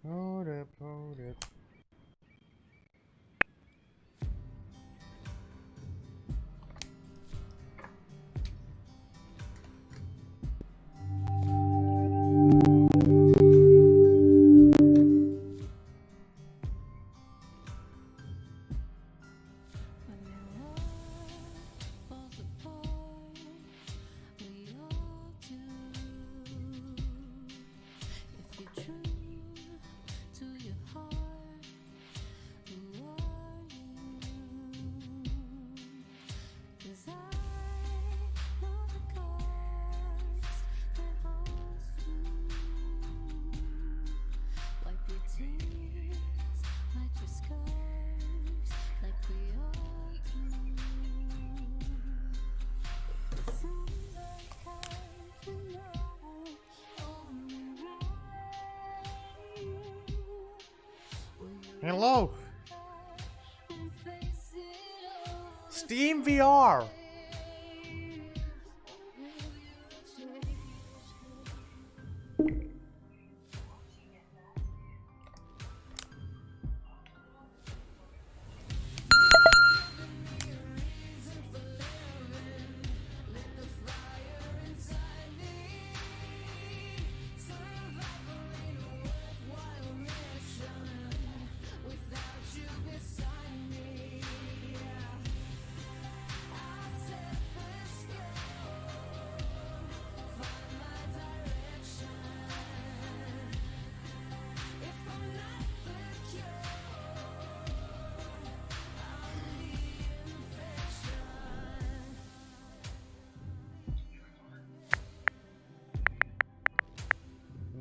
Hold up, hold up. Hello! Steam VR!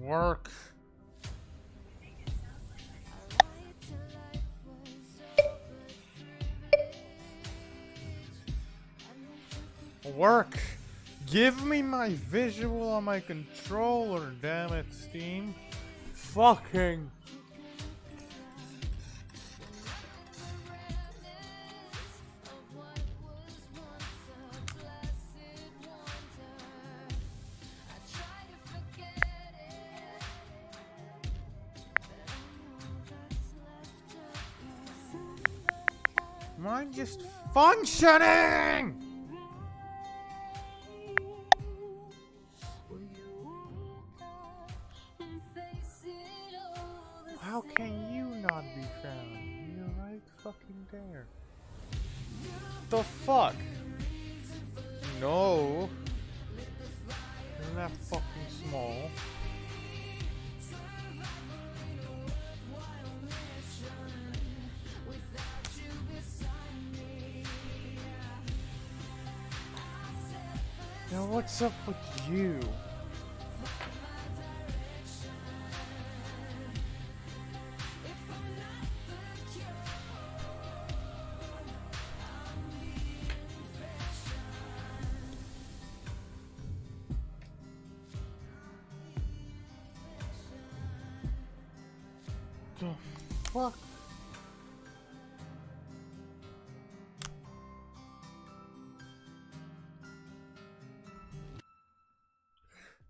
Work. Work. Give me my visual on my controller, damn it, Steam. Fucking. Mine just functioning! How can you not be found? You're right fucking there. The fuck? No. Isn't that fucking small? Now what's up with you? The fuck?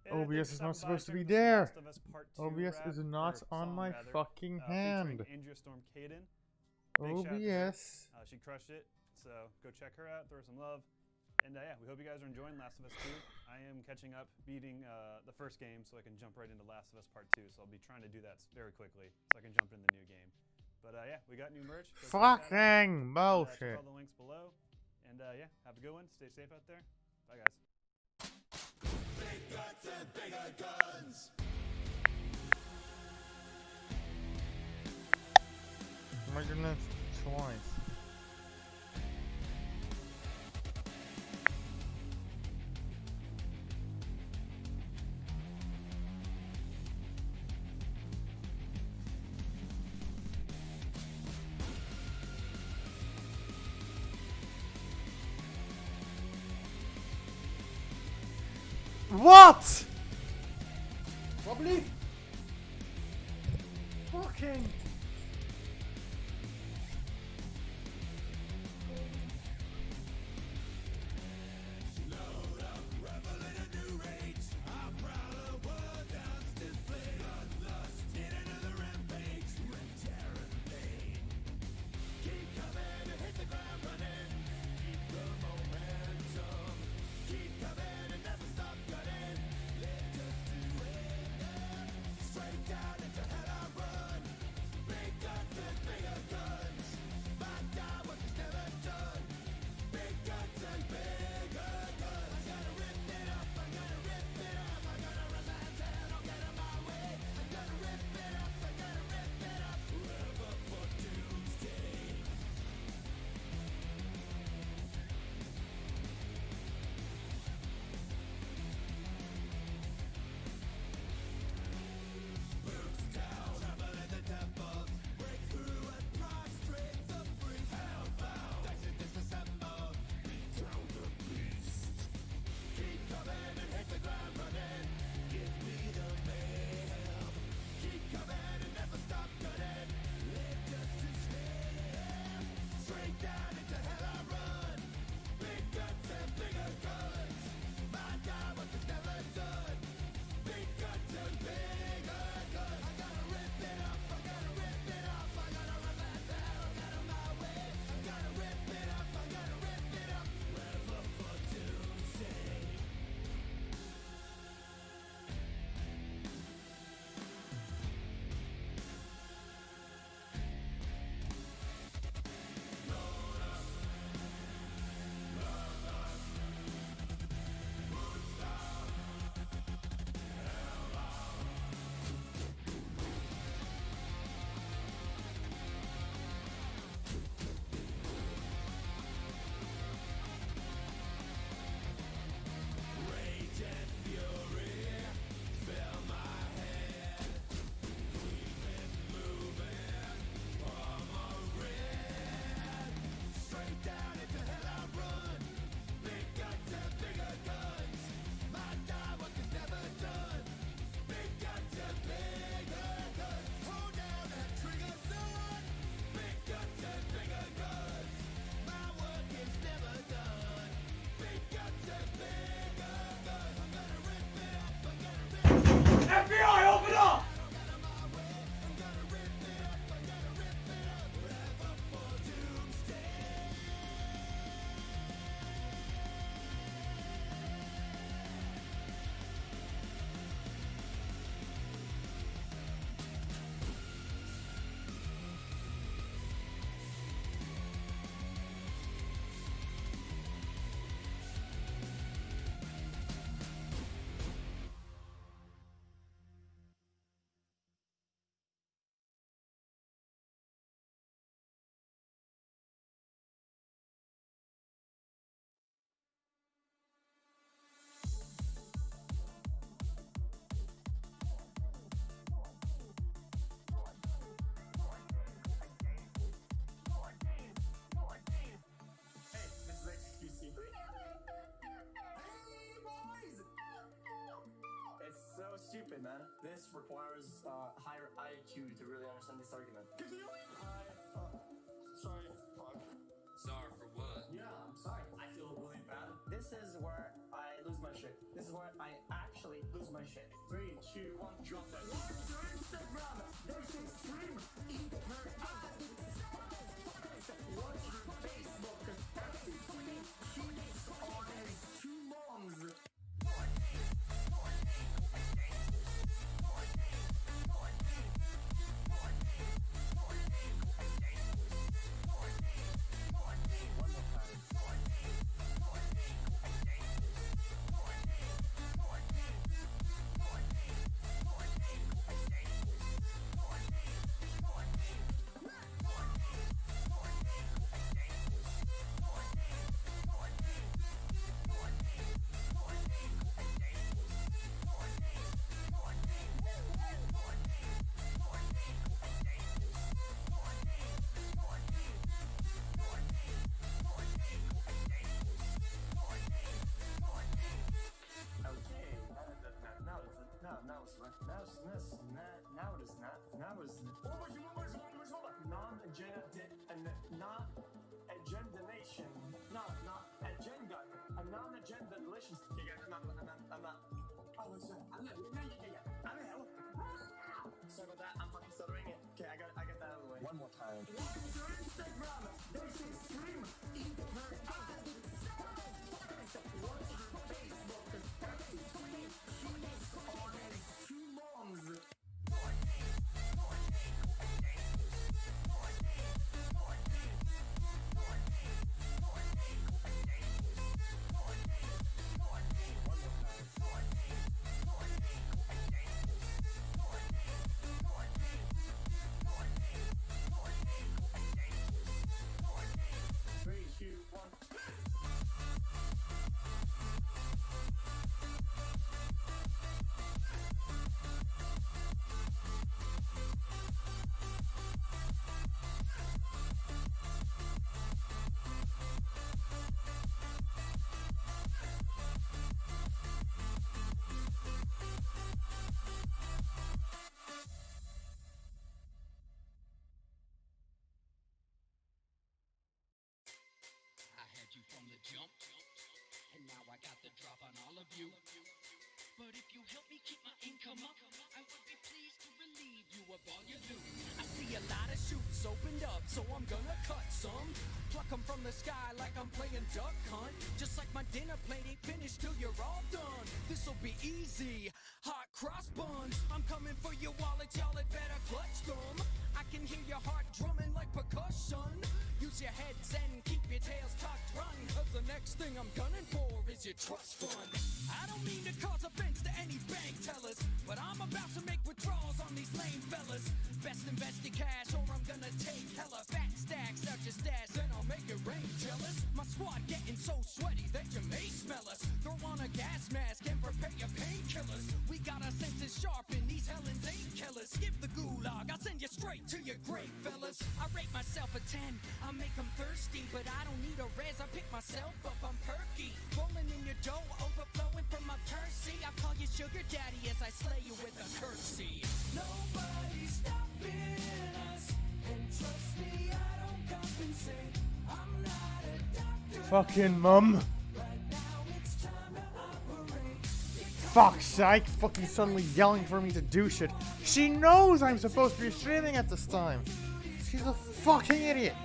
OBS is not supposed to be there. OBS is not on my fucking hand. OBS. She crushed it, so go check her out, throw some love. And yeah, we hope you guys are enjoying Last of Us 2. I am catching up, beating the first game so I can jump right into Last of Us Part 2. So I'll be trying to do that very quickly so I can jump in the new game. But yeah, we got new merch. Fucking bullshit. Check all the links below. And yeah, have a good one. Stay safe out there. Bye, guys. Big guns and bigger guns. Oh my goodness, twice. What? Probably. Fucking. I'm proud of what I'm still playing on lust. Hit another round. This requires higher IQ to really understand this argument. Sorry, fuck. Sorry for what? Yeah, I'm sorry. I feel really bad. This is where I lose my shit. This is where I actually lose my shit. 3, 2, 1, drop that. Watch your Instagram. They should stream. Eat her ass. Watch your Facebook. That's sweet. She's on his 2 moms. Non-agenda nation. Not agenda. A non-agenda delicious. Sorry about that. I'm fucking stuttering it. Okay, I got that out of the way. One more time. Watch your Instagram. They should stream. Eat her ass. Watch your Facebook. That's sweet. She's on his 2 moms. Jump, and now I got the drop on all of you. But if you help me keep my income up, I would be pleased to relieve you of all your loot. I see a lot of shoots opened up, so I'm gonna cut some. Pluck them from the sky like I'm playing duck hunt. Just like my dinner plate ain't finished till you're all done. This'll be easy, hot cross buns. I'm coming for your wallets, y'all had better clutch them. I can hear your heart drumming like percussion. Use your heads and keep your tails tucked, run. Cause the next thing I'm gunning for is your trust fund. I don't mean to cause offense to any bank tellers, but I'm about to make withdrawals on these lame fellas. Best invest your cash or I'm gonna take hella fat stacks out your stash, then I'll make it rain jealous. My squad getting so sweaty that you may smell us. Throw on a gas mask and prepare your painkillers. We got our senses sharp and these Helens ain't killers. Skip the gulag, I'll send you straight to your grave, fellas. I rate myself a 10, I make them thirsty, but I don't need a res, I pick myself up, I'm perky. Rolling in your dough, overflowing from my currency. I call you sugar daddy as I slay you with a curtsy. Nobody's stopping us, and trust me, I don't compensate. I'm not a doctor. Fucking mum. Right now it's time to operate. Fuck's sake, fucking suddenly yelling for me to do shit. She knows I'm supposed to be streaming at this time. She's a fucking idiot.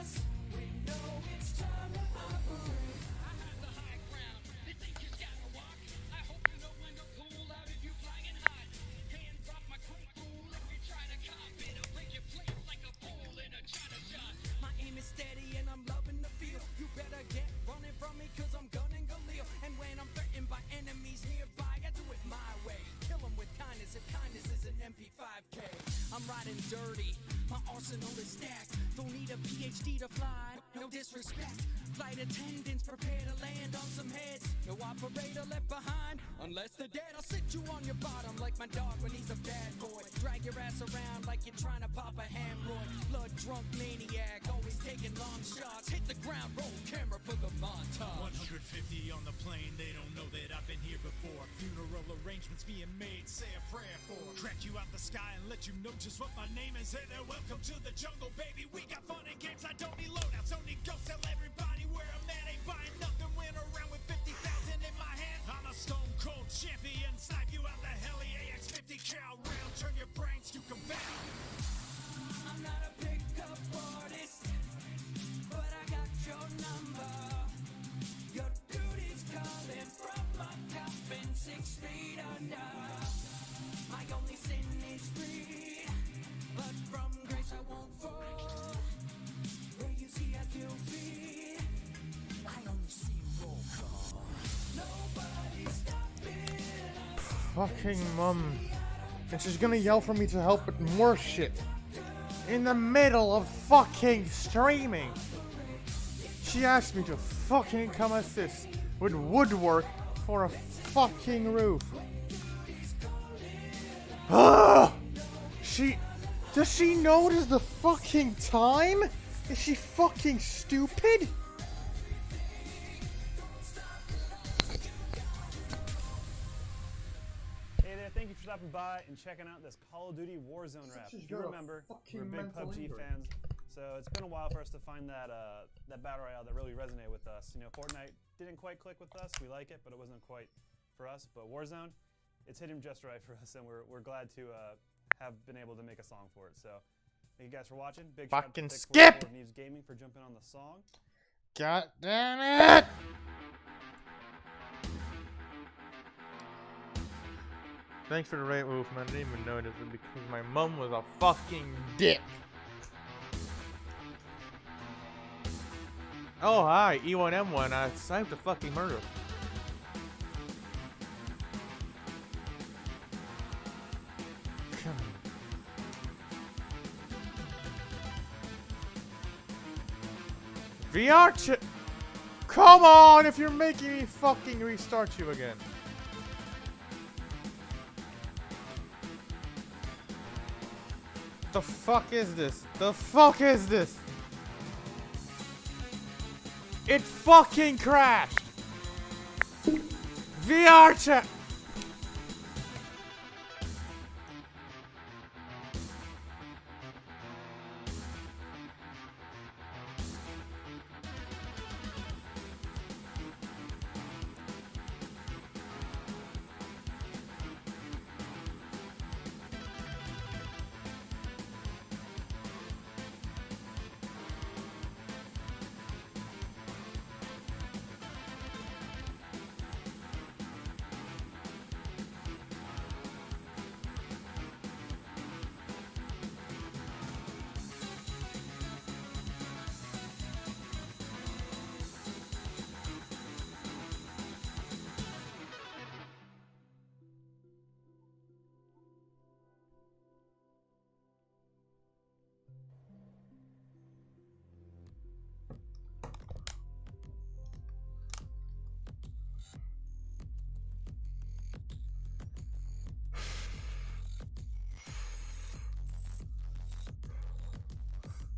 I'm riding dirty, my arsenal is stacked. Don't need a PhD to fly, no disrespect. Flight attendants prepare to land on some heads. No operator left behind, unless they're dead. I'll sit you on your bottom like my dog when he's a bad boy. Drag your ass around like you're trying to pop a hemorrhoid. Blood drunk maniac, always taking long shots. Hit the ground, roll camera for the montage. 150 on the plane, they don't know that I've been here before. Funeral arrangements being made, say a prayer for. Crack you out the sky and let you know just what my name is. Hey there, welcome to the jungle, baby. We got fun and games. I don't need loadouts, don't need ghosts. Tell everybody where I'm at. Ain't buying nothing. Went around with 50,000 in my hand. I'm a stone cold champion. Snipe you out the heli. AX-50 cal round. Turn your brains to confetti. I'm not a pickup artist, but I got your number. Your duty's calling from my coffin 6 feet under. My only sin is greed, but from grace I won't fall. Where you see I kill feed, I only see roll call. Nobody's stopping us. Fucking mum. And she's gonna yell for me to help with more shit. In the middle of fucking streaming. She asked me to fucking come assist with woodwork for a fucking roof. Ah! Does she notice the fucking time? Is she fucking stupid? Hey there, thank you for stopping by and checking out this Call of Duty Warzone rap. If you remember, we're big PUBG fans, so it's been a while for us to find that battle royale that really resonated with us. You know, Fortnite didn't quite click with us. We like it, but it wasn't quite for us. But Warzone, it's hitting just right for us, and we're glad to have been able to make a song for it. So thank you guys for watching. Big shout out Fucking to skip! Neves Gaming for jumping on the song. God damn it! Thanks for the right move, man. I didn't even notice it because my mum was a fucking dick. Oh, hi, E1M1. I saved a fucking murder. Come on. VR ch- Come on, if you're making me fucking restart you again. The fuck is this? The fuck is this? It fucking crashed! VR chat!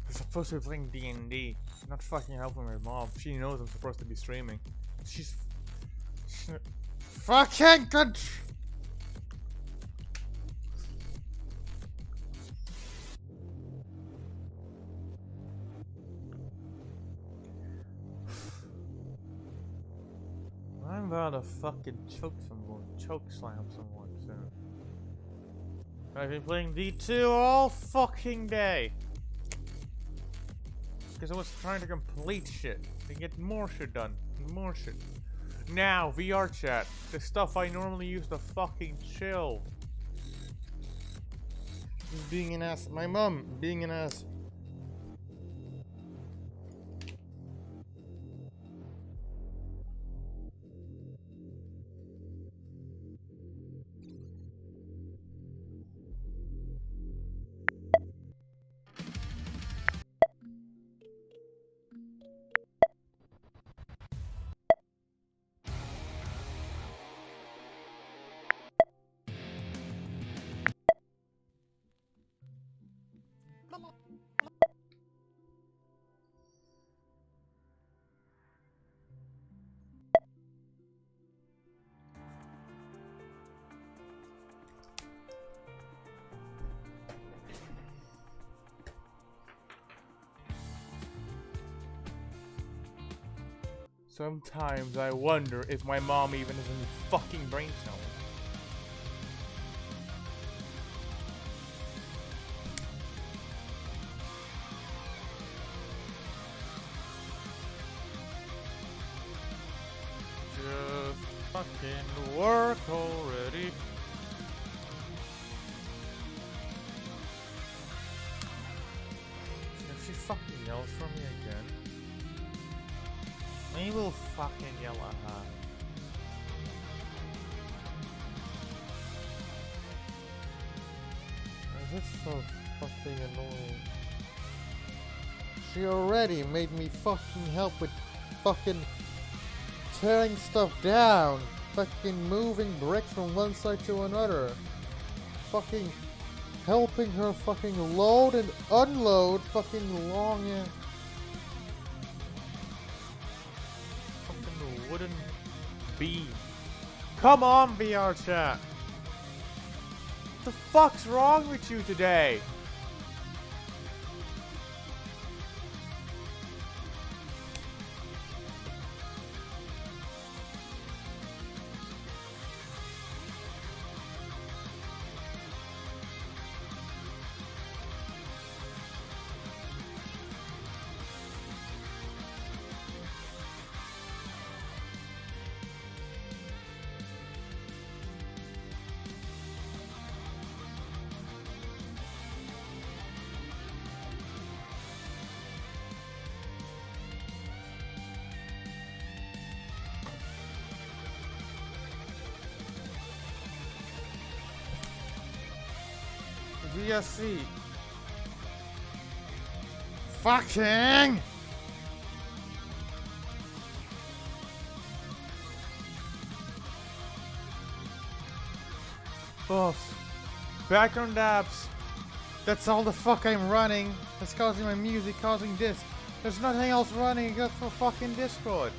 I'm supposed to be playing D&D, not fucking helping my mom. She knows I'm supposed to be streaming. She's fucking good. I'm about to fucking choke slam someone soon. I've been playing D2 all fucking day. Because I was trying to complete shit. To get more shit done. More shit. Now, VR chat. The stuff I normally use to fucking chill. Just being an ass. My mom being an ass. Sometimes I wonder if my mom even has any fucking brain cells. Just fucking work already. If she fucking yells for me again, I will fucking yell at her. This is so fucking annoying. She already made me fucking help with fucking tearing stuff down. Fucking moving bricks from one side to another. Fucking helping her fucking load and unload fucking long ass fucking wooden beam. Come on, VR chat. What the fuck's wrong with you today? VSC. Fucking! Boss. Background apps. That's all the fuck I'm running. That's causing my music, causing this. There's nothing else running except for fucking Discord.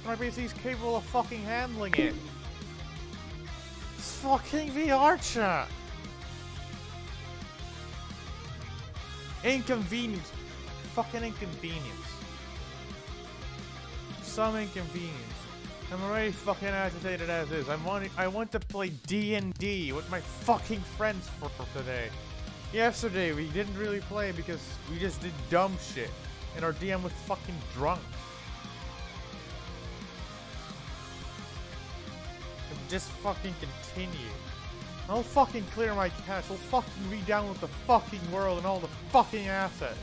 My PC is capable of fucking handling it. It's fucking VR chat. Inconvenience. Fucking inconvenience. Some inconvenience. I'm already fucking agitated as is. I want to play D&D with my fucking friends for today. Yesterday we didn't really play because we just did dumb shit. And our DM was fucking drunk. And just fucking continue. I'll fucking clear my cache. I'll fucking re-download the fucking world and all the fucking assets.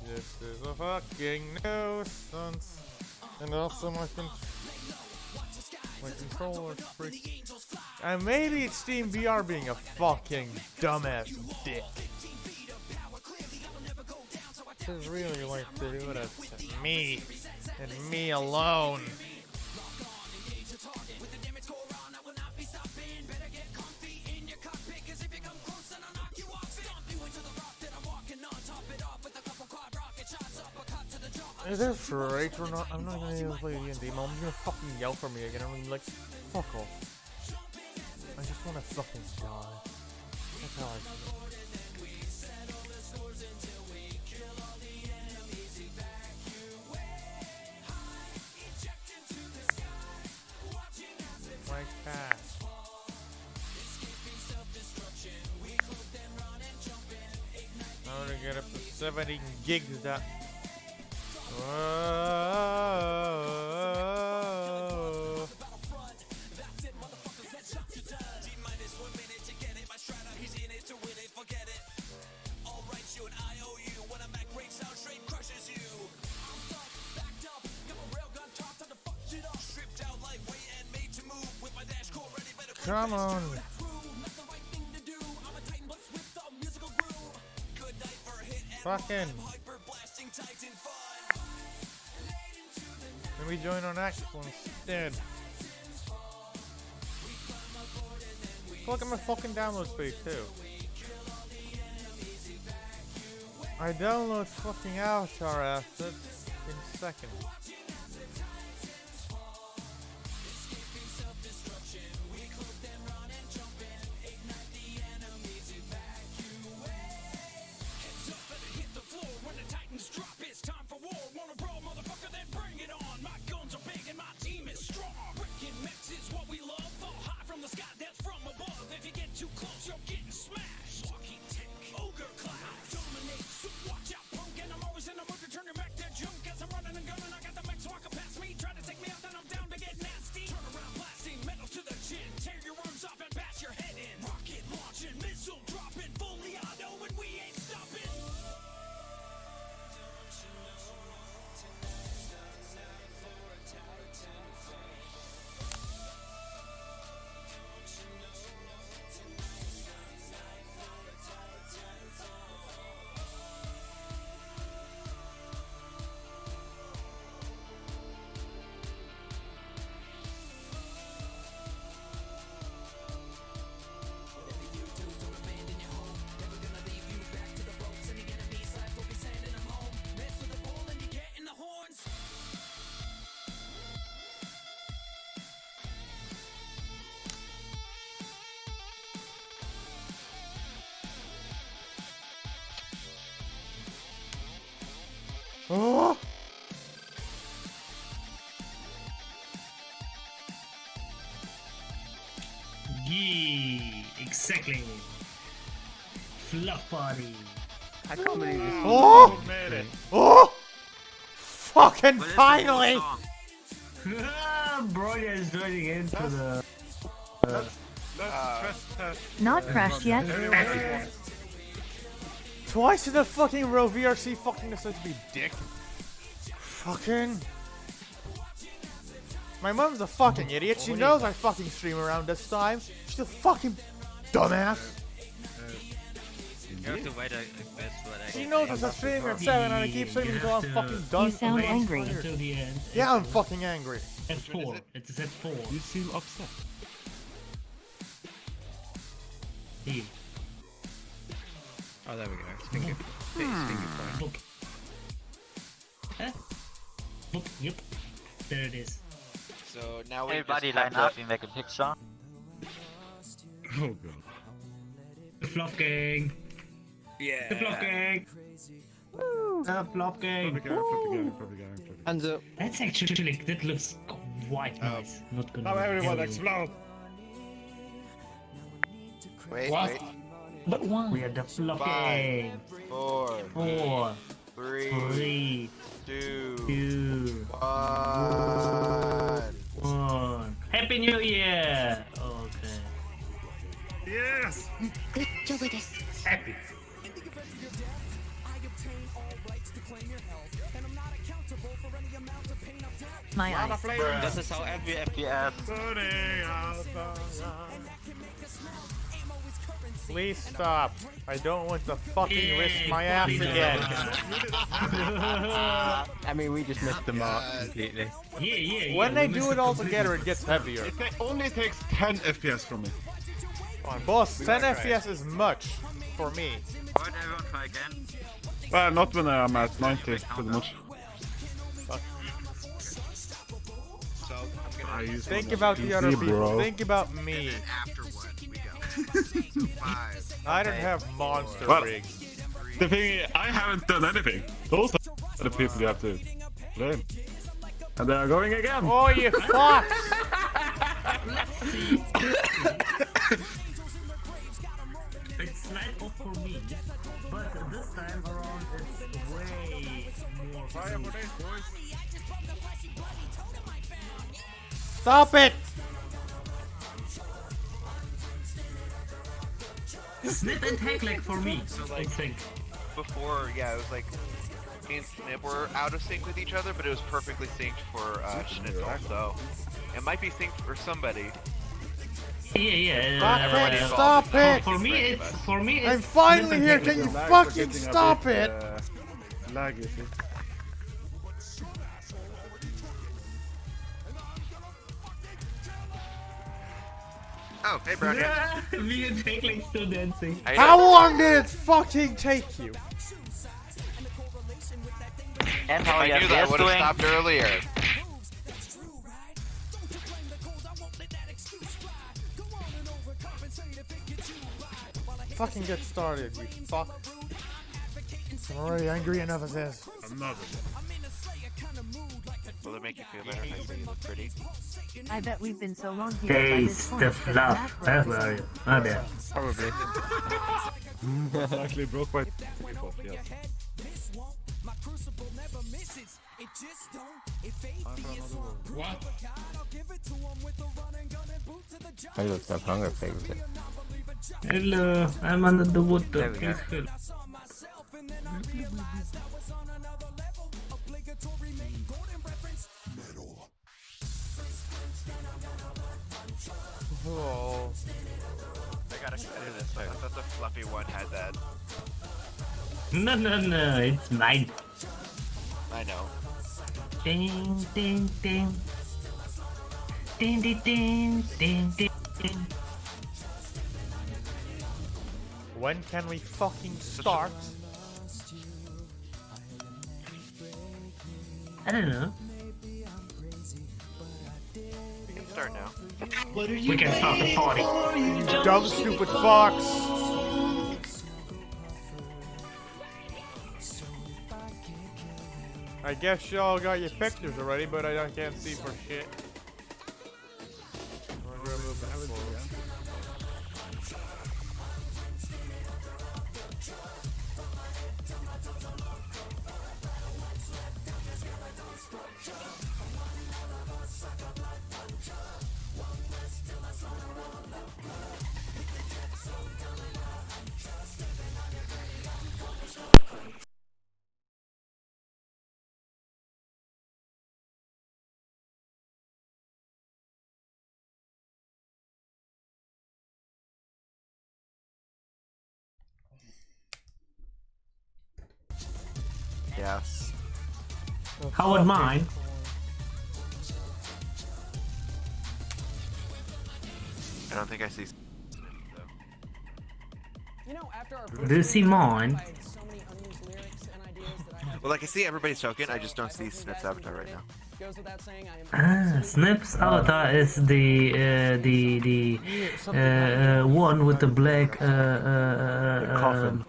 This is a fucking nuisance. And also my controller's freak. And maybe it's Steam VR being a fucking dumbass dick. Just really like to do it to me. And me alone. Is this right or not? I'm not gonna even play D&D. Mom's gonna fucking yell for me again. I'm gonna be like, fuck off. I just wanna fucking die. That's how I feel. My cat. I'm gonna get up to 70 gigs that. Come on. Fucking. Let me join on actual instead. Look at my fucking download speed too. I download fucking Avatar assets in seconds. Oh! Yeah, exactly. Fluff body. I can't believe this. Oh! Made it. Oh! Fucking finally! Bronya is joining into the. Let's stress test. Not crashed yet. Twice in a fucking row, VRC fucking decided to be dick. Fucking. My mom's a fucking idiot. She knows I fucking stream around this time. She's a fucking dumbass. You have to wait a bit for that. She knows it's a stream at 7 and I keep streaming until I'm fucking done. You sound angry. Until the end. Yeah, I'm fucking angry. At 4. It's at 4. You seem upset. Here. Oh, there we go. Finger point. Boop. Huh? Boop. Yep. There it is. So now we Everybody just line have up and make a picture. Oh god. The Fluff Gang. Yeah. The Fluff Gang. The Fluff Gang. Hands up. That's actually, that looks quite nice. Not gonna Now everyone lie. explode. Wait, What? wait. But one. We are the Fluff 5, Gang. 4, 4, 3, 3, 2, 2, 1. 1. Happy New Year! Okay. Yes. Happy. My eyes. This is how every FPS. Please stop. I don't want to fucking risk my ass again. I mean, we just missed the mark completely. Yeah. When we they missed do it it all completely. together, it gets heavier. It only takes 10 FPS from me. Come on, boss, 10 FPS is much for me. Why don't everyone try again? Well, not when I'm at 90, pretty much. So, I'm I gonna use Think one about the PC, other people. bro. Think about me. afterward we go. 5. I don't have monster Well- rigs. The thing is, I haven't done anything. Those are the people you have to blame. And they are going again. Oh, you fucks! It's slight off for me, but this time around it's way more smooth. Stop it! Snip and hack like for me, I like- think. Before, yeah, it was like me and Snip were out of sync with each other, but it was perfectly synced for Schnitzel, so it might be synced for somebody. Yeah. Stop it! involved Stop is it! For me it's I'm finally here. Can you fucking stop it? Lag, you see. Oh, hey, bro. Yeah, me and Tankling still dancing. How long did it fucking take you? And If how I knew that, I FPS would have doing? stopped earlier. Fucking get started, you fuck. I'm already angry enough as this. Another Will it make you feel better if I say you look pretty? I bet we've been so long here by this Taste point the that fluff. macro That's is- right. My bad. Probably. one. Actually broke my before, yes. What? I looked up hunger favorite. Hello, I'm under the water. There we go. Please help. Oh. I got excited this time. I thought the fluffy one had that. No, no, no, it's mine. I know. Ding, ding, ding. Ding, ding, ding, ding, ding. When can we fucking start? I don't know. We can start now. We can start the party. You dumb stupid fox! I guess y'all got your pictures already, but I can't see for shit. I'm gonna move that forward. Yes. How would mine? I don't think I see. You know, after our Do you see mine? I had so many unused lyrics and ideas that I had. Well, like I see everybody's token, I just don't see Snip's avatar right now. Goes without saying, I am Ah, Snip's avatar is the one with the black coffin.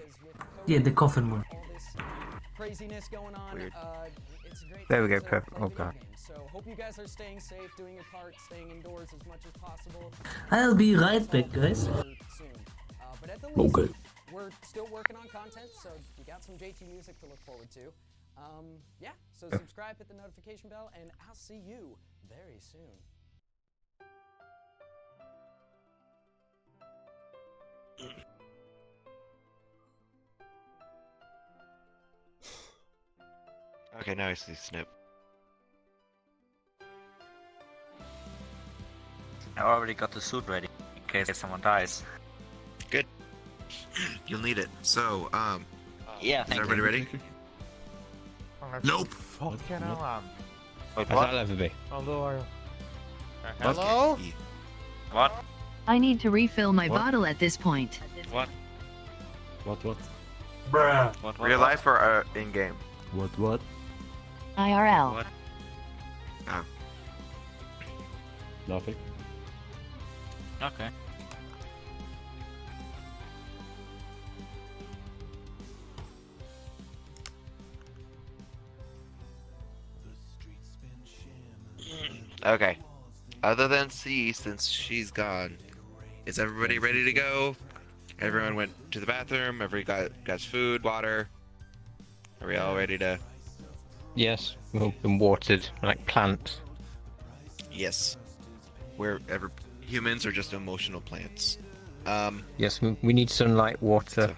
Yeah, the coffin one. all this craziness going on. Weird. It's a great There we thing go, to perfect. love Oh, video God. games. So hope you guys are staying safe, doing your part, staying indoors as much as possible. I'll be right back, guys. Soon. But at the least, Okay. we're still working on content, so you got some JT music to look forward to. Yeah, so subscribe, hit the notification bell, and I'll see you very soon. Okay, now I see Snip. I already got the suit ready in case someone dies. Good. You'll need it. So, Yeah, is thank everybody you. ready? Nope. Fucking hell, Wait, How's what? that level be? although hello? What? I need to refill my bottle at this point. What? What? Bruh. What? Real life or in game? What? IRL. What? Nothing. Okay. Okay. Other than C, since she's gone, is everybody ready to go? Everyone went to the bathroom. Everybody got food, water. Are we all ready to? Yes, we've been watered like plants. Yes. Humans are just emotional plants. Yes, we need sunlight, water.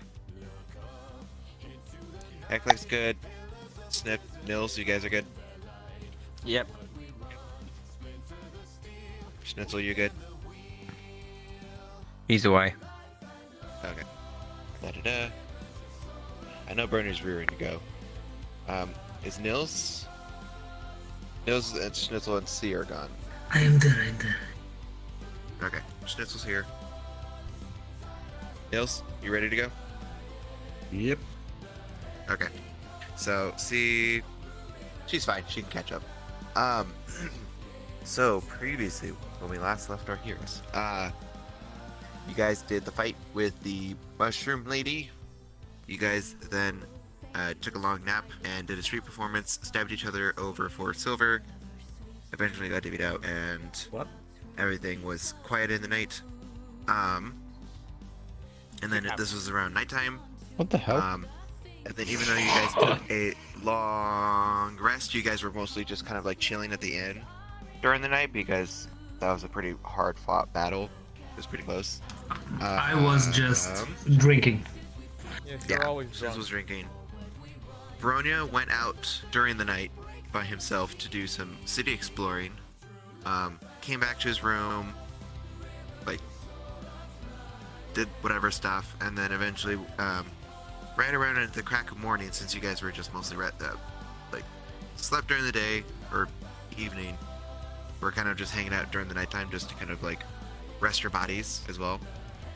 Ecklick's good. Snip, Nils, you guys are good. Yep. Schnitzel, you good? He's away. Okay. Da-da-da. I know Bernie's rearing to go. Is Nils? Nils and Schnitzel and C are gone. I am there. Okay. Schnitzel's here. Nils, you ready to go? Yep. Okay. So C She's fine. She can catch up. So previously, when we last left our heroes, you guys did the fight with the mushroom lady. You guys then took a long nap and did a street performance, stabbed each other over for silver, eventually got divvied out, and everything was quiet in the night. And then this was around nighttime. What the hell? And then even though you guys took a long rest, you guys were mostly just kind of like chilling at the inn during the night because that was a pretty hard fought battle. It was pretty close. I was just drinking. Yeah, always Sis was drinking. Bronya went out during the night by himself to do some city exploring. Came back to his room, like, did whatever stuff, and then eventually, right around at the crack of morning, since you guys were just mostly like, slept during the day, or evening, we're kind of just hanging out during the nighttime just to kind of, like, rest your bodies as well,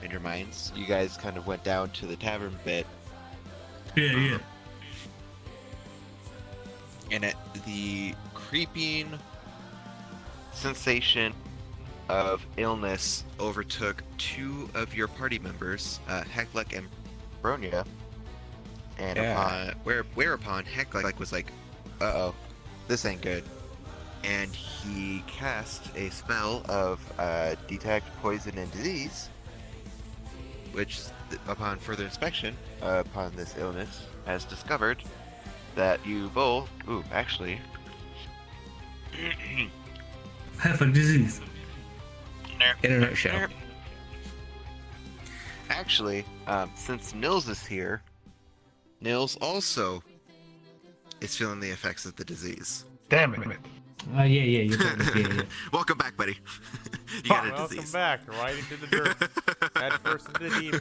and your minds. You guys kind of went down to the tavern bit. Yeah. And the creeping sensation of illness overtook two of your party members, Hecklek and Bronya. And whereupon Hecklek was like, "Uh-oh, this ain't good." And he cast a spell of detect poison and disease, which, upon further inspection upon this illness, has discovered that you both, Have a disease. In a nutshell. Actually, since Nils is here, Nils also is feeling the effects of the disease. Damn it. Yeah, you told me. Yeah. Welcome back, buddy. You got a Welcome disease. back, right into the dirt. Head first into the deep.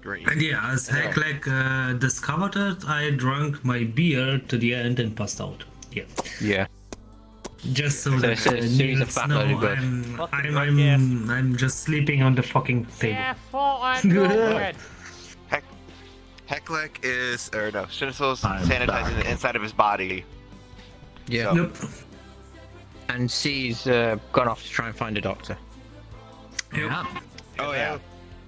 Great. And yeah, as Hecklek discovered it, I drank my beer to the end and passed out. Yeah. Yeah. Just so So that as soon as the Nils fat know load goes. I'm just sleeping on the fucking table. Yeah, full on good. Hecklek is, or no, Shinsol's I'm sanitizing back. the inside of his body. Yeah. So- Nope. And C's gone off to try and find a doctor. Yeah. Oh yeah.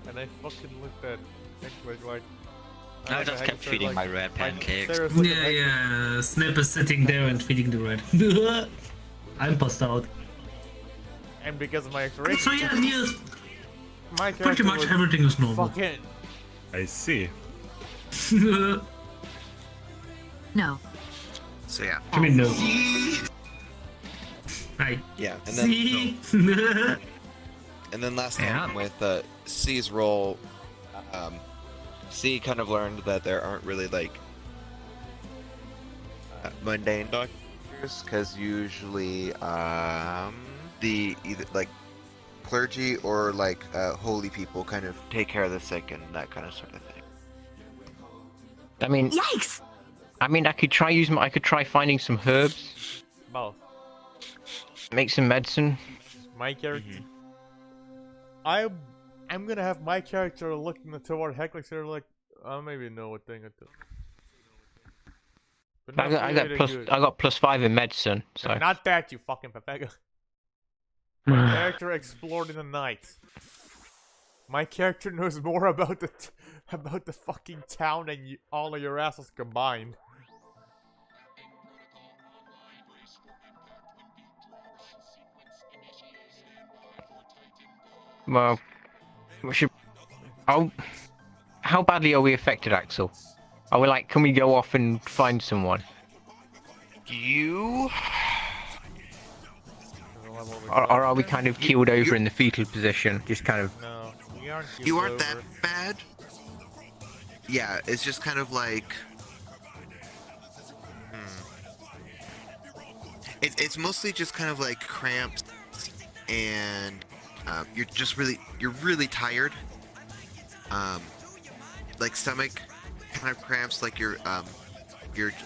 And I fucking looked at Hecklek like. I just kept feeding my red pancakes. Yeah. Snip is sitting there and feeding the red. I'm passed out. And because of my So X-ray, yeah, Nils, my pretty character much was everything is normal. fucking. I see. No. So yeah. I mean, no. I Yeah. And then see. And then last time with C's role, C kind of learned that there aren't really like mundane doctors, because usually the either like clergy or like holy people kind of take care of the sick and that kind of sort of thing. I mean, Yikes! I could try finding some herbs, Both. make some medicine. My character. I'm gonna have my character looking toward Hecklek, so like, I maybe know a thing or two. But I got +5 in medicine, so. Not that, you fucking papega. My character explored in the night. My character knows more about the fucking town than all of your asses combined. Well, we should. Oh, how badly are we affected, Axel? Are we like, can we go off and find someone? You Or are we kind of keeled over in the fetal position? Just kind of. No, we aren't. You aren't that bad. Yeah, it's just kind of like. It's mostly just kind of like cramps, and you're really tired. Like stomach kind of cramps, like your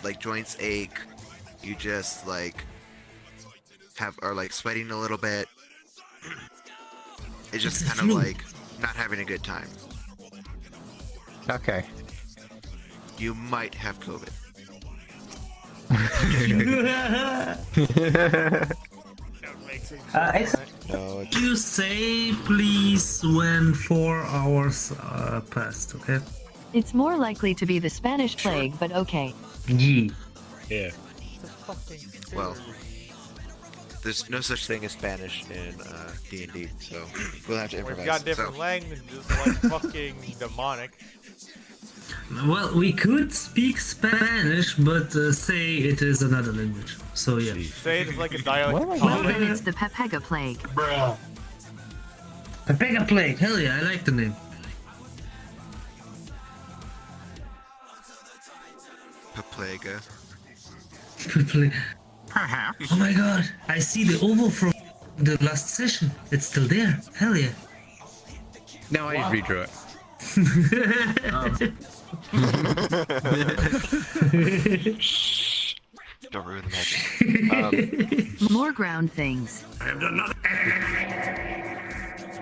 like joints ache. You just like are like sweating a little bit. It's just kind of like not having a good time. Okay. you might have COVID. No, You say please when 4 hours passed, okay? It's more likely to be the Spanish plague, but okay. Yeah. Yeah. well, there's no such thing as Spanish in D&D, so we'll have to improvise. We've got different so, languages, like fucking demonic. Well, we could speak Spanish, but say it is another language. So yeah. Say it's like a dialect. Well, then it's the Pepega plague. Bruh. Pepega Plague, hell yeah, I like the name. Paplaga. Perhaps. Oh my god, I see the oval from the last session. It's still there. Hell yeah. No, I just redrew it. Don't ruin the magic. More ground things. I have done nothing.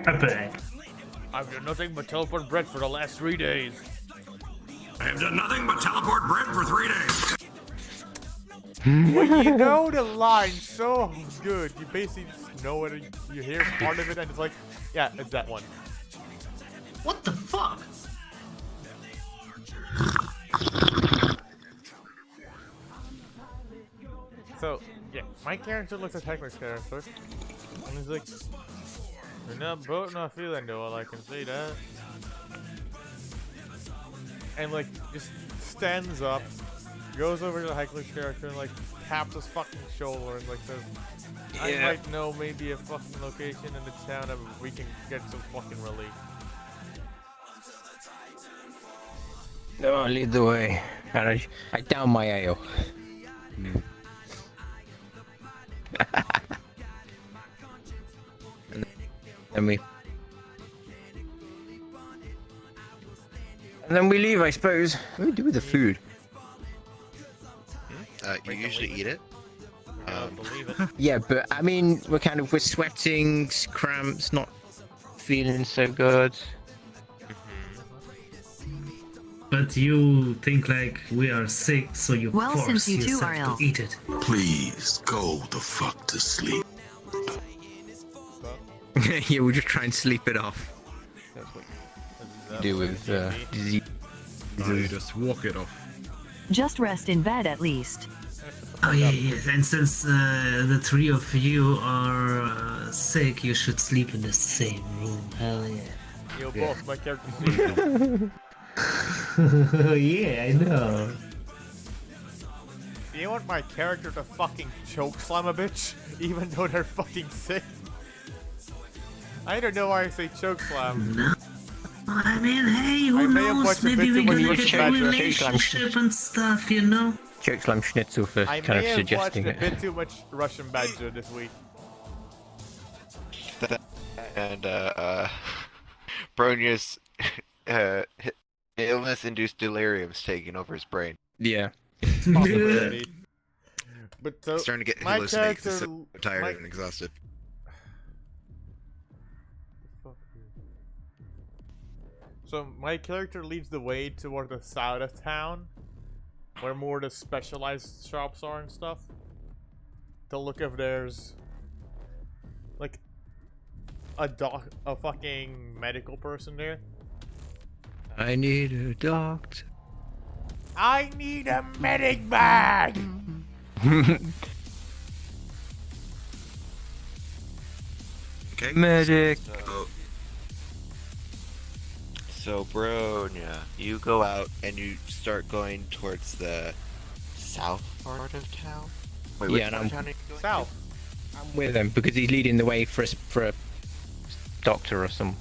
Pepe. I've done nothing but teleport bread for the last 3 days. I have done nothing but teleport bread for 3 days. Well, you know the line so good. You basically just know it. You hear part of it, and it's like, yeah, it's that one. What the fuck? So, yeah, my character looks at Heckler's character, and he's like, "You're not boat, not feeling well. I can see that." And like, just stands up, goes over to Heckler's character, and like taps his fucking shoulder, and like says, "I might know maybe a fucking location in the town that we can get some fucking relief." No, lead the way. And I down my ale. and then we leave, I suppose. What do we do with the food? You usually eat it. Believe it. Yeah, but I mean, we're sweating, cramps, not feeling so good. But you think like we are sick, so you Well, force since you two are yourself ill. to eat it. Please go the fuck to sleep. Yeah, we'll just try and sleep it off. Do with disease. You just walk it off. Just rest in bed at least. Oh yeah, yes. And since the 3 of you are sick, you should sleep in the same room. Hell yeah. Yo, boss, my character. Yeah, I know. Do you want my character to fucking choke slam a bitch, even though they're fucking sick? I don't know why I say choke slam. No. I mean, hey, I who may have knows? watched a Maybe bit we too much can Russian get a Magic. relationship and stuff, you know? Chokeslam Schnitzel for I kind of may have watched suggesting a it. bit too much Russian Badger this week. And Bronya's illness-induced delirium's taking over his brain. Yeah. Possibility. But so, Starting to get my hallucinations. character, So tired my- and exhausted. So my character leads the way toward the south of town, where more the specialized shops are and stuff. To look if there's like a fucking medical person there. I need a doctor. I need a medic bag. Okay. Medic. So Bronya, you go out and you start going towards the south part of town. Wait, which Yeah, and part of I'm town are you going to? South. I'm with him because he's leading the way for a doctor or some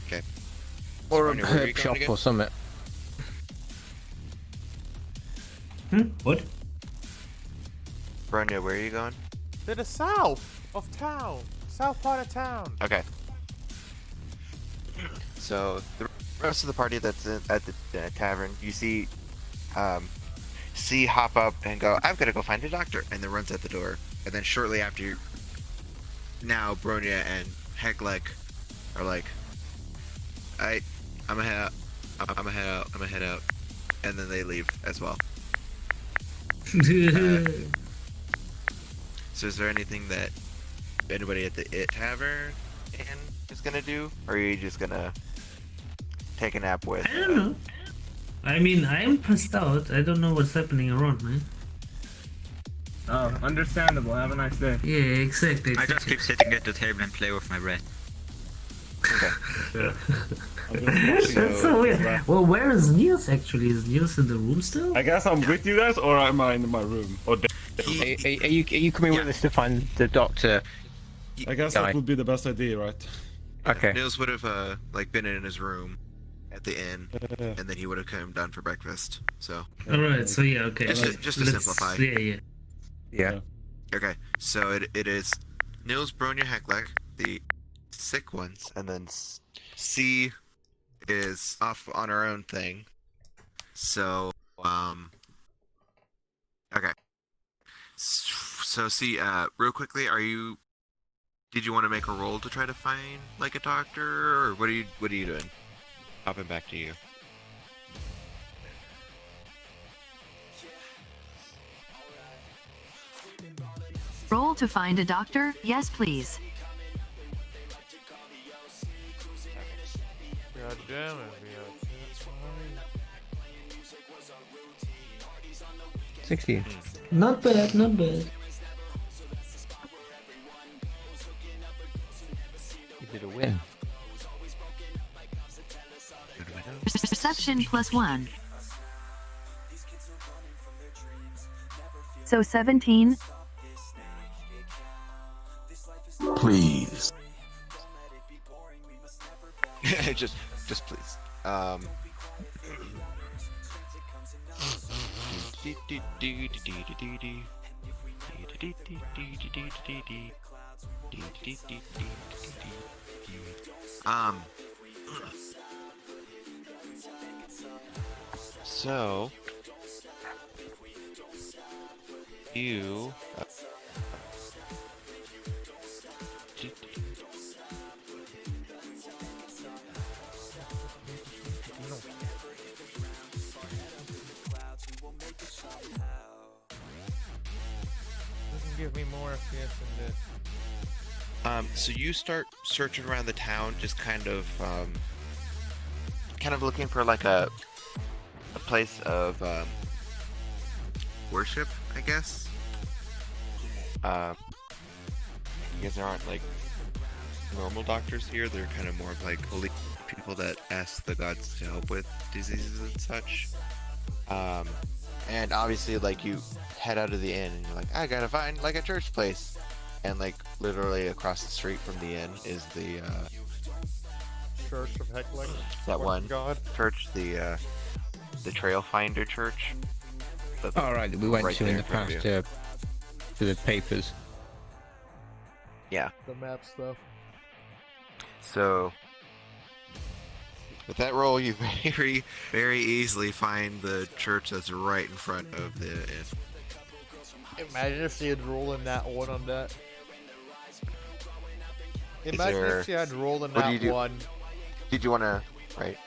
Okay. or a Bronya, where are you herb going shop again? or something. What? Bronya, where are you going? To the south of town. South part of town. Okay. So the rest of the party that's at the tavern, you see hop up and go, "I've got to go find a doctor," and then runs out the door. And then shortly after, now Bronya and Hekleg are like, I'm gonna I'm gonna head out. I'm gonna head out, and then they leave as well. So is there anything that anybody at the Tavern is gonna do, or are you just gonna take a nap with? I don't know. I mean, I'm passed out. I don't know what's happening around, man. Oh, understandable. Have a nice day. Yeah, exactly. I just keep sitting at the table and play with my bread. Yeah. That's so weird. Well, where is Niels actually? Is Niels in the room still? I guess I'm with you guys, or am I in my room? Or Are you coming with us to find the doctor? I guess that would be the best idea, right? Okay. Niels would have like been in his room at the inn, Yeah. and then he would have come down for breakfast. So. Alright, so yeah, okay. Just to simplify. Yeah. Okay, so it is Nils, Bronya, Hecklek, the sick ones, and then C is off on her own thing. So, okay. So C, real quickly, did you want to make a roll to try to find like a doctor, or what are you doing? Hopping back to you. Roll to find a doctor? Yes, please. God damn it, 60. Not bad, not bad. You did a win. Perception +1. So 17. Please. just please. So you give me more FPS than this. so you start searching around the town, just kind of looking for like a place of worship, I guess. Because there aren't like normal doctors here. They're kind of more of like holy people that ask the gods to help with diseases and such. And obviously, like, you head out of the inn and you're like, I gotta find like a church place, and like literally across the street from the inn is the Church of Hecklek. that one God. church, the Trail Finder Church. All right, that we went right to in there the in front past of to the papers. Yeah. The map stuff. So with that roll, you very, very easily find the church that's right in front of the inn. Imagine if she had rolled in that one on that. Is Imagine there- if she had rolled in what do you that do? one. Did you want to, right?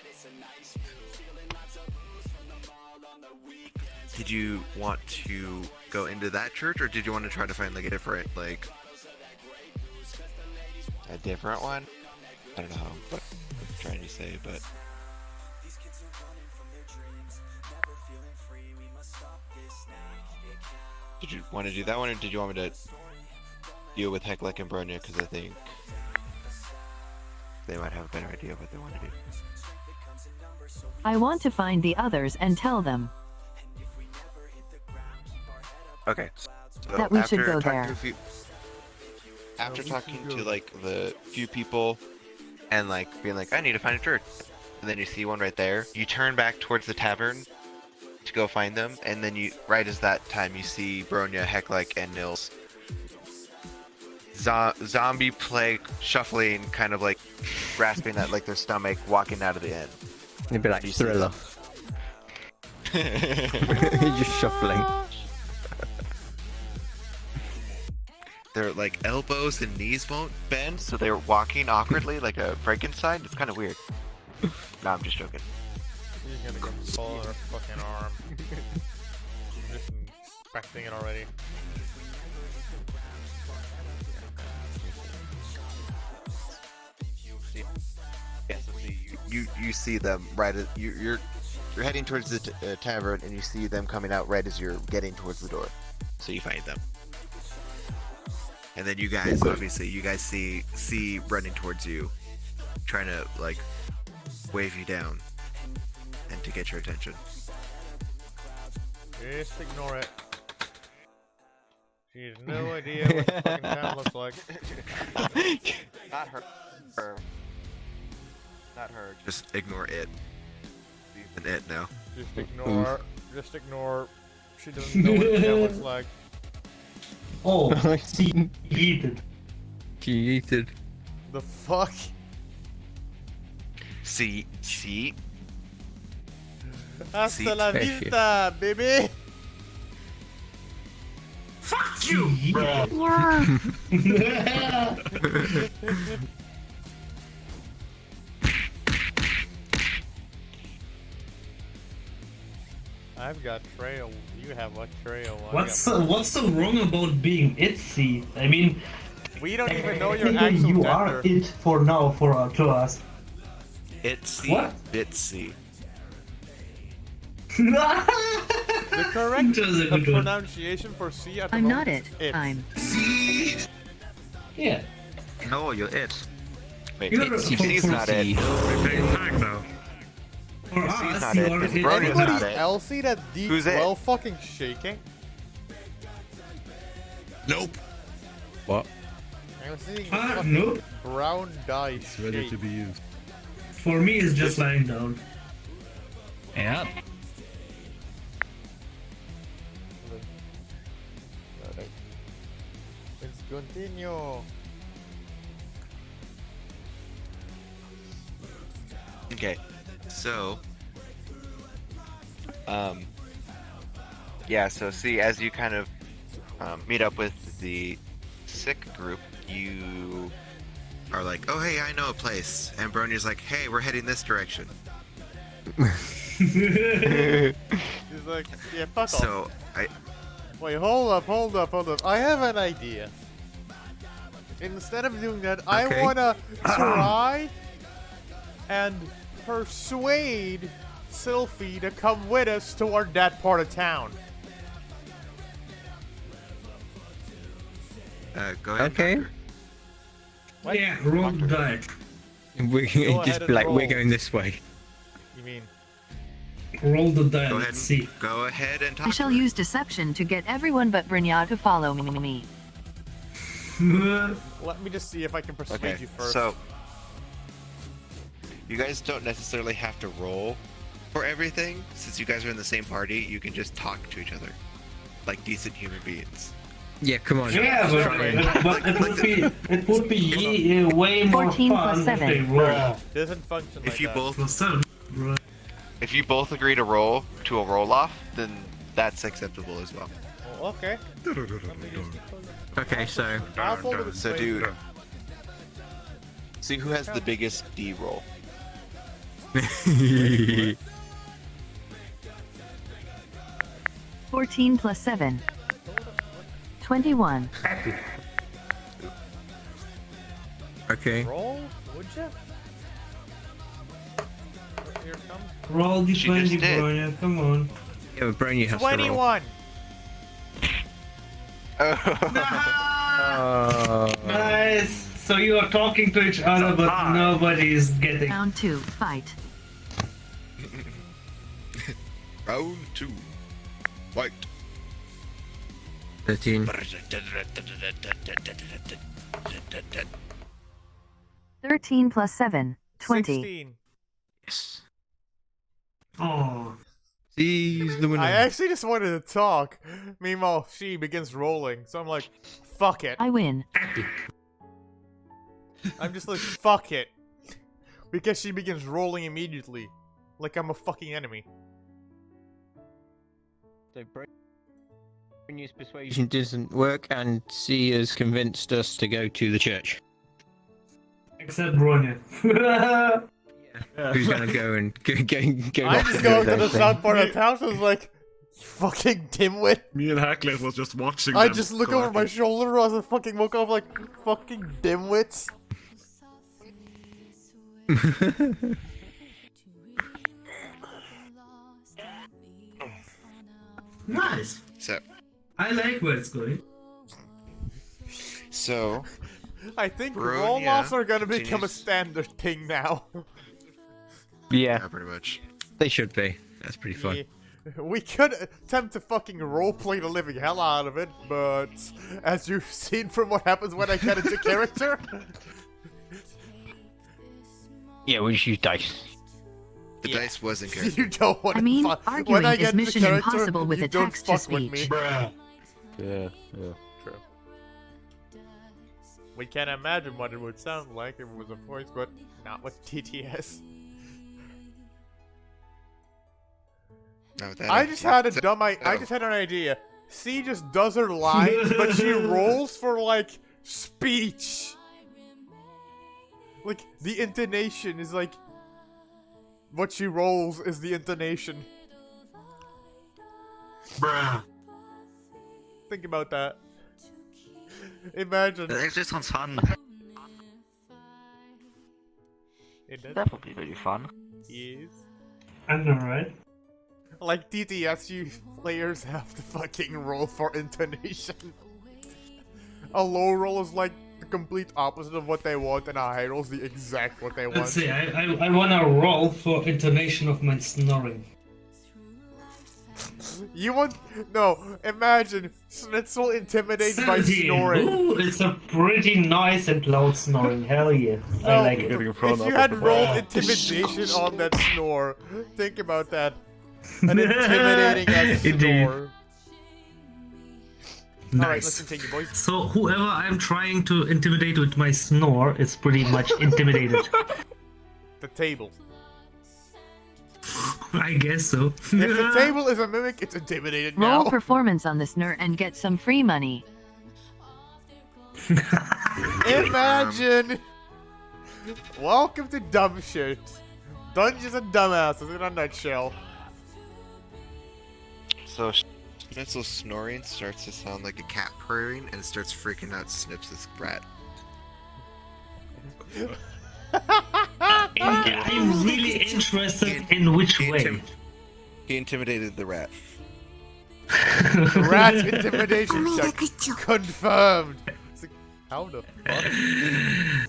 Did you want to go into that church, or did you want to try to find like a different, like, a different one? I don't know what I'm trying to say, but did you want to do that one, or did you want me to deal with Hecklek and Bronya? Because I think they might have a better idea of what they want to do. I want to find the others and tell them. Okay. So That we should after go talking there. to a few- after talking to like the few people and like being like, I need to find a church, and then you see one right there, you turn back towards the tavern to go find them, and then you, right as that time, you see Bronya, Hecklek, and Nils zombie plague shuffling, kind of like grasping at like their stomach, walking out of the inn. It'd be like You see Thriller. them. Just shuffling. Their like elbows and knees won't bend, so they're walking awkwardly like a Frankenstein. It's kind of weird. No, I'm just joking. She's gonna get pulled in her fucking arm. I'm just expecting it already. Yeah, so see, you see them right as you're heading towards the tavern, and you see them coming out right as you're getting towards the door. So you find them, and then you guys obviously see running towards you, trying to like wave you down, and to get your attention. Just ignore it. She has no idea what the fucking town looks like. Not her. Not her. Just ignore it. Leave it now. Just ignore. Just ignore. She doesn't know what the town looks like. Oh, she yeeted. She yeeted. The fuck? See. Hasta la vista, baby! Fuck you, bro. I've got trail. You have a trail. What's so wrong about being itsy? I mean, we don't even know your technically actual you gender. are it for now to us. Itsy What? bitsy. The correct Good one. pronunciation for C at the I'm not moment it. is I'm. Yeah. No, you're it. Wait, You're C's not it. Big tag though. For C's us, not you it. are It's it. Brony's not Anybody it. else see that deep Who's it? well fucking shaking? Nope. What? I'm seeing Ah, fucking nope. brown dye It's ready to shake. be used. For me, it's just lying down. Yeah. Alright. Let's continue. Okay, so, yeah, so see, as you kind of meet up with the sick group, you are like, oh, hey, I know a place. And Brony's like, hey, we're heading this direction. He's like, yeah, fuck off. So, Wait, hold up. I have an idea. Instead of doing that, I Okay. wanna try and persuade Sylphie to come with us toward that part of town. go ahead. Okay. Doctor. What? Yeah, roll the dice. We Go can ahead just be and like, roll. we're going this way. You mean? Roll the die. Go Let's ahead, see. go ahead and talk. I shall to her. use deception to get everyone but Brynja to follow me. Let me just see if I can persuade Okay, you first. so you guys don't necessarily have to roll for everything. Since you guys are in the same party, you can just talk to each other like decent human beings. Yeah, come on. Yeah, but it would be way more 14 fun plus if 7. they roll. Doesn't function like If you that. both Plus 7. Right. If you both agree to roll to a roll off, then that's acceptable as well. Oh, okay. Okay, so I'll fold it with So, spade. dude, see who has the biggest D roll. 14 plus 7. 21. okay. Roll, would you? Here it comes. Roll the She 20, just did. Bronya, come on. Yeah, but Brony has to roll. 21. Nice. So you are talking to each other, but nobody is getting. Round 2. Fight. Round 2. Fight. 13. 13 plus 7. 20. 16. Yes. Oh. He's the winner. I actually just wanted to talk. Meanwhile, she begins rolling. So I'm like, fuck it. I win. I'm just like, fuck it. Because she begins rolling immediately. Like I'm a fucking enemy. So Brony's persuasion doesn't work, and she has convinced us to go to the church. Except Bronya. Who's gonna go and go I off just and go do to the their thing? south part of town, so I was like, fucking dimwit. Me and Hacklet was just watching. I them just look go over at my it. shoulder as I fucking woke up like, fucking dimwits. Nice. So, I like where it's going. so I think Bronya roll-offs are gonna become a continues- standard thing now. Yeah, pretty much. they should be. That's pretty fun. Yeah. We could attempt to fucking roleplay the living hell out of it, but as you've seen from what happens when I get into character, Yeah, we just use dice. The dice wasn't character. you don't want I to mean, when arguing I is get into mission character, impossible with you a don't text to fuck with me. speech. Yeah. True. We can imagine what it would sound like if it was a voice, but not with TTS. Not with that I idea. just had a So- dumb I just had an idea. C just does her lines, but she rolls for like speech. Like the intonation is like what she rolls is the intonation. Bruh. Think about that. Imagine. That actually sounds fun. It does. That would be really fun. Yes. I know, right? Like TTS, you players have to fucking roll for intonation. A low roll is like the complete opposite of what they want, and a high roll is the exact what they want. Let's see, I wanna roll for intonation of my snoring. You want no? Imagine Schnitzel intimidated by 17. snoring. Ooh, it's a pretty nice and loud snoring. Hell yeah. I No, like it. if you had rolled intimidation on that snore, think about that. An intimidating ass Indeed. snore. Alright, let's Nice. continue, boys. So whoever I'm trying to intimidate with my snore is pretty much intimidated. The table. I guess so. If the table is a mimic, it's intimidated Roll now. performance on the snur and get some free money. Imagine. Welcome to Dumb Shit. Dungeons and Dumbasses in a nutshell. So Schnitzel's snoring starts to sound like a cat purring, and it starts freaking out Snips' rat. I'm really interested in which way. He intimidated the rat. Rat intimidation check confirmed. It's like, how the fuck?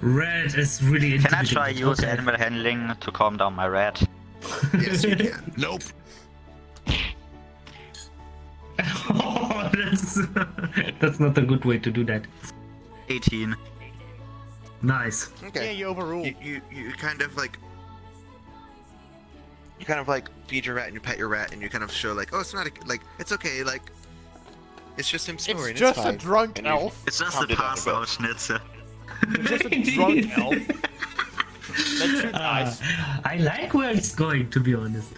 Red is really Can I intimidating. try use Okay. animal handling to calm down my rat? Yes, you can. Nope. Oh, that's not a good way to do that. 18. Nice. Okay. Yeah, you overruled. You kind of like feed your rat and you pet your rat and you kind of show like, oh, it's not like it's okay, like it's just him snoring. It's just a fine. drunk And you elf. It's just calmed a it down pass bit. out schnitzel. It's just a drunk elf. That's too nice. I like where it's going, to be honest.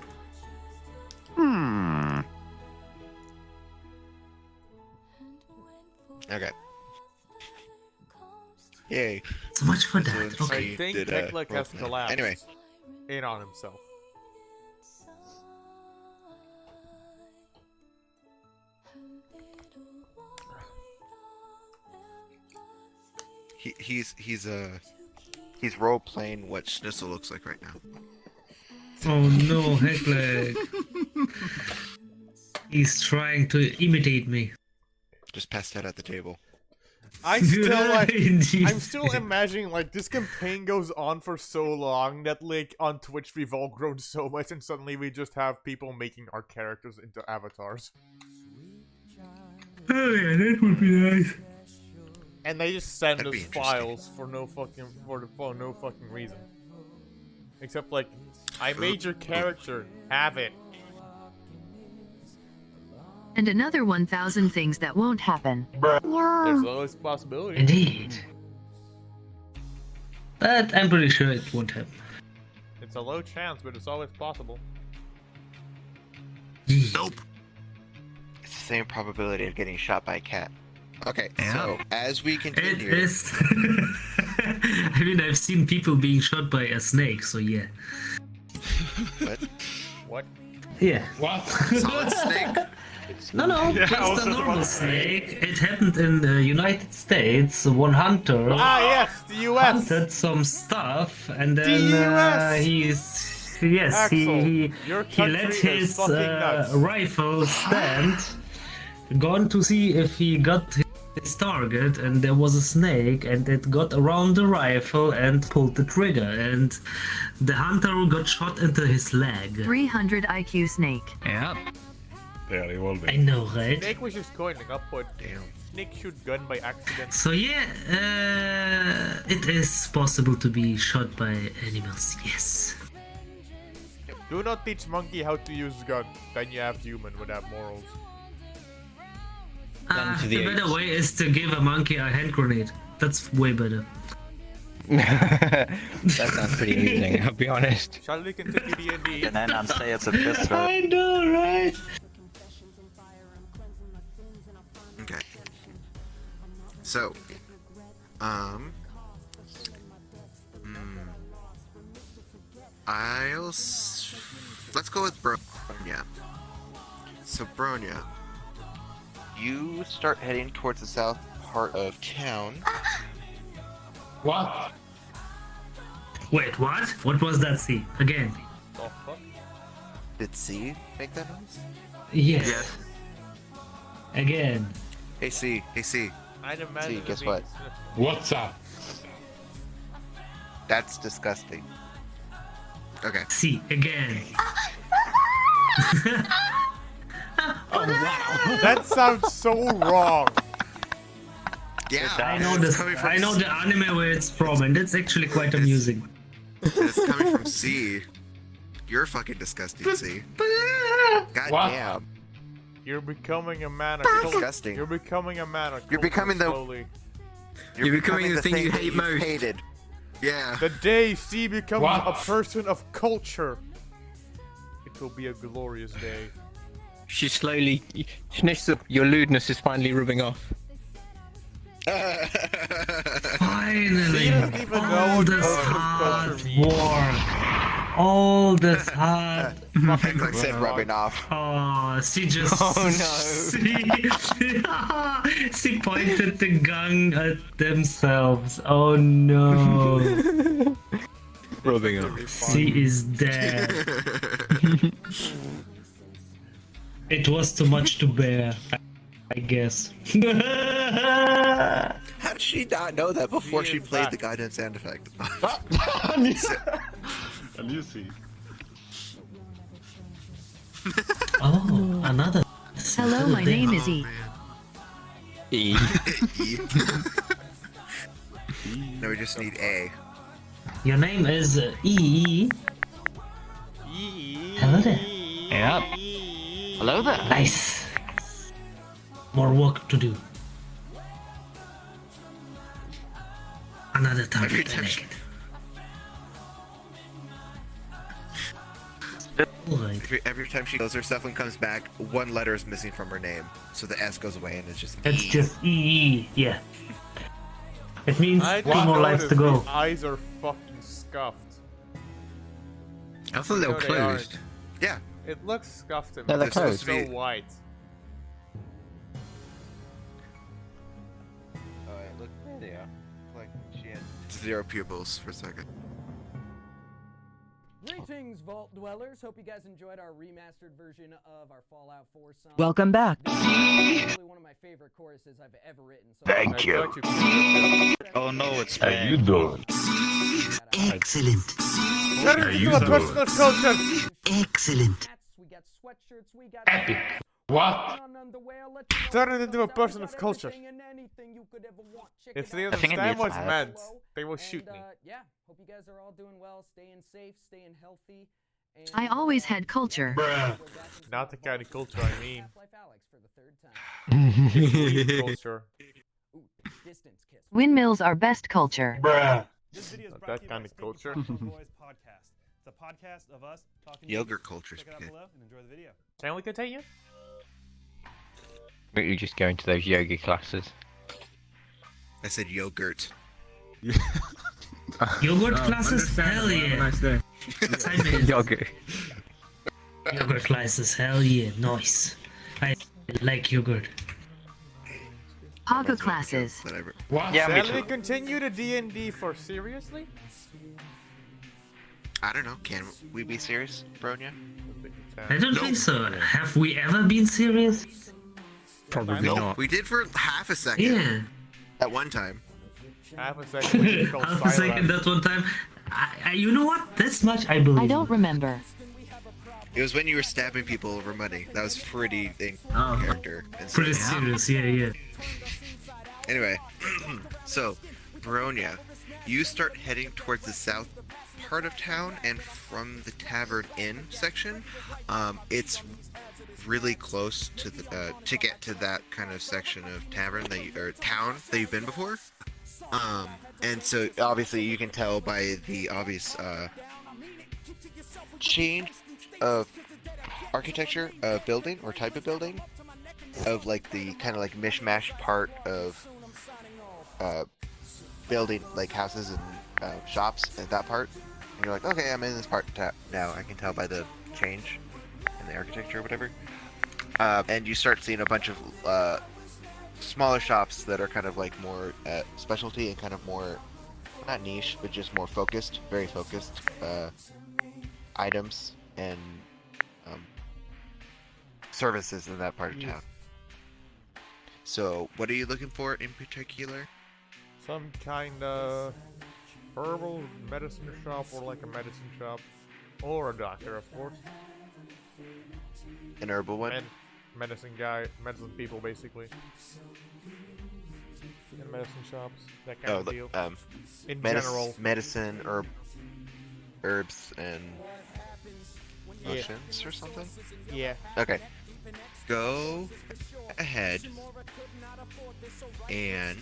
Okay. Yay. So much for So that. let's Okay. see, I think did, Tekla has roleplay. collapsed. Anyway, In on himself. he's role playing what Schnitzel looks like right now. Oh no, Heckler. He's trying to imitate me. Just passed out at the table. I still like. Indeed. I'm still imagining like this campaign goes on for so long that like on Twitch we've all grown so much and suddenly we just have people making our characters into avatars. Oh yeah, that would be nice. And they just send That'd us be interesting. files for no fucking reason. Except like, I made your character, have it. And another 1,000 things that won't happen. There's always a possibility. Indeed. But I'm pretty sure it won't happen. It's a low chance, but it's always possible. Nope. It's the same probability of getting shot by a cat. Okay, so as we It continue, is. I mean, I've seen people being shot by a snake, so yeah. What? What? Yeah. What? Solid snake? No, Yeah, I just was a just normal about to say. snake. It happened in the United States. One hunter Ah, yes, the US. hunted some stuff, and The then US. Axel, your he country let is his fucking nuts. rifle stand, gone to see if he got his target, and there was a snake, and it got around the rifle and pulled the trigger, and the hunter got shot into his leg. 300 IQ snake. Yeah. Yeah, they will be. I know, right? Snake was just going up, but Damn. snake shoot gun by accident. So yeah, it is possible to be shot by animals, yes. Do not teach monkey how to use gun. Then you have human without morals. The better way is to give a monkey a hand grenade. That's way better. That sounds pretty amusing, I'll be honest. Shall we continue D&D? And then I'll say it's a pistol. I know, right? Okay. So, let's go with Bronya. So Bronya, you start heading towards the south part of town. What? Wait, what? What was that C? Again? Oh fuck. Did C make that noise? Yes. Yes. Again. Hey C, hey C. I'd imagine. C, guess what? What's up? That's disgusting. Okay. C. Again. That sounds so wrong. Yeah. I know it's this. coming from I know the anime where it's from, and it's actually quite amusing. It's coming from C. You're fucking disgusting, C. God What? damn. You're becoming a man of You're culture. disgusting. You're becoming a man of You're culture becoming the- slowly. You're becoming the thing you that hate you've most. Hated. Yeah. The day C becomes What? a person of culture, it will be a glorious day. She slowly... Schnitzel, your lewdness is finally rubbing off. Finally, He doesn't even know all what this culture hard means. work, all this hard. Fucking like said rubbing off. Oh, she just. Oh, no. She pointed the gun at themselves. Oh no. Rubbing off. She is dead. It was too much to bear, I guess. How did she not know that before She she is played back. the goddamn sound effect? And you see. Oh, another. Hello, my name is E. E. E. No, we just need A. Your name is E. Hello there. Yep. Hello there. Nice. More work to do. Another target. I like it. Alright. Every time she goes herself and comes back, one letter is missing from her name. So the S goes away and it's just It's E. just E. Yeah. It means I two didn't more lives notice to go. the eyes are fucking scuffed. I thought they No, were they closed. Yeah. It looks scuffed to me. No, they're It's just closed. so white. Alright, look. There they are. Like she had 0 pupils for a second. Greetings, Vault Dwellers. Hope you guys enjoyed our remastered version of our Fallout 4 song. Welcome back. This is probably one of my favorite choruses I've ever written. So Thank you. Oh no, it's How you doing? Excellent. Turn How it you into a doing? person of culture. Excellent. we got sweatshirts, we got Epic. What? underwear, let you know Turn it what's into a up, we person got of culture. everything and anything you could ever want. Check If it they out. I think it understand needs what's that. meant, they will shoot me. Yeah, hope you guys are all doing well, staying safe, staying healthy. And, I always had culture. Bruh. Not the kind of culture I mean. Half-Life Alex for the third time. Culture. Ooh, distance kiss. Windmills are best culture. Bruh. This video is Not brought that to you by kind of Stinky culture. Professional Boys Podcast. It's a podcast of us talking Yogurt culture's Check it out good. below and enjoy the video. Can we continue? You just go into those yoga classes. I said yogurt. Yogurt classes? Hell understandable. Have a yeah. nice day. I mean, Yogurt. yogurt classes, hell yeah, nice. I like yogurt. Pago classes. Whatever. Yeah, me Shall we too. continue to D&D for seriously? I don't know. Can we be serious, Bronya? I don't think so. Have we ever been serious? Probably No, not. we did for half a second. Yeah. At one time. Half a second. we just fell Half a second silent. that one time. You know what? That's much I believe. I don't remember. It was when you were stabbing people over money. That was pretty in character. And so- Pretty serious, yeah. Anyway, so, Baronia, you start heading towards the south part of town, and from the Tavern Inn section, it's really close to the to get to that kind of section of tavern that or town that you've been before. And so obviously you can tell by the obvious change of architecture of building or type of building, of like the kind of like mishmash part of building like houses and shops at that part. And you're like, okay, I'm in this part now. I can tell by the change in the architecture or whatever. And you start seeing a bunch of smaller shops that are kind of like more specialty and kind of more, not niche, but just more focused, very focused items and services in that part of town. So, what are you looking for in particular? Some kind of herbal medicine shop, or like a medicine shop, or a doctor, of course. An herbal one? Medicine guy, medicine people, basically. In medicine shops, that kind of deal. In general. Medicine, herbs, and potions or something? Yeah. Okay. Go ahead and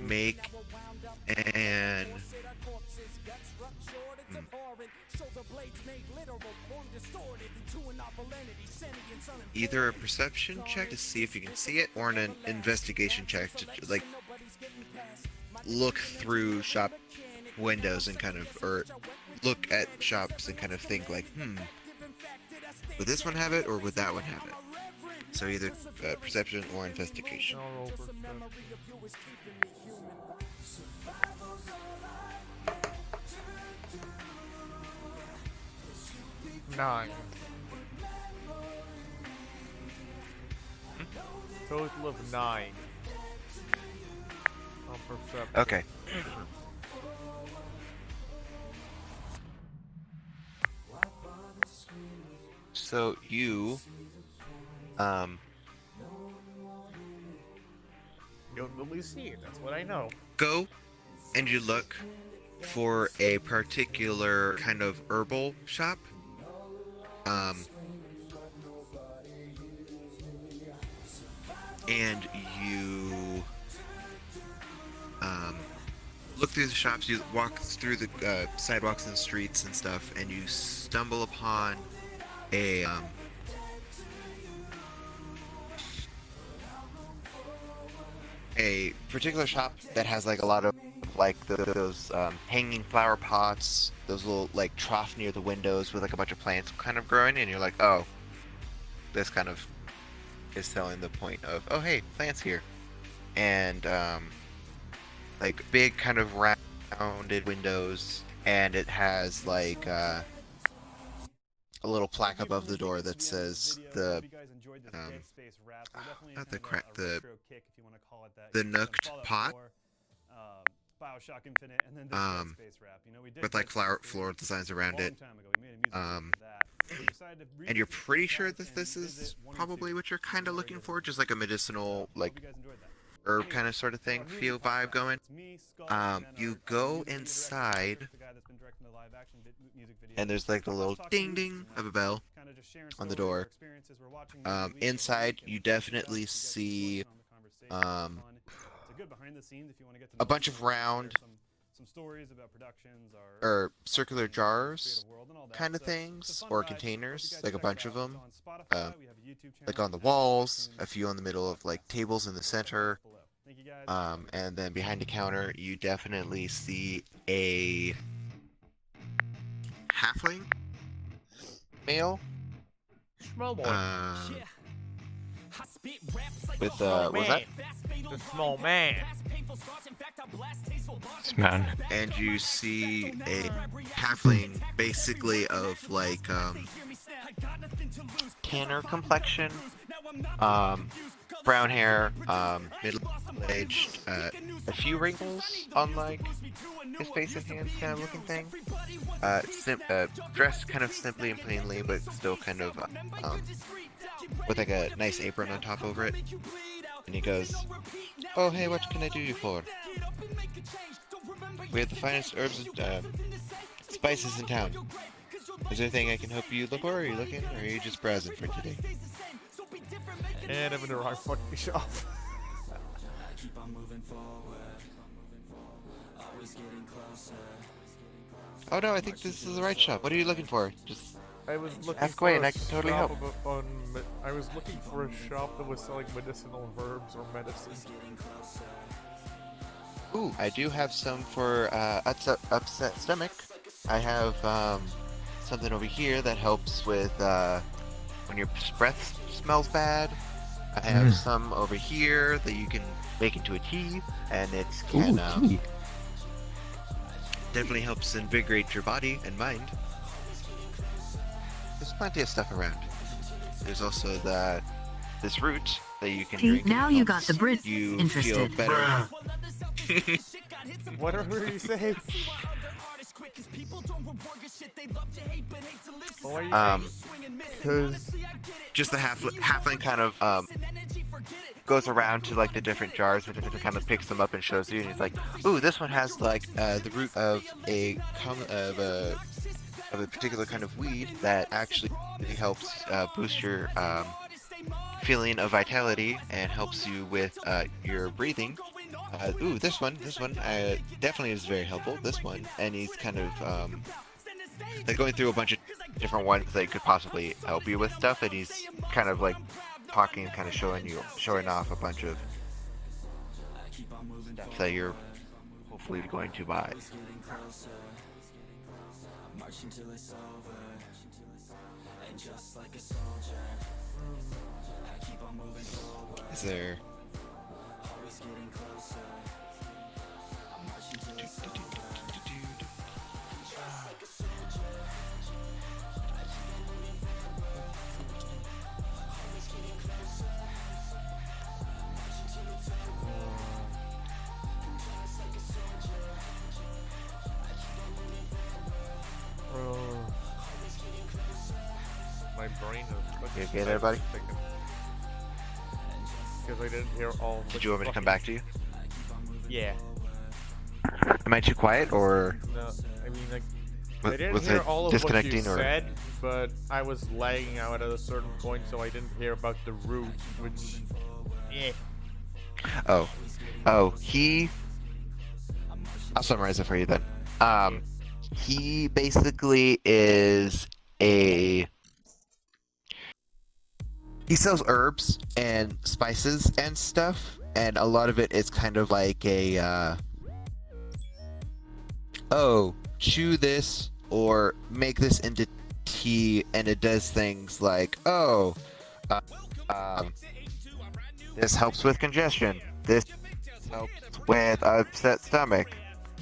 make an either a perception check to see if you can see it, or an investigation check to like look through shop windows and kind of, or look at shops and kind of think like, would this one have it or would that one have it? So either perception or investigation. Nine. Total of 9. On perception. Okay. So you You'll really see it, that's what I know. go and you look for a particular kind of herbal shop. And you look through the shops, you walk through the sidewalks and streets and stuff, and you stumble upon a particular shop that has like a lot of like those hanging flower pots, those little like trough near the windows with like a bunch of plants kind of growing, and you're like, oh, this kind of is selling the point of, oh hey, plants here. And like big kind of rounded windows, and it has like a little plaque above the door that says the not the crack, the Nooked Pot, Bioshock Infinite, and then the Space Rap. You know, we did with like floral designs around it. And you're pretty sure that this is probably what you're kind of looking for, just like a medicinal, like herb kind of sort of thing, feel vibe going. You go inside, and there's like the little ding ding of a bell on the door. Inside, you definitely see a bunch of round or circular jars kind of things, or containers, like a bunch of them, like on the walls, a few in the middle of like tables in the center, Thank you guys. And then behind the counter, you definitely see a halfling male. Small boy. With was that? The small man. Man. And you see a halfling, basically of like tanner complexion, brown hair, middle-aged, a few wrinkles on like his face and hands, kind of looking thing. Dressed kind of simply and plainly, but still kind of with like a nice apron on top over it. And he goes, "Oh, hey, what can I do you for? We have the finest herbs and spices in town. Is there anything I can help you look for? Are you looking, or are you just browsing for today?" And I'm in the wrong fucking shop. Oh no, I think this is the right shop. What are you looking for? Just I was looking ask for away a and I can totally shop help. I was looking for a shop that was selling medicinal herbs or medicine. Ooh, I do have some for upset stomach. I have something over here that helps with when your breath smells bad. I have some over here that you can make into a tea, and it can definitely helps invigorate your body and mind. There's plenty of stuff around. There's also this root that you can See, drink. now you got the Brit You interested. feel better. Whatever you say. Just the halfling kind of goes around to like the different jars and kind of picks them up and shows you, and he's like, "Ooh, this one has like the root of a particular kind of weed that actually helps boost your feeling of vitality and helps you with your breathing. Ooh, this one definitely is very helpful. This one," and he's kind of like going through a bunch of different ones that could possibly help you with stuff, and he's kind of like talking and kind of showing off a bunch of stuff that you're hopefully going to buy. Is there? My brain is. You okay there, buddy? Because I didn't hear all. Did you want me to come back to you? Yeah. Am I too quiet, or? No, I mean like. I didn't was hear it all of what you disconnecting, or? said, but I was lagging out at a certain point, so I didn't hear about the root, which. Yeah. Oh, I'll summarize it for you then. He basically is he sells herbs and spices and stuff, and a lot of it is kind of like a chew this or make this into tea, and it does things like this helps with congestion, this helps with upset stomach,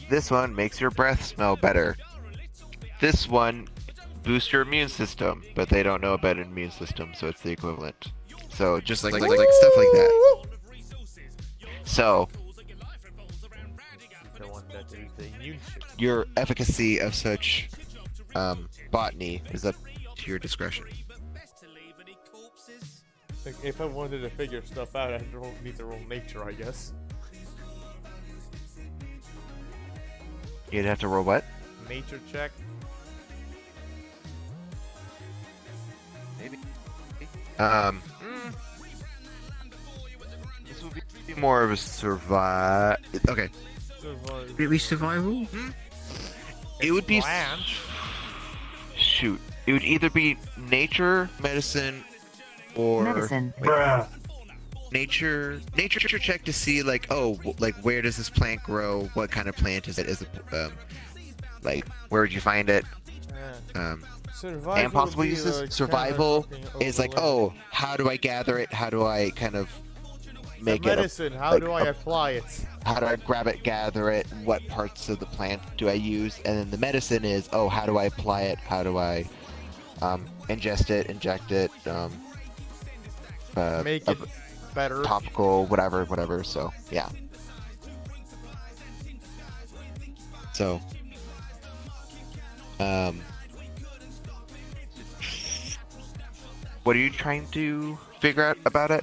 this one makes your breath smell better, this one boosts your immune system, but they don't know about an immune system, so it's the equivalent. So just like stuff like that. So your efficacy of such botany is up to your discretion. Like, if I wanted to figure stuff out, I don't need to roll nature, I guess. You'd have to roll what? Nature check. Maybe. This would be more of a survive. Okay. Would it be survival? It would be. Shoot. It would either be nature, medicine, or. Medicine. Wait. nature check to see like, oh, like where does this plant grow? What kind of plant is it? Is it like where would you find it? Survival And possible would be, uses. like, Survival kinda is like, overloaded. oh, how do I gather it? How do I kind of make the it? medicine, how do I apply it? How do I grab it, gather it? What parts of the plant do I use? And then the medicine is, oh, how do I apply it? How do I ingest it, inject it, Make it better. topical, whatever. So yeah. So, what are you trying to figure out about it?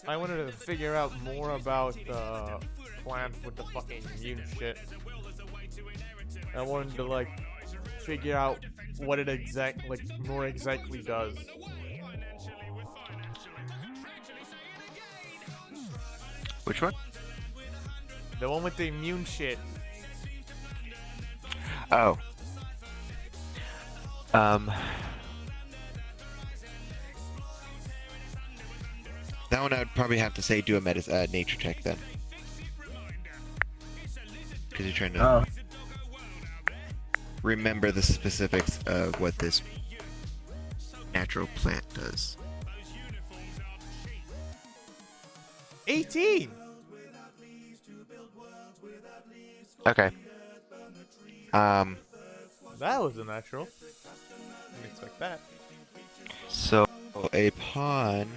I wanted to figure out more about the plant with the fucking immune shit. I wanted to like figure out what it more exactly does. Which one? The one with the immune shit. Oh. That one I'd probably have to say do a nature check then. Because you're trying to remember the specifics of what this natural plant does. 18! Okay. That was a natural. Didn't expect that. So, upon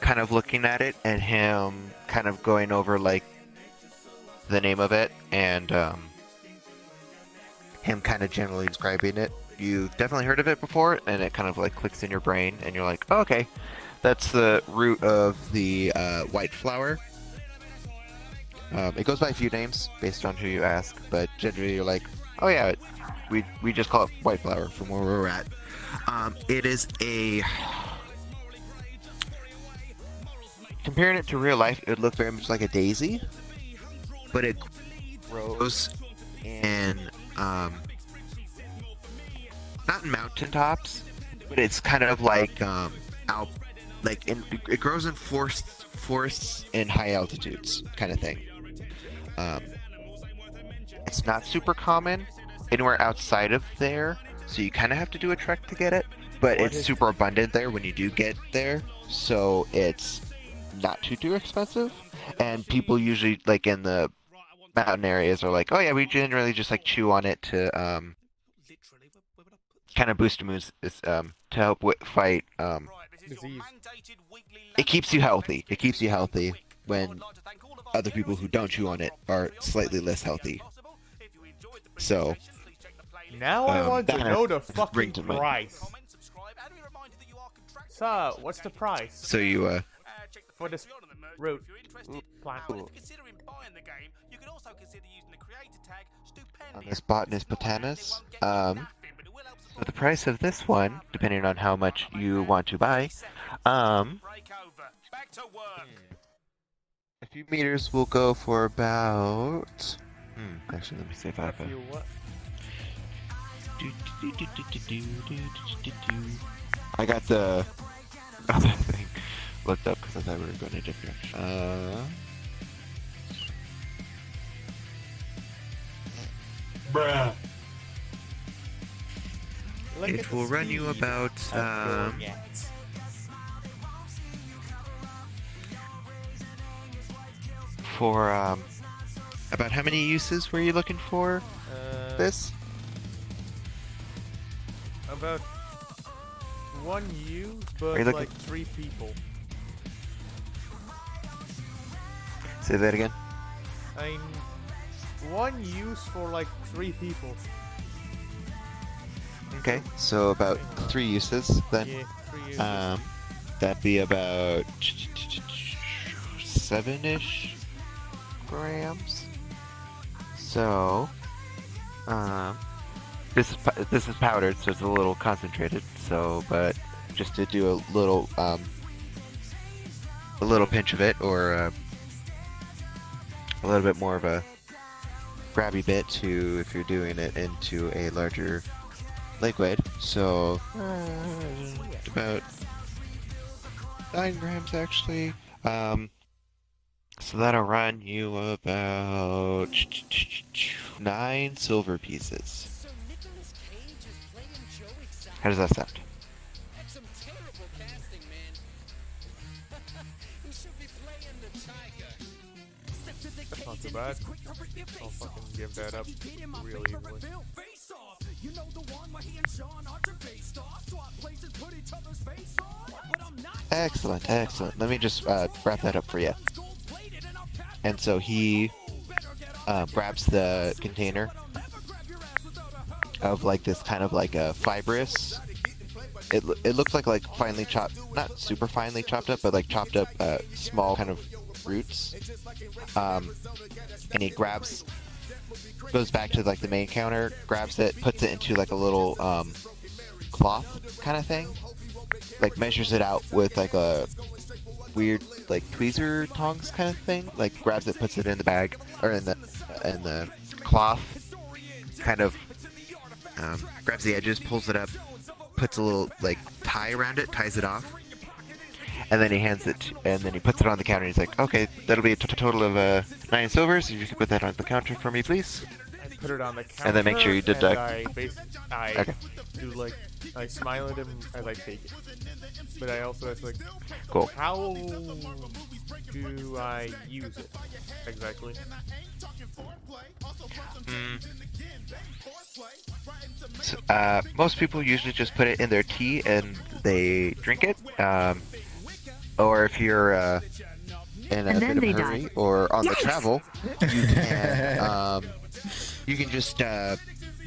kind of looking at it and him kind of going over like the name of it and him kind of generally describing it, you've definitely heard of it before, and it kind of like clicks in your brain and you're like, oh, okay, that's the root of the white flower. It goes by a few names based on who you ask, but generally you're like, oh yeah, we just call it white flower from where we're at. It is a... Comparing it to real life, it would look very much like a daisy, but it grows in, not in mountaintops, but it's kind of like, it grows in forests in high altitudes, kind of thing. It's not super common anywhere outside of there, so you kind of have to do a trek to get it, but it's super abundant there when you do get there, so it's not too expensive, and people usually like in the mountain areas are like, oh yeah, we generally just like chew on it to kind of boost immunity, to help fight disease. It keeps you healthy. It keeps you healthy when other people who don't chew on it are slightly less healthy. So now I want to know the fucking brings to mind. price. So, what's the price? So you for this root plant. On this botanist botanus, so the price of this one, depending on how much you want to buy, a few meters will go for about. Actually, let me see if I have a. I got the other thing looked up because I thought we were going a different direction. Bruh. It will run you about for about how many uses were you looking for this? About one use, but Are you like 3 people. Say that again. One use for like 3 people. Okay, so about 3 uses then. Yeah, 3 uses. That'd be about 7-ish grams. So, this is powdered, so it's a little concentrated. So, but just to do a little a little pinch of it, or a little bit more of a grabby bit to if you're doing it into a larger liquid. So about 9 grams actually. So that'll run you about 9 silver pieces. How does that sound? That's not too bad. I'll fucking give that up real easily. Excellent, excellent. Let me just wrap that up for you. And so he grabs the container of like this kind of like a fibrous. It looks like finely chopped, not super finely chopped up, but like chopped up small kind of roots. And he goes back to like the main counter, grabs it, puts it into like a little cloth kind of thing, like measures it out with like a weird like tweezer tongs kind of thing, like grabs it, puts it in the bag or in the cloth, kind of grabs the edges, pulls it up, puts a little like tie around it, ties it off, and then he hands it, and then he puts it on the counter. He's like, "Okay, that'll be a total of 9 silvers. If you can put that on the counter for me, please." I put it on the counter. And then make sure you deduct. I do like I smile at him as I take it, but I also ask like, "Cool. How do I use it exactly?" So, most people usually just put it in their tea and they drink it. Or if you're in a bit of a hurry or on the travel, you can just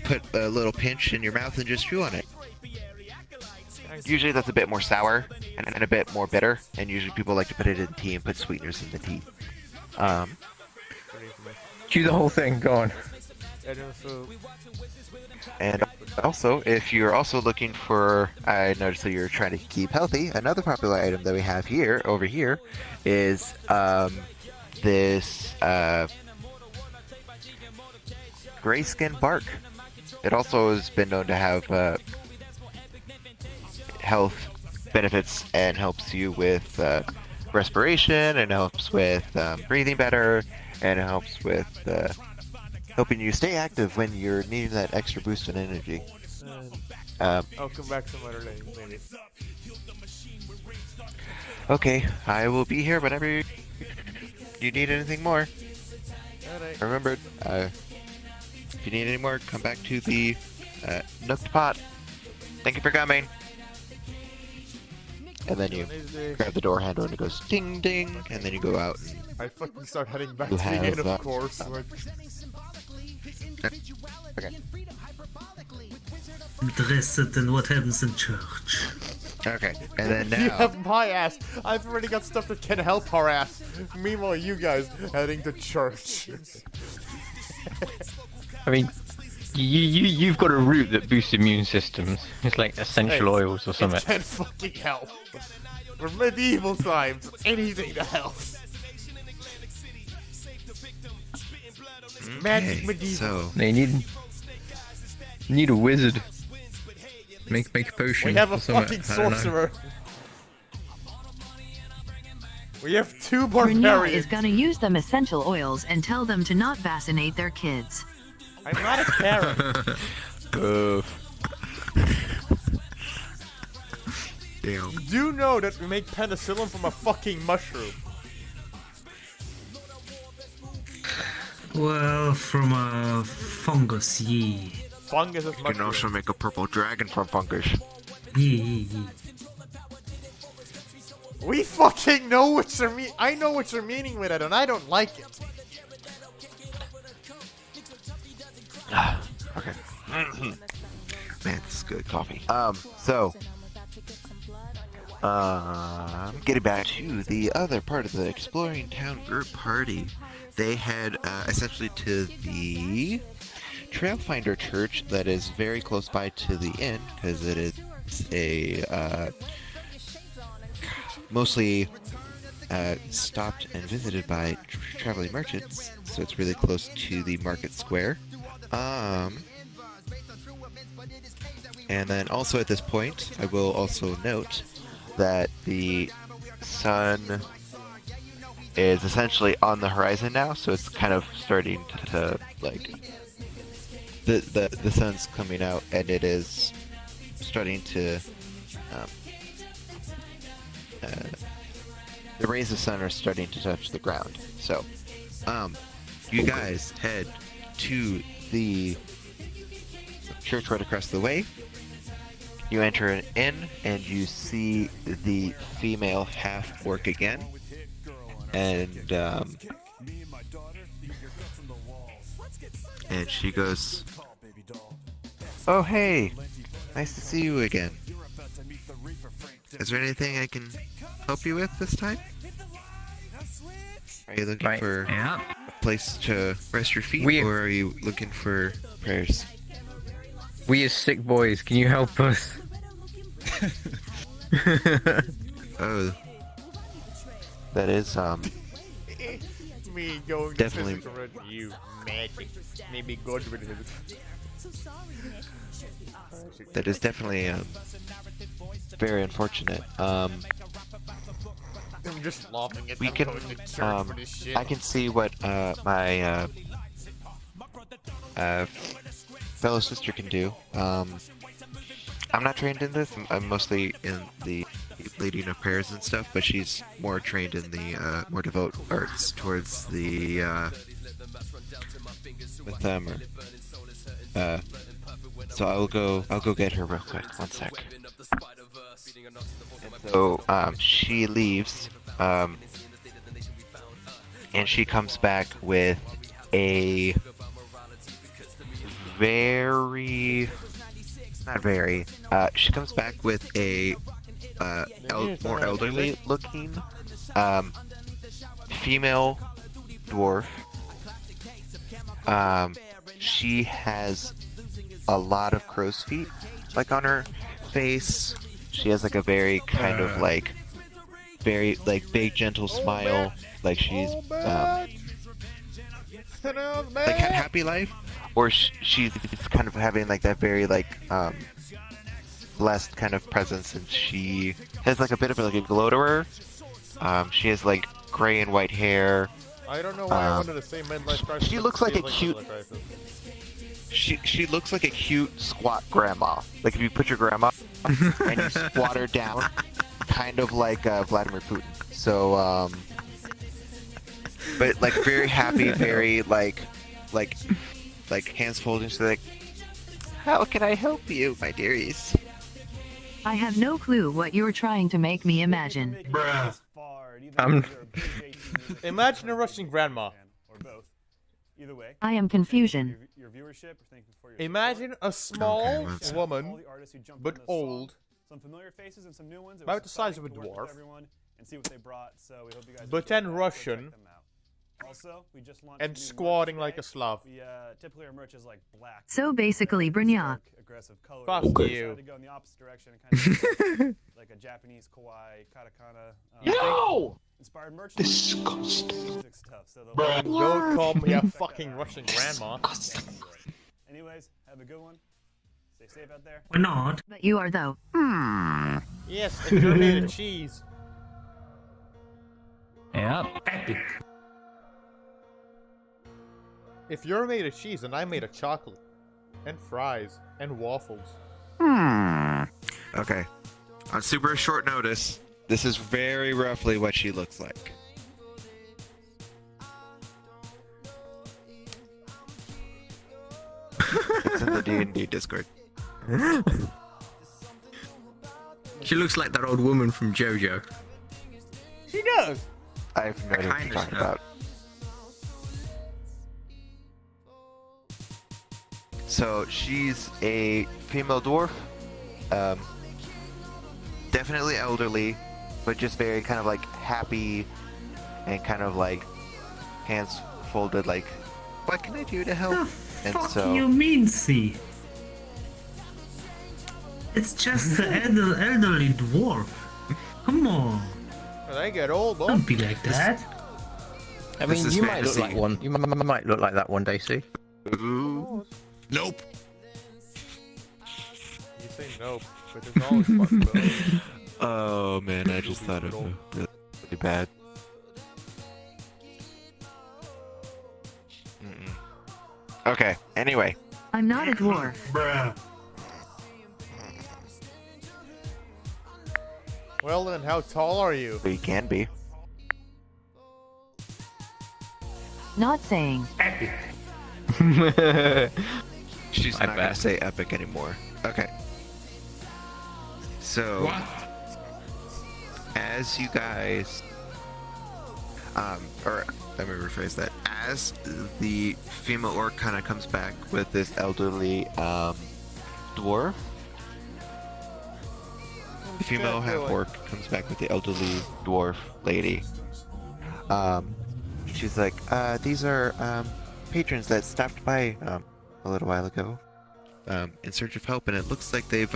put a little pinch in your mouth and just chew on it. Usually that's a bit more sour and a bit more bitter, and usually people like to put it in tea and put sweeteners in the tea. Chew the whole thing, go on. And also, if you're also looking for, I noticed that you're trying to keep healthy, another popular item that we have here, over here, is this grayskin bark. It also has been known to have health benefits and helps you with respiration, and helps with breathing better, and it helps with helping you stay active when you're needing that extra boost in energy. I'll come back some other day, maybe. Okay, I will be here whenever you need anything more. Alright. Remember, if you need any more, come back to the Nooked Pot. Thank you for coming. And then you grab the door handle and it goes ding ding, and then you go out. And I fucking start heading back you to the have, inn, of course. Okay. Interested in what happens in church. Okay, and then now... You have my ass. I've already got stuff that can help our ass. Meanwhile, you guys heading to church. I mean, you've got a root that boosts immune systems. It's like essential oils or something. It can fucking help. For medieval times, anything to help. Magic medieval. So they need a wizard. Make a potion. We have a or something. fucking I don't know. sorcerer. We have 2 Brunel barbarians. is gonna use them essential oils and tell them to not vaccinate their kids. I'm not a Karen. Damn. You do know that we make penicillin from a fucking mushroom. Well, from a fungus, yeah. Fungus is You can mushroom. also make a purple dragon from fungus. Yeah. We fucking know what you're I know what you're meaning with it, and I don't like it. Okay. Man, this is good coffee. So, getting back to the other part of the Exploring Town group party, they head essentially to the Trailfinder Church that is very close by to the inn, because it is a mostly stopped and visited by traveling merchants, so it's really close to the market square. And then also at this point, I will also note that the sun is essentially on the horizon now, so it's kind of starting to like the sun's coming out, and it is starting to the rays of sun are starting to touch the ground. So, you guys head to the church right across the way. You enter an inn, and you see the female half-orc again. And she goes, "Oh, hey, nice to see you again. Is there anything I can help you with this time? Are you looking for a place to rest your feet, or are you looking for prayers?" We as sick boys, can you help us? Oh, that is Me going definitely to run you magic. Maybe God with it. that is definitely very unfortunate. I'm just laughing at We them can going to church for this shit. I can see what my fellow sister can do. I'm not trained in this. I'm mostly in the leading of prayers and stuff, but she's more trained in the more devout arts towards the with them. So I'll go get her real quick. One sec. And so she leaves, and she comes back with a she comes back with a more elderly looking female dwarf. She has a lot of crow's feet like on her face. She has like a very kind of like very like big gentle smile, like she's like happy life, or she's kind of having like that very like blessed kind of presence, and she has like a bit of like a glow to her. She has like gray and white hair. I don't know why I wanted to say midlife crisis. She looks like a cute. She looks like a cute squat grandma. Like if you put your grandma and you squat her down, kind of like Vladimir Putin. So but like very happy, very like hands folded. She's like, "How can I help you, my dearies?" I have no clue what you're trying to make me imagine. Bruh. Imagine a Russian grandma. Or both. Either way. I am confusion. Your viewership, thank you for your Imagine a small woman, all the artists who jumped but on this old, song, some familiar faces and some new ones. It about was the size of a exciting to work with dwarf, everyone and see what they brought. So we hope you guys but enjoyed then that. Go Russian, check them out. Also, we just launched and new merch squatting today. like a Slav. We typically our merch is like black. So basically, Brynja. Aggressive colors. Fuck So we you. decided to go in the opposite direction and kind of like a Japanese kawaii katakana. No! Inspired merch. Disgusting. Music stuff. So Bruh, don't call me a fucking Russian grandma. Anyways, have a good one. Stay safe out there. Or not. But you are though. Yes, and you're made of cheese. Yep. Epic. If you're made of cheese, and I'm made of chocolate, and fries, and waffles. Okay. On super short notice, this is very roughly what she looks like. It's in the D&D Discord. She looks like that old woman from JoJo. She does! I have no idea what you're talking about. So she's a female dwarf, definitely elderly, but just very kind of like happy and kind of like hands folded, like, "What can I do to help?" The And fuck so you mean, see? It's just the elderly dwarf. Come on. They get old, though. Don't be like that. I This mean, is you might look like fantasy. one. You might look like that one day, see? Ooh. Nope. You say nope, but there's always possibility. Oh man, I just thought of a really bad. Okay, anyway. I'm not a dwarf. Bruh. Well then, how tall are you? We can be. Not saying. She's I not gonna bet. say epic anymore. Okay. So What? as you guys or let me rephrase that. As the female orc kind of comes back with this elderly dwarf, the female half orc comes back with the elderly dwarf lady. She's like, these are patrons that stopped by a little while ago in search of help, and it looks like they've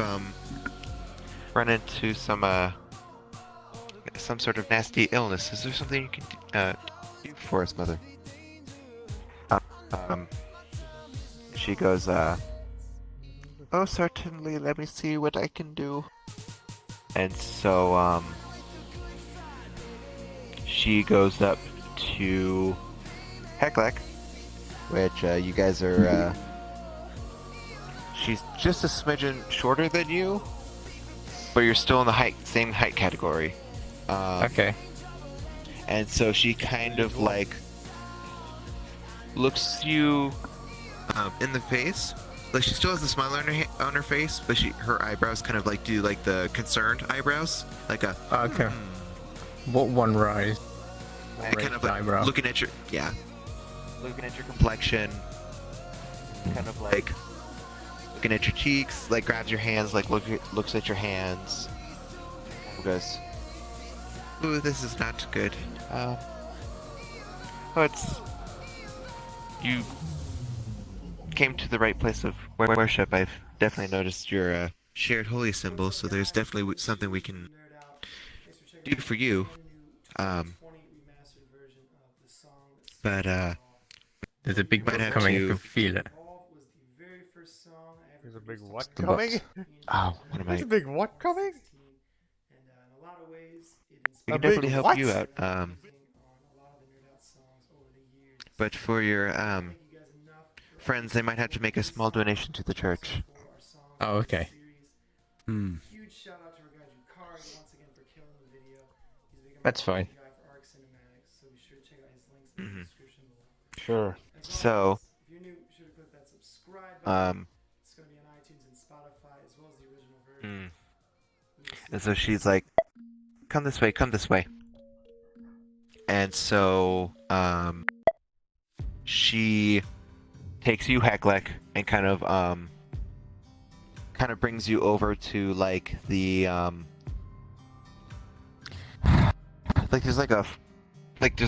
run into some sort of nasty illness. Is there something you can do for us, Mother? She goes, oh, certainly, let me see what I can do. And so, she goes up to Hecklek, which, you guys are, she's just a smidgen shorter than you, but you're still in the same height category. Okay. And so she kind of like looks you in the face. Like she still has a smile on her face, but her eyebrows kind of like do like the concerned eyebrows, like a. Okay. What one rise? And kind of like eyebrow. looking at your looking at your complexion, kind of like looking at your cheeks, like grabs your hands, like looks at your hands, and goes, "Ooh, this is not good." But you came to the right place of worship. I've definitely noticed your shared holy symbol, so there's definitely something we can do for you. But there's a big might book have coming. to I can feel it. There's a big what The coming? box. Oh, what am There's I? a big what coming? We A can definitely big help what? you out. But for your friends, they might have to make a small donation to the church. Oh, okay. Huge shout out to our guy Jukari once again for killing the video. He's a big That's fine. guy for Arc Cinematics, so be sure to check out his links in the description below. Sure. So, If you're new, be sure to click that subscribe button. It's gonna be on iTunes and Spotify as well as the original version. And so she's like, come this way, come this way. And so, she takes you, Hecklek, and kind of brings you over to, like, the, like, there's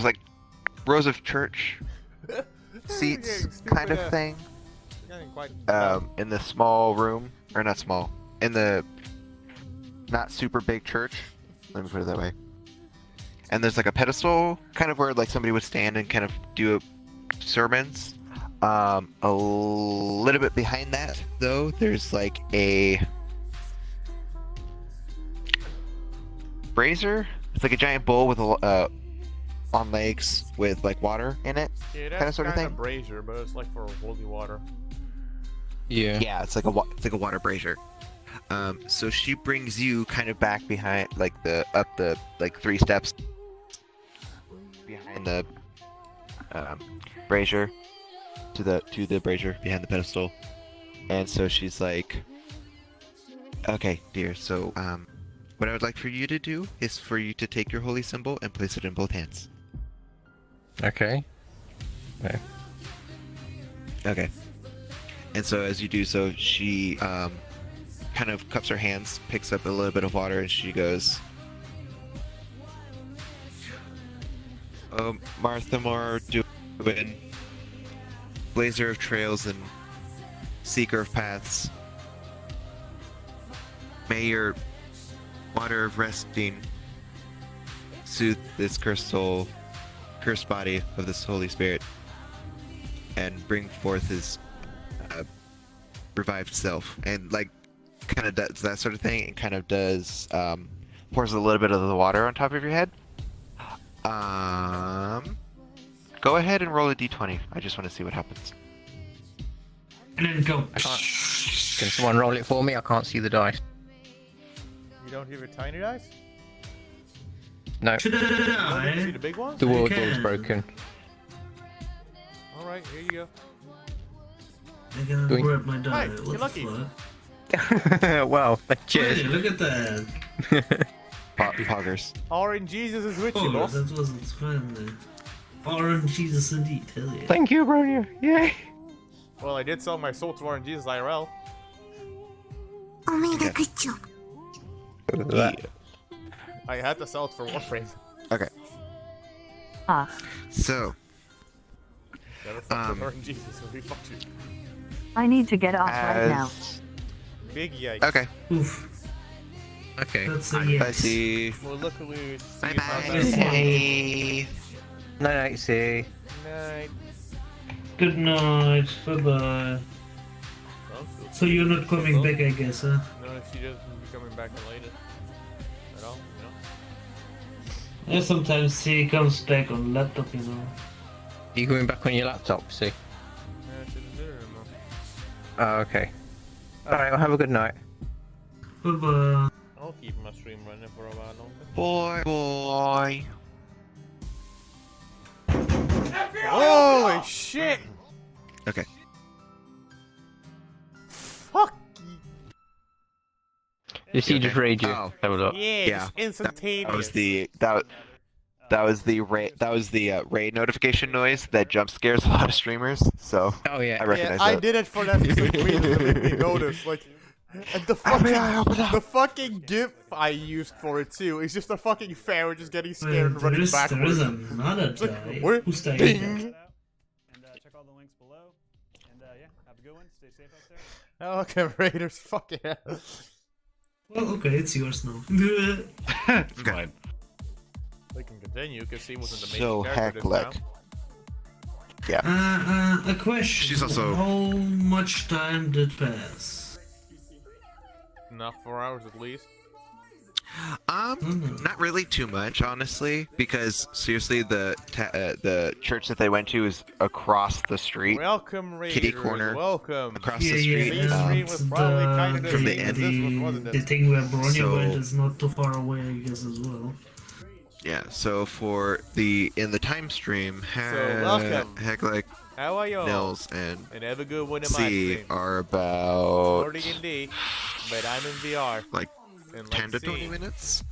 like rows of church seats kind of thing. In the small room, or not small, in the not super big church. Let me put it that way. And there's like a pedestal, kind of where like somebody would stand and kind of do sermons. A little bit behind that, though, there's like a brazier. It's like a giant bowl with on legs with like water in it, Yeah, kind of sort of thing. brazier, but it's like for holy water. Yeah. Yeah, it's like a water brazier. So she brings you kind of back behind, like up the 3 steps behind the brazier to the brazier behind the pedestal, and so she's like, "Okay, dear. So what I would like for you to do is for you to take your holy symbol and place it in both hands." Okay. Okay. Okay. And so as you do so, she kind of cups her hands, picks up a little bit of water, and she goes, "Oh, Martha Moore, Dungeuns, blazer of trails and seeker of paths, may your water of resting soothe this cursed body of this Holy Spirit and bring forth his revived self, and like kind of does that sort of thing, and kind of does pours a little bit of the water on top of your head. Go ahead and roll a d20. I just want to see what happens. And then go. Can someone roll it for me? I can't see the dice. You don't hear your tiny dice? No. You don't see the big ones? The world wall's broken. Alright, here you go. I gotta Doing- grab my die. Hey, What you're the lucky. Wow, cheers. Hey, look at that. Poggers. Orange Jesus is with you, Oh, boss. that wasn't funny. Orange Jesus indeed, hell yeah. Thank you, Bronya. Yay. Well, I did sell my soul to Orange Jesus IRL. Good job. I had to sell it for Warframe. Okay. Ah. So, Never fucked with Orange Jesus, so we fucked you. I need to get off right now. Big yikes. Okay. Oof. Okay. That's a yes. I see. Well, luckily, Bye see bye. Hey. Night, see. Night. Good night. Bye bye. So you're not coming back, I guess, huh? No, she doesn't be coming back later. At all, you know? Yeah, sometimes she comes back on laptop, you know. You going back on your laptop, see? Yeah, she doesn't do it anymore. Oh, okay. Alright, well, have a good night. Bye bye. I'll keep my stream running for a while longer. Boy. Holy shit! Okay. Fuck You see, just raid you. Oh. Have a look. yeah, Yeah. just instantaneous. That was the raid notification noise that jump scares a lot of streamers. So Oh, yeah. I recognize I that. did it for that specific reason to make me notice. Like, and the fucking GIF I used for it too is just a fucking Pharaoh just getting scared and running There backwards. is another It's like, die. where? Who's dying? Ding. And check all the links below. And yeah, have a good one. Stay safe out there. Oh, okay, Raiders, fuck yeah. Well, okay, it's yours now. It's fine. We can continue because he wasn't the main So character this Hecklick. time. Yeah. A question. She's also- How much time did pass? Not 4 hours at least. Not really too much, honestly, because seriously, the church that they went to is across the street. Welcome, Raiders. Kitty corner. Welcome. Across the street. This stream was probably kind of the from the same as end. this one, wasn't The it? thing where Bronya So- went is not too far away, I guess, as well. Yeah. So for in the time stream, welcome. Hecklick, How are you? Nils, and have a good one in my C stream. are about Or D&D, but I'm in VR. like And 10 to C. 20 minutes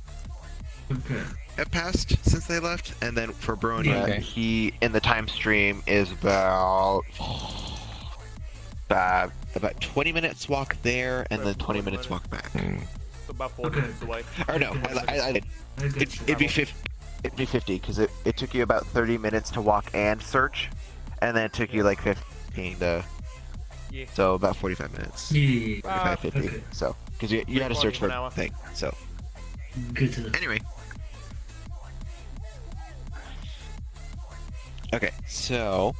Okay. have passed since they left, and then for Bronya, Okay. he in the time stream is about 20 minutes walk there, and then 20 minutes walk back. It's about 4 Okay. minutes away. Or no, I did. I get you. It'd be 50. It'd be 50 because it took you about 30 minutes to walk and search, and then it took you like 15 to. Yeah. So about 45 minutes. Yeah. 45, 50. Okay. So because you had to search for an hour. a thing. So Good to know. anyway. Okay, so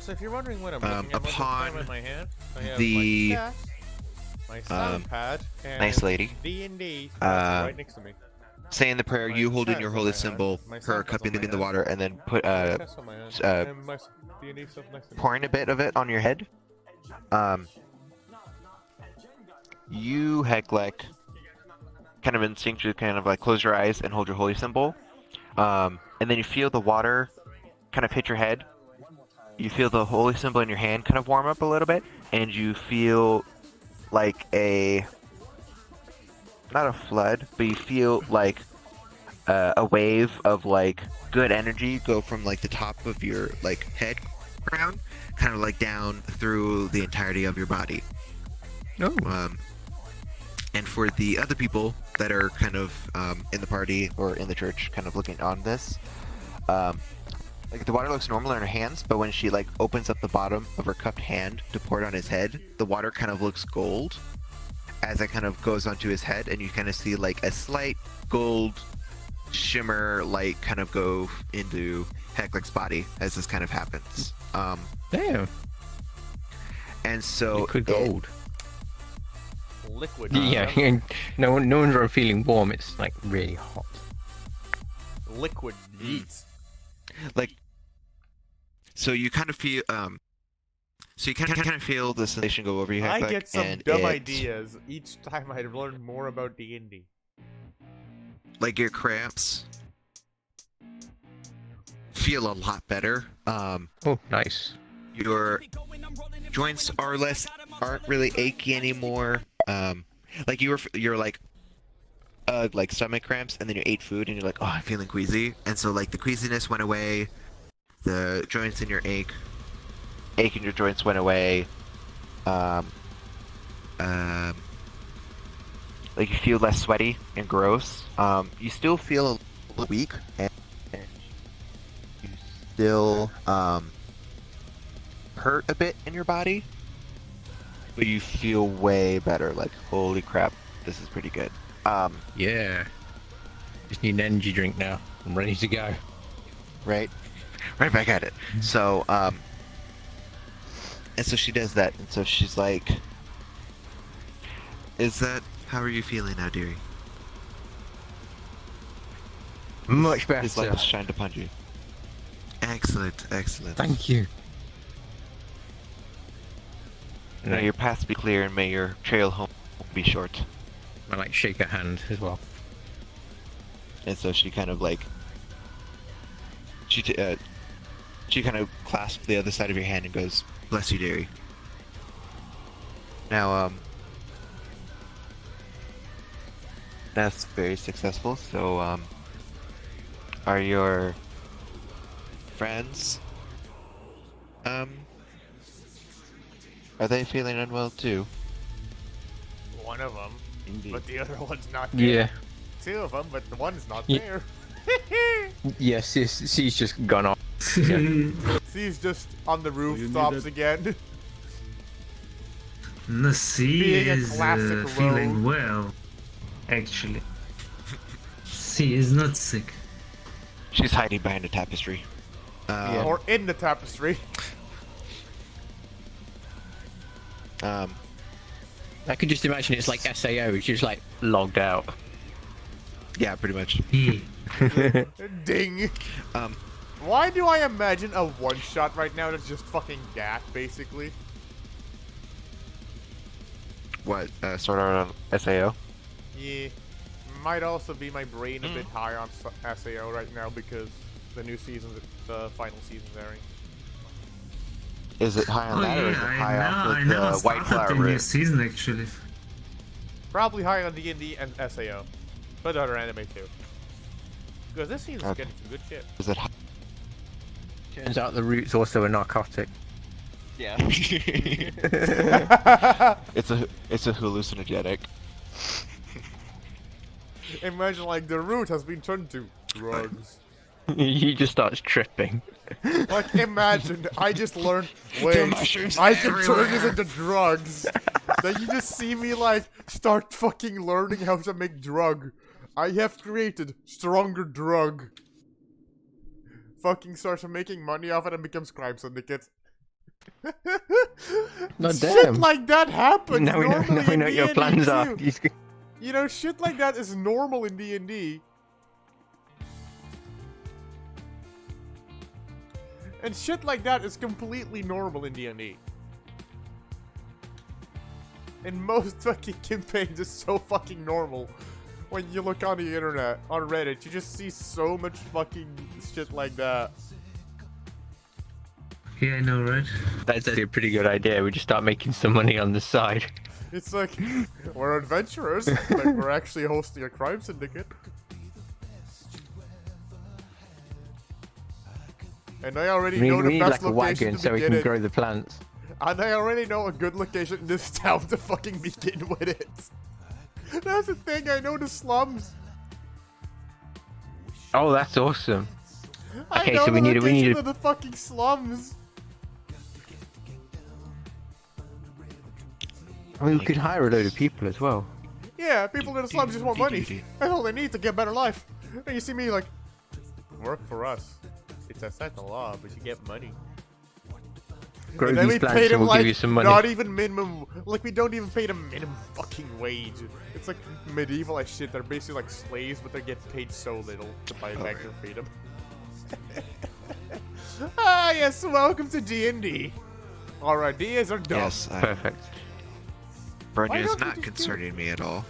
So if you're wondering what I'm looking at, upon in my hand, I have the, my stats, my sound pad, and nice lady, D&D right next to me. saying the prayer, you hold in your holy symbol, her cupping in the water, and then put Chest on my hand, and my D&D stuff next to me. pouring a bit of it on your head. You, Hecklick, kind of instinctually kind of like close your eyes and hold your holy symbol. And then you feel the water kind of hit your head. You feel the holy symbol in your hand kind of warm up a little bit, and you feel like not a flood, but you feel like a wave of like good energy go from like the top of your like head crown, kind of like down through the entirety of your body. And for the other people that are kind of in the party or in the church, kind of looking on this, like the water looks normal in her hands, but when she like opens up the bottom of her cupped hand to pour it on his head, the water kind of looks gold as it kind of goes onto his head, and you kind of see like a slight gold shimmer light kind of go into Hecklick's body as this kind of happens. Damn. And so liquid gold. Liquid. Yeah, no wonder I'm feeling warm. It's like really hot. Liquid heat. Like, so you kind of feel so you kind of feel the sensation go over you. I Hecklick, get some and dumb ideas each time I learn more about D&D. Like your cramps feel a lot better. Oh, nice. Your joints aren't really achy anymore. Like you're like stomach cramps, and then you ate food and you're like, oh, I'm feeling queasy, and so like the queasiness went away, the joints in your ache in your joints went away. Like you feel less sweaty and gross. You still feel a little weak, and you still hurt a bit in your body, but you feel way better. Like, holy crap, this is pretty good. Yeah. Just need an energy drink now. I'm ready to go. Right back at it. So, and so she does that, and so she's like, how are you feeling now, dearie? Much better. His light has shined upon you. Excellent. Thank you. May your path be clear, and may your trail home be short. I like shake her hand as well. And so she kind of like, she kind of clasps the other side of your hand and goes, "Bless you, dearie." Now, that's very successful. So, are your friends, are they feeling unwell too? One of them, but the other one's not there. Yeah. Two of them, but the one's not Yeah. there. Yes, she's just gone off. She's just on the rooftops again. No, C Being a is classic feeling rogue. well, actually. C is not sick. She's hiding behind a tapestry. Or in the tapestry. I could just imagine it's like SAO, she's just like logged out. Yeah, pretty much. Ding. Why do I imagine a one-shot right now that's just fucking gat, basically? What, sort of on SAO? Yeah. Might also be my brain a bit high on SAO right now because the new season, the final season's airing. Is it high on that, or is it high off I with never the White started Flower the new root? season actually. Probably high on D&D and SAO. But other anime too. Because this season's Okay. getting some good shit. Is it Turns out the root's also a narcotic. Yeah. it's a hallucinogenic. Imagine like the root has been turned to drugs. He just starts tripping. Like imagine, I just learned, wait, mushrooms I can turn this everywhere. into drugs. Then you just see me like, start fucking learning how to make drug. I have created stronger drug. Fucking starts making money off it and becomes crime syndicate. No, Shit damn. like that happens Now we know, normally now we in know what your D&D plans are. too. You know, shit like that is normal in D&D. And shit like that is completely normal in D&D. And most fucking campaigns is so fucking normal. When you look on the internet, on Reddit, you just see so much fucking shit like that. Yeah, I know, right? That's actually a pretty good idea. We just start making some money on the side. It's like, we're adventurers, but we're actually hosting a crime syndicate. And I already know the We need best like a location wagon to so we begin can it. grow the plants. And I already know a good location in this town to fucking begin with it. That's the thing, I know the slums. Oh, that's awesome. I Okay, know so we the need location a of the fucking slums. I mean, we could hire a load of people as well. Yeah, people in the slums just want money. That's all they need to get a better life. And you see me like, work for us. It's outside the law, but you get money. Grow And then these we plants paid and him we'll like give you some money. not even minimum. Like we don't even pay them minimum fucking wage. It's like medieval as shit. They're basically like slaves, but they get paid so little to buy back their freedom. Ah yes, welcome to D&D. Our ideas are dumb. Yes, Perfect. Bernie Why is don't we not just do concerning me at all.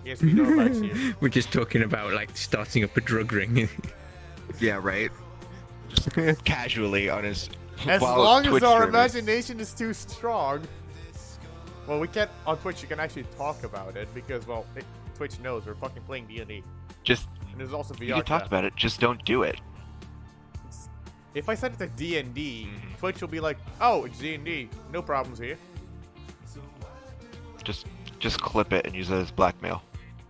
Yes, we know about you. We're just talking about like starting up a drug ring. Yeah, right. Just casually on his. As while long as Twitch our streaming. imagination is too strong. Well, we can't on Twitch. You can actually talk about it because, well, Twitch knows we're fucking playing D&D. Just. And there's also VR. You can talk about it. Just don't do it. If I set it to D&D, Twitch will be like, "Oh, it's D&D. No problems here." Just clip it and use it as blackmail.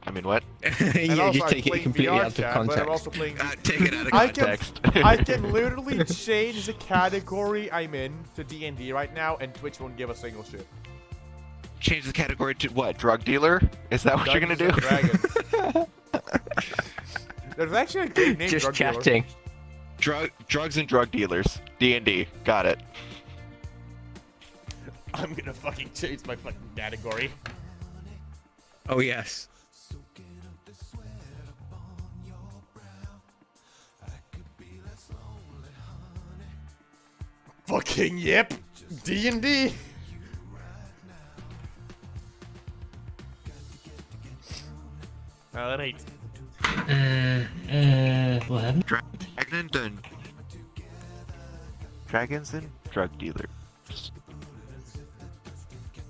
I mean, what? And also, I'm playing VR chat, but I'm also playing. Take it out of context. I can literally change the category I'm in to D&D right now, and Twitch won't give a single shit. Change the category to what? Drug dealer? Is that what you're gonna do? Dungeons and Dragons. There's actually a game named Just Drug Dealer. chatting. Drugs and drug dealers. D&D. Got it. I'm gonna fucking change my fucking category. Oh yes. Fucking yep. D&D. Alright. What happened? Dragons and drug dealers.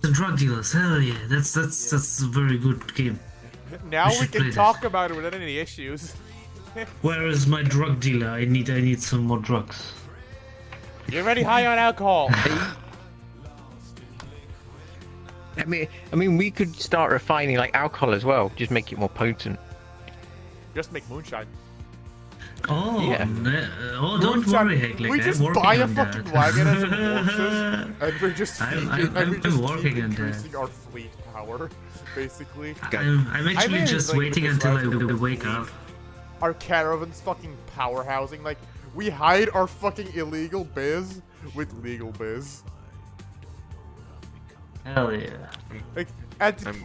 The drug dealers, hell yeah, that's a very good game. Now we should play can this. talk about it without any issues. Where is my drug dealer? I need some more drugs. You're already high on alcohol. I mean, we could start refining like alcohol as well. Just make it more potent. Just make moonshine. Oh, Yeah. Don't Moonshine. worry, Hecklick. We I'm just working buy a on fucking that. wagon and some horses, and we're just I'm working keep on that. increasing our fleet power, basically. I'm actually just waiting until I wake up. Our caravan's fucking powerhousing. Like, we hide our fucking illegal biz with legal biz. Hell yeah. Like,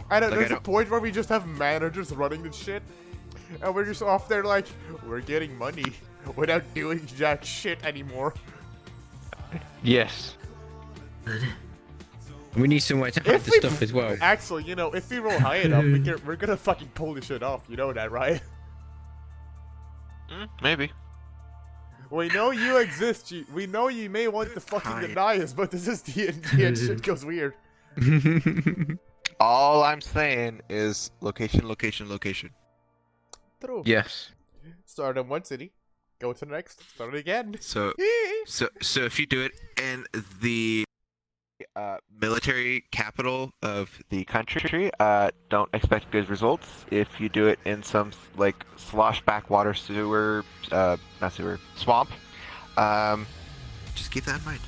there's a point where we just have managers running the shit, and we're just off there like, we're getting money without doing jack shit anymore. Yes. We need somewhere to hide the stuff as well. Axel, you know, if we roll high enough, we're gonna fucking pull this shit off. You know that, right? Maybe. We know you exist. We know you may want to fucking deny us, but this is D&D and shit goes weird. All I'm saying is location, location, location. True. Yes. Start in one city, go to the next, start it again. So if you do it in the military capital of the country, don't expect good results. If you do it in some like slosh backwater sewer, not sewer, swamp, just keep that in mind.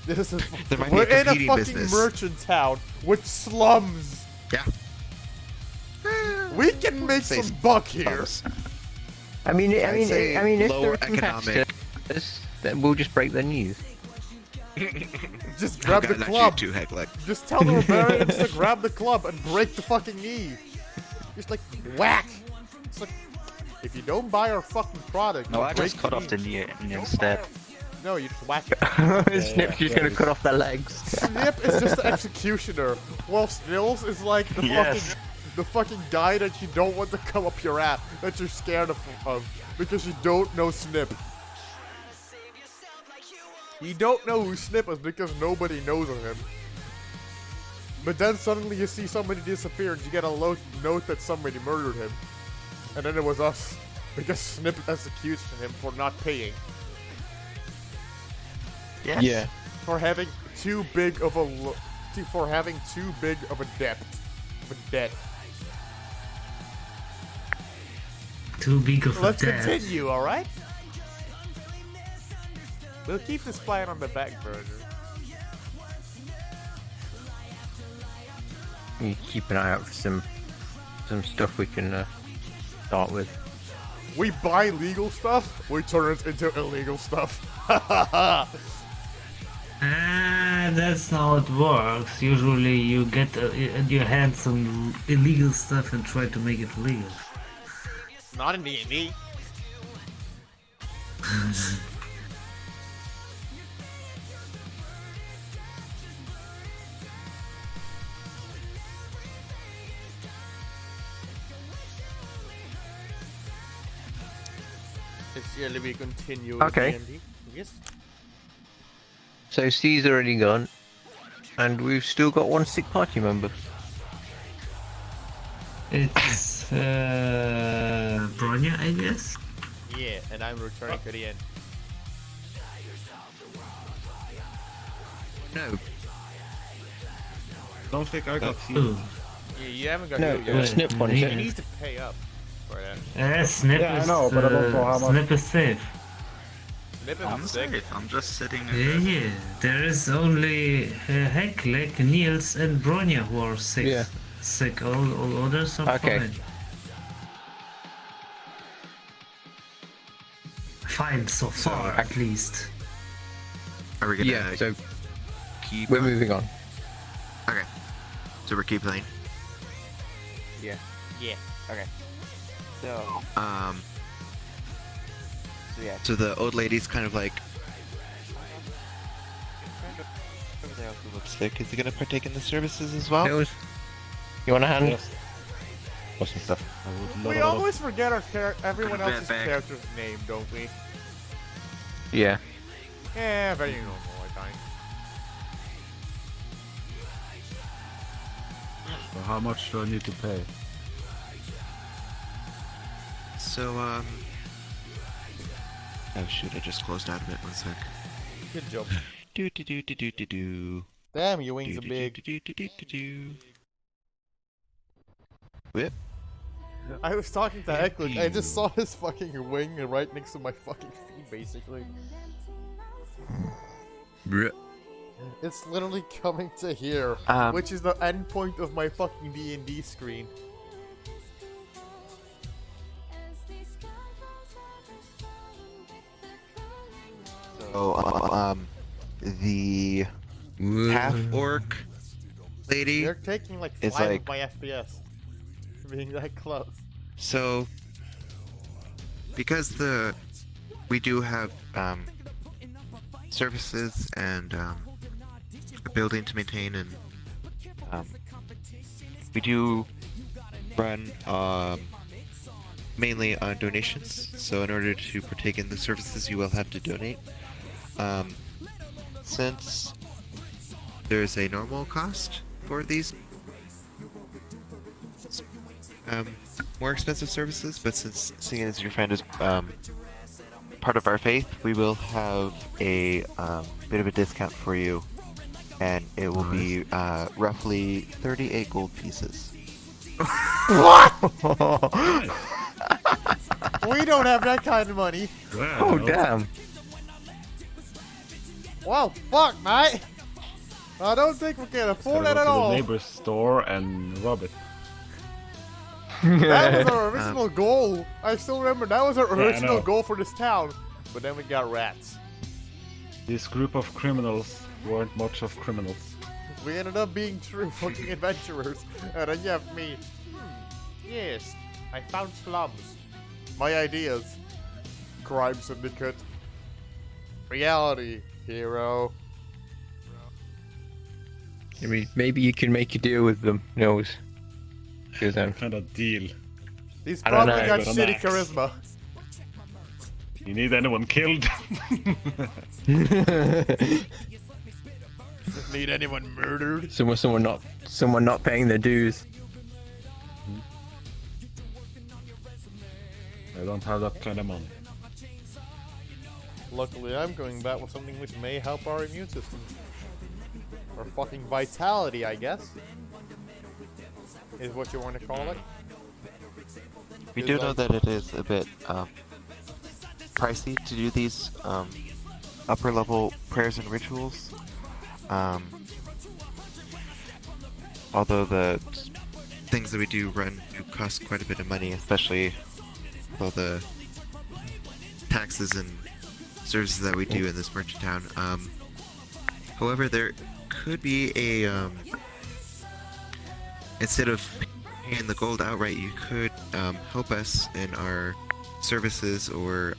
This is There might be we're a in a competing fucking business. merchant town with slums. Yeah. We can make some buck here. I mean, I'd say if lower they're economic. competitors, then we'll just break their knees. Just grab Okay, the not club. you too, Hecklick. Just tell the barbarians to grab the club and break the fucking knee. Just like whack. It's like, if you don't buy our fucking product, No, you I break just cut the off the knee instead. No, you just whack it. Snip's just gonna cut off their legs. Snip is just the executioner, while Snills is like the Yes. the fucking guy that you don't want to come up your ass, that you're scared of because you don't know Snip. You don't know who Snip is because nobody knows of him. But then suddenly you see somebody disappear and you get a note that somebody murdered him. And then it was us, because Snip executed him for not paying. Yes. Yeah. For having too big of a debt. Too big of a Let's debt. continue, alright? We'll keep this plan on the back burner. We keep an eye out for some stuff we can start with. We buy legal stuff, we turn it into illegal stuff. That's how it works. Usually you get in your hands some illegal stuff and try to make it legal. Not in D&D. Sincerely, we continue with Okay. D&D. Yes. So C's already gone, and we've still got one sick party member. It's Bronya, I guess. Yeah, and I'm returning to the end. No. Don't think I got Ooh. Yeah, you haven't got No, healed it was yet. Snip one, You isn't it? need to pay up for that. Snip Yeah, I is know, but I don't know how much. Snip is safe. Snip I'm is sick. safe. I'm just sitting Yeah. There is only Hecklek, Niels, and Bronya who are sick. Yeah. Sick. All others are Okay. fine. Fine so far, at least. Are we gonna Yeah, so keep we're going? moving on. Okay. So we're keep playing. Yeah. Yeah. Okay. So. So yeah. So the old lady's kind of like. Who looks sick? Is he gonna partake in the services as well? Nils, you want a hand? Yes. Awesome stuff. We always forget everyone Gonna be else's back. character's name, don't we? Yeah. Yeah, very normal, I think. So how much do I need to pay? So oh shoot! I just closed out of it. 1 sec. Good job. Do do do do do do do. Damn, your wings are Do, big. do, do, do, do, do. Whip. I was talking to Eklund, I just saw his fucking wing right next to my fucking feet, basically. Bruh. It's literally coming to here, which is the end point of my fucking D&D screen. So, the half orc lady. They're taking like It's 5 like- of my FPS. Being that close. So, because we do have services and a building to maintain, and we do run mainly on donations. So, in order to partake in the services, you will have to donate. Since there's a normal cost for these more expensive services, but since seeing as your friend is part of our faith, we will have a bit of a discount for you, and it will be roughly 38 gold pieces. What? We don't have that kind of money. Oh damn! Wow, fuck, mate! I don't think we can afford Gotta that go at to all. the neighbor's store and rob it. That was our original goal. I still remember that was our I original know. goal for this town. But then we got rats. This group of criminals weren't much of criminals. We ended up being true fucking adventurers. And then you have me. Yes, I found slums. My ideas. Crime syndicate. Reality, hero. I mean, maybe you can make a deal with them, Nils. What kind of deal? He's I don't probably know. got With an shitty axe. charisma. You need anyone killed? Need anyone murdered? someone not paying their dues. I don't have that kind of money. Luckily, I'm going back with something which may help our immune system. Or fucking vitality, I guess. Is what you want to call it. We do know that it is a bit pricey to do these upper level prayers and rituals. Although the things that we do run do cost quite a bit of money, especially all the taxes and services that we do in this merchant town. However, there could be a instead of paying the gold outright, you could help us in our services or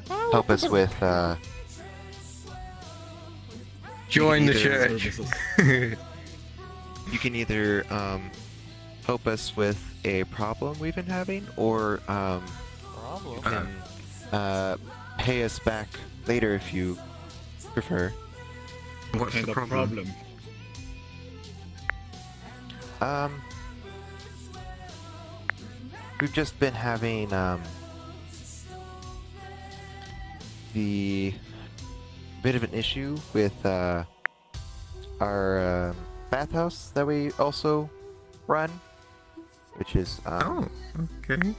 help us with join the either- church. You can either help us with a problem we've been having, or you can pay us back later if you prefer. What's the problem? We've just been having the bit of an issue with our bathhouse that we also run, which is Oh, okay.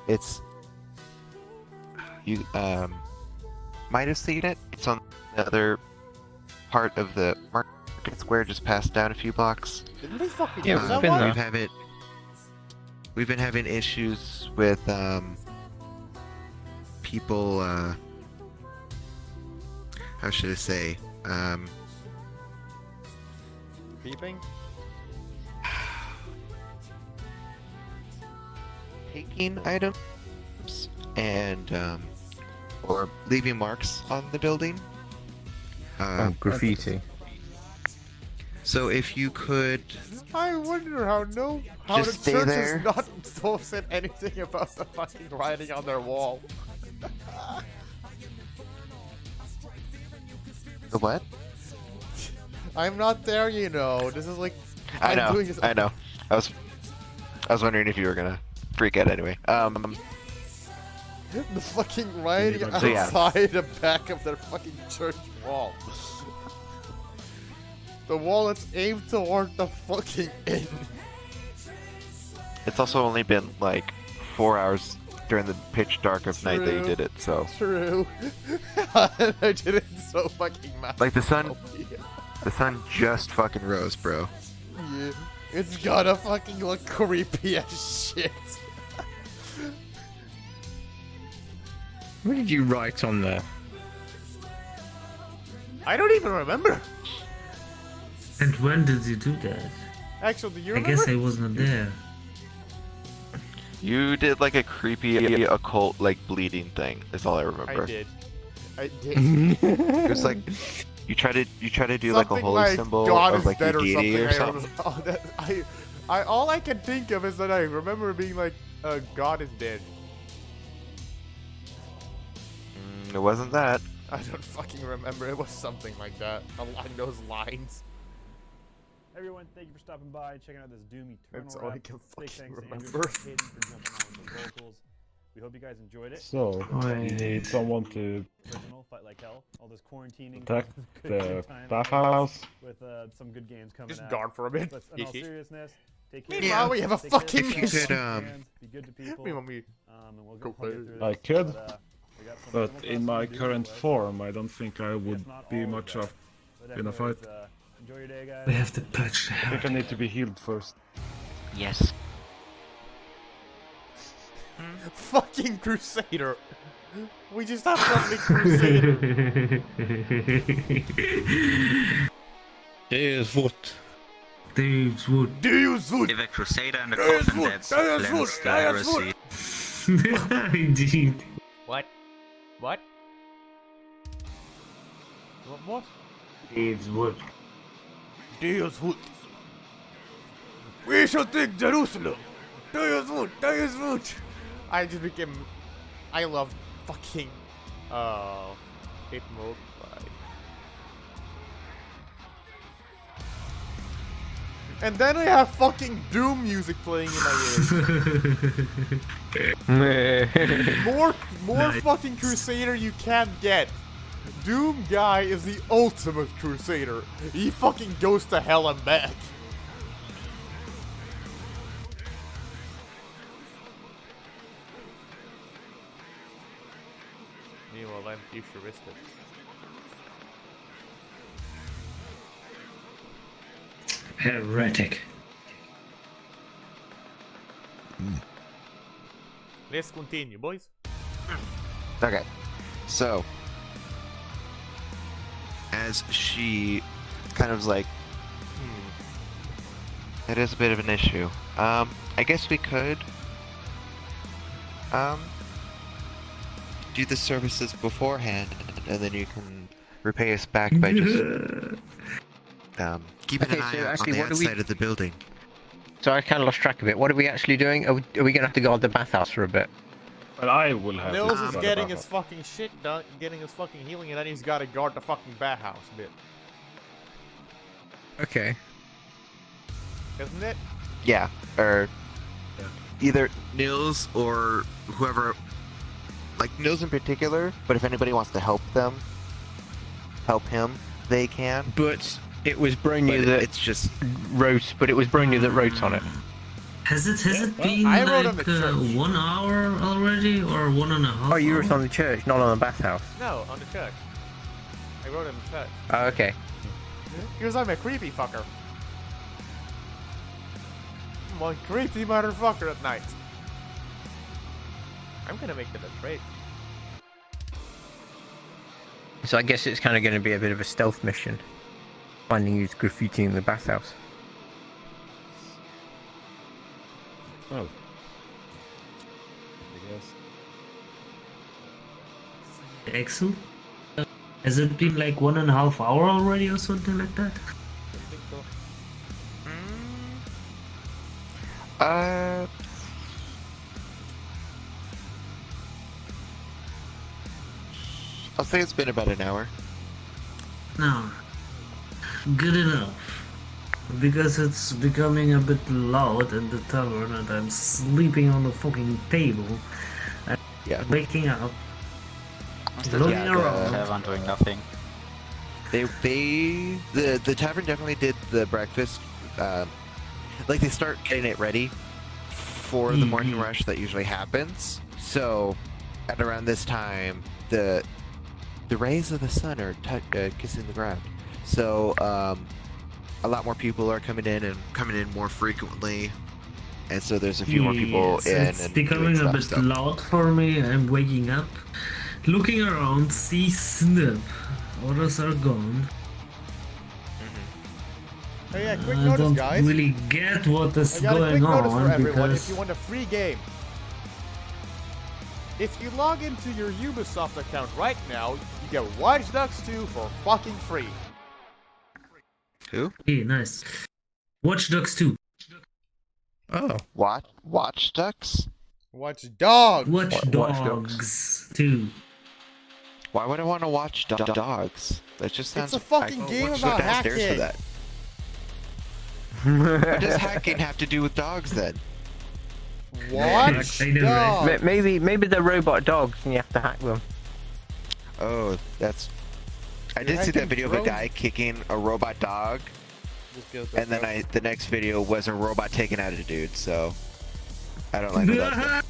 it's you might have seen it. It's on the other part of the market square, just passed down a few blocks. Didn't they fucking Yeah, use we've that been one? there. We've been having issues with people. How should I say? Peeping? Taking items and or leaving marks on the building. Oh, graffiti. So if you could I wonder how Just the stay church there. has not said anything about the fucking writing on their wall. the what? I'm not there, you know. This is like I I'm know. doing this- I know. I was wondering if you were gonna freak out anyway. The fucking writing So, yeah. outside the back of their fucking church wall. The wall that's aimed toward the fucking inn. It's also only been like 4 hours during the pitch dark of night that you True. did it, so True. I did it so fucking mad. like the sun just fucking rose, bro. Yeah. It's gotta fucking look creepy as shit. What did you write on there? I don't even remember. And when did you do that? Actually, do you I remember? guess I was not there. You did like a creepy occult like bleeding thing. Is all I remember. I did. I did. It was like you try to do like a Something holy like symbol God of is like dead your deity or I something. remember- oh, that, I all I can think of is that I remember being like, God is dead. It wasn't that. I don't fucking remember. It was something like that along those lines. Everyone, thank you for stopping by, checking out this Doom Eternal. That's all I rap. can Big fucking thanks to Andrew remember. and Hayden for jumping on with the vocals. We hope you guys enjoyed it. So, you need someone to Original, Fight Like Hell. All this quarantining. attack good the time bathhouse. with some good games coming Just out. gone for a bit. But in all seriousness, take care. Meanwhile, we have a Take care of fucking yourselves, If you could, wash your hands, be good to people. Meanwhile, we and we'll go go get through I this. could, We got some but Animal in my Crossing to do current anyway. form, I don't think I would Yes, not be all much that. of But in a fight. anyways, enjoy your day, guys. We have to patch the I think I need to be healed first. Yes. fucking Crusader. We just have something Crusader. Here's what. Dave's wood. Deus wood. If a crusader in the Deus coffin wood. that's Deus cleansed wood. the Deus wood. heresy. Indeed. What? What? What? Dave's wood. Deus wood. We shall take Jerusalem. Deus wood. Deus wood. I just became. I love fucking. Hit mode. And then I have fucking Doom music playing in my ears. more Nice. fucking Crusader you can't get. Doom guy is the ultimate Crusader. He fucking goes to hell and back. Meanwhile, I'm futuristic. Heretic. Let's continue, boys. Okay, so as she kind of was like, it is a bit of an issue. I guess we could do the services beforehand, and then you can repay us back by just keeping an eye out on the outside of the building. So I kind of lost track of it. What are we actually doing? Are we going to have to guard the bathhouse for a bit? But I will have. Nils is getting his fucking shit done, getting his fucking healing, and then he's got to guard the fucking bathhouse bit. Okay. Isn't it? Yeah, or either Nils or whoever, like Nils in particular, but if anybody wants to help him, they can. But it was Bronya that it's just wrote, but it was Bronya that wrote on it. Has it been I wrote on like the church. 1 hour already, or 1.5? Oh, you wrote on the church, not on the bathhouse. No, on the church. I wrote in the church. Oh, okay. Because I'm a creepy fucker. I'm a creepy motherfucker at night. I'm gonna make them a trade. So I guess it's kind of going to be a bit of a stealth mission. Finding you graffiti in the bathhouse. Oh. I guess. Axel? Has it been like 1.5 hour already or something like that? I think so. I'll say it's been about an hour. No. Good enough. Because it's becoming a bit loud in the tavern and I'm sleeping on the fucking table. And waking up. Looking around. Everyone doing nothing. The tavern definitely did the breakfast. Like they start getting it ready for the morning rush that usually happens. So at around this time, the rays of the sun are kissing the ground. So a lot more people are coming in more frequently, and so there's a few more people in. It's and becoming doing a bit stuff, loud for me. I'm waking up, looking around, see Snip. Others are gone. Hey, yeah, quick I notice, don't guys. really get what is I got a going quick notice on for everyone. because If you want a free game, if you log into your Ubisoft account right now, you get Watch Dogs 2 for fucking free. Who? Hey, nice. Watch Dogs 2. Oh, Watch Dogs? Watch Dogs. Watch Dogs 2. Why would I want to watch dogs? That just sounds. It's a fucking game about downstairs hacking. for that. What does hacking have to do with dogs then? Watch Dogs. Maybe they're robot dogs and you have to hack them. Oh, that's. I did see that video of a guy kicking a robot dog, and then the next video was a robot taking out a dude. So I don't like that.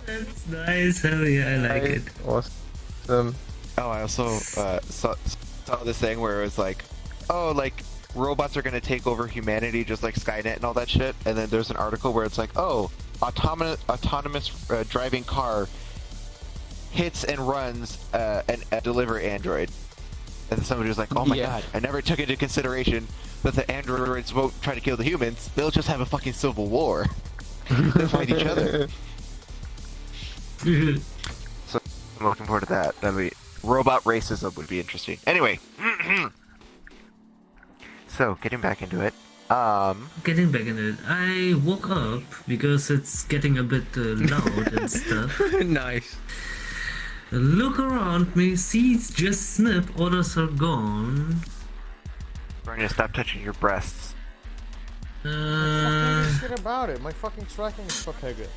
That's nice. Hell yeah, I like it. Awesome. Oh, I also saw this thing where it was like, oh, like robots are gonna take over humanity just like Skynet and all that shit. And then there's an article where it's like, oh, autonomous driving car hits and runs a delivery android. And then somebody was like, oh my god, I never took into consideration that the androids won't try to kill the humans. They'll just have a fucking civil war. They'll fight each other. So I'm looking forward to that. That'd be robot racism would be interesting. Anyway, so getting back into it. Getting back into it. I woke up because it's getting a bit loud and stuff. Nice. Look around me, see just Snip, others are gone. Bernie, stop touching your breasts. Fucking shit about it. My fucking tracking is fucking good.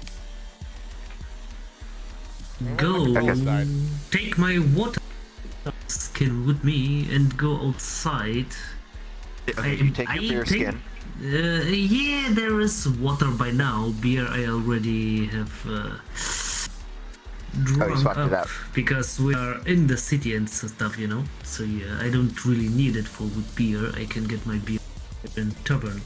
Go take my water skin with me and go outside. Okay, you take your beer skin. Yeah, there is water by now. Beer I already have drunk it out. because we are in the city and stuff, you know. So yeah, I don't really need it for with beer. I can get my beer in tavern.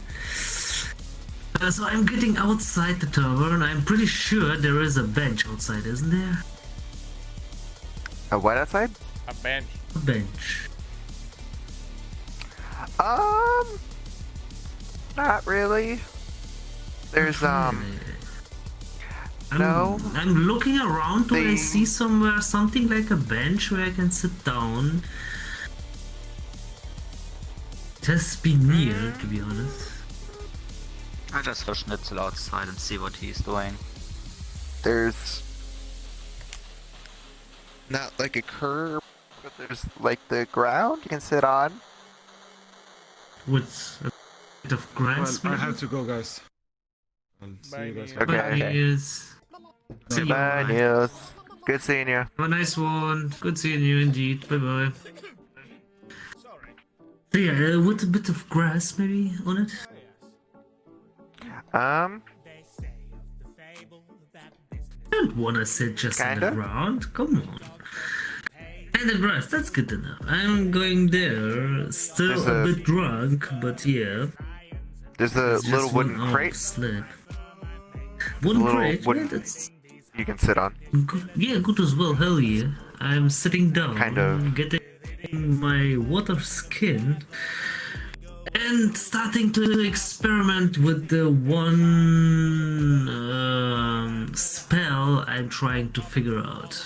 So I'm getting outside the tavern. I'm pretty sure there is a bench outside, isn't there? A what outside? A bench. A bench. Not really. There's no. I'm looking around. Do I see somewhere something like a bench where I can sit down? It has to be near, to be honest. I just saw Schnitzel outside and see what he's doing. There's not like a curb, but there's like the ground you can sit on. With a bit of grass, Well, I maybe? have to go, guys. I'll see you guys. Okay. Cheers. See you. Bye, Niels. Good seeing you. Have a nice one. Good seeing you indeed. Bye bye. So yeah, with a bit of grass maybe on it. I don't wanna sit just on the ground. Come on. And the grass, that's good enough. I'm going there. Still a bit drunk, but yeah. There's a It's little just wooden 1 hour crate. Slip. There's a Wooden little crate? wooden Yeah, that's you can sit on. good. Yeah, good as well. Hell yeah. I'm sitting down, Kind of. getting my water skin, and starting to experiment with the one spell I'm trying to figure out.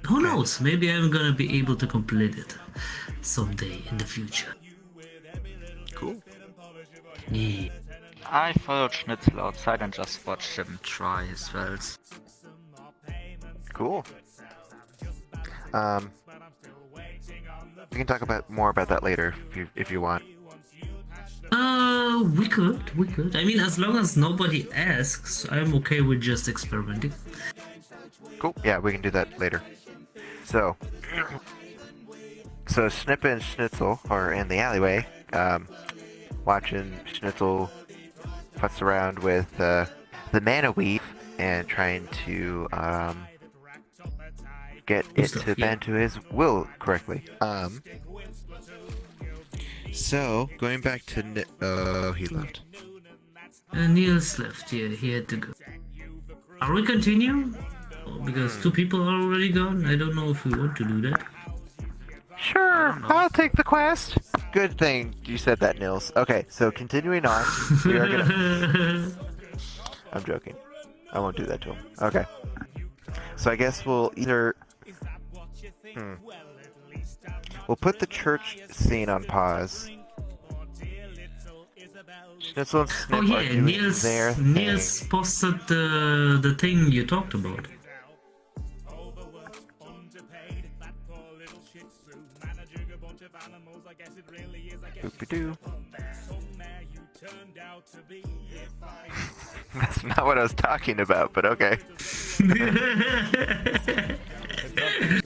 Who knows? Maybe I'm gonna be able to complete it someday in the future. Cool. Yeah. I followed Schnitzel outside and just watched him try his spells. Cool. We can talk about more about that later if you want. We could. I mean, as long as nobody asks, I'm okay with just experimenting. Cool. Yeah, we can do that later. So Snip and Schnitzel are in the alleyway, watching Schnitzel futz around with the mana weave and trying to get it to bend to his will correctly. So going back to oh, he left. Niels left. Yeah, he had to go. Are we continuing? Because 2 people are already gone. I don't know if we want to do that. Sure, I'll take the quest. Good thing you said that, Nils. Okay, so continuing on, we are gonna. I'm joking. I won't do that to him. Okay. So I guess we'll either. We'll put the church scene on pause. Schnitzel and Snip Oh are yeah, doing Niels. their thing. Niels posted the thing you talked about. Boop-a-doo. That's not what I was talking about, but okay.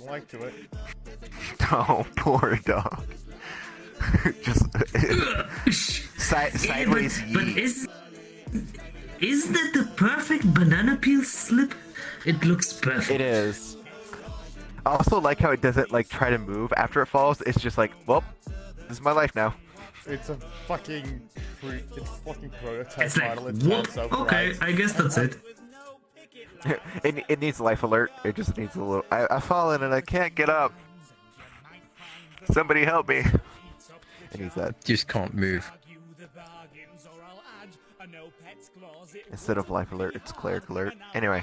Like to it. Oh, poor dog. Just sideways. But isn't that the perfect banana peel slip? It looks perfect. It is. I also like how it doesn't like try to move after it falls. It's just like, well, this is my life now. It's a fucking prototype It's like, model. It whoop, turns out okay, right. I guess that's it. It needs life alert. It just needs a little. I've fallen and I can't get up. Somebody help me. It needs that. Just can't move. Instead of life alert, it's cleric alert. Anyway.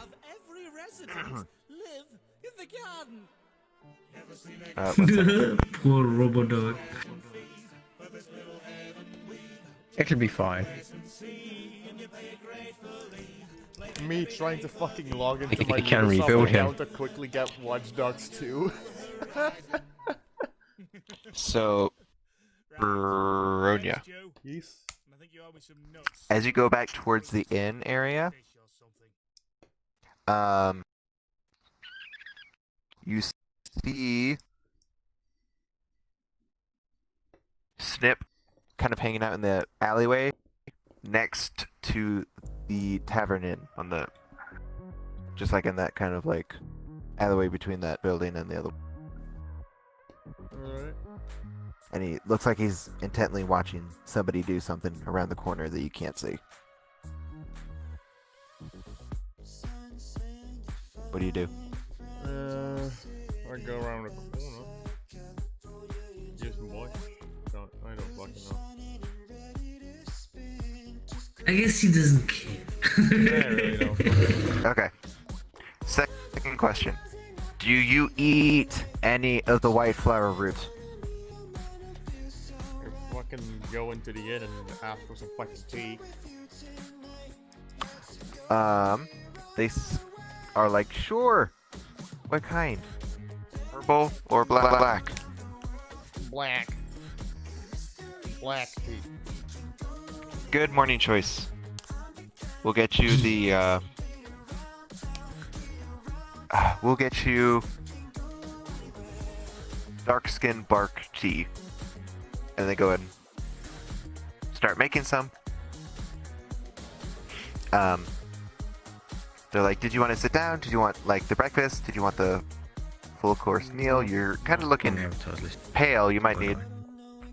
Poor Robodog. It'll be fine. Me trying to fucking log into You my can Microsoft rebuild him. account to quickly get Watch Dogs 2. So, Bronya. Yes. As you go back towards the inn area, you see Snip kind of hanging out in the alleyway next to the tavern inn on the, just like in that kind of like alleyway between that building and the other. Alright. And he looks like he's intently watching somebody do something around the corner that you can't see. What do you do? I go around the corner. Yes, boy. I don't fucking know. I guess he doesn't care. I really don't. Okay. Second question. Do you eat any of the white flower roots? I fucking go into the inn and ask for some fucking tea. They are like, sure. What kind? Herbal or black? Black. Black tea. Good morning choice. We'll get you the, we'll get you dark skin bark tea. And then go ahead and start making some. They're like, did you want to sit down? Did you want like the breakfast? Did you want the full course meal? You're kind of looking pale. You might need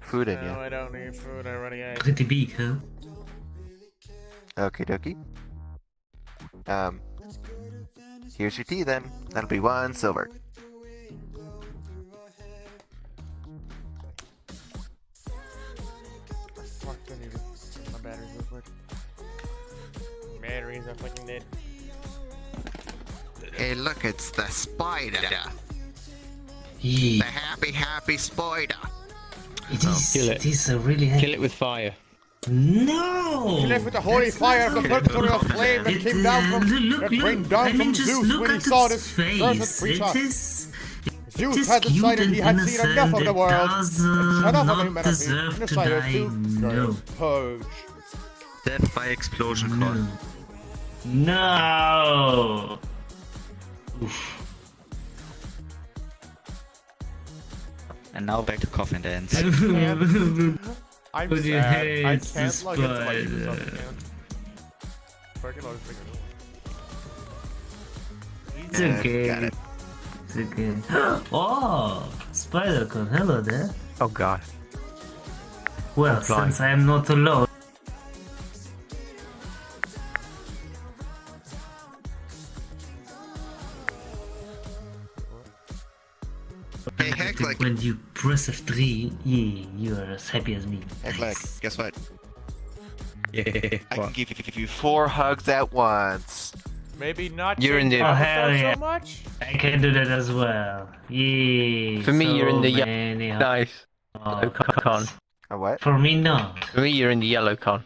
food in you. No, I don't need food. I already ate. Pretty big, huh? Okie dokie. Here's your tea then. That'll be 1 silver. Fuck, I need to get my batteries real quick. Batteries are fucking dead. Hey, look, it's the spider. Yeah. The happy spider. It is. Kill It is a really. Kill it with fire. No! Kill it with the holy fire of the purgatory of flame that came down from that rained down from Zeus when he saw this cursed creature. Zeus had decided he had seen enough of the world and shut off of humanity and decided to purge. Death by explosion call. No! Oof. And now back to coffin dance. I'm But you sad. hate I the can't log into my spider. Ubisoft account. Fucking log into It's okay. Got it. It's okay. Oh! Spider-Con, hello there. Oh god. Well, I'm flying. since I am not alone. Hey, heck, like, When you press F3, yeah, you are as happy as me. Heck, like, guess what? Yeah. I can give you 4 hugs at once. Maybe not. You're in the- Oh, hell yeah. so much. I can do that as well. Yeah. For me, you're in the many hugs. nice yellow con. A what? For me, no. For me, you're in the yellow con.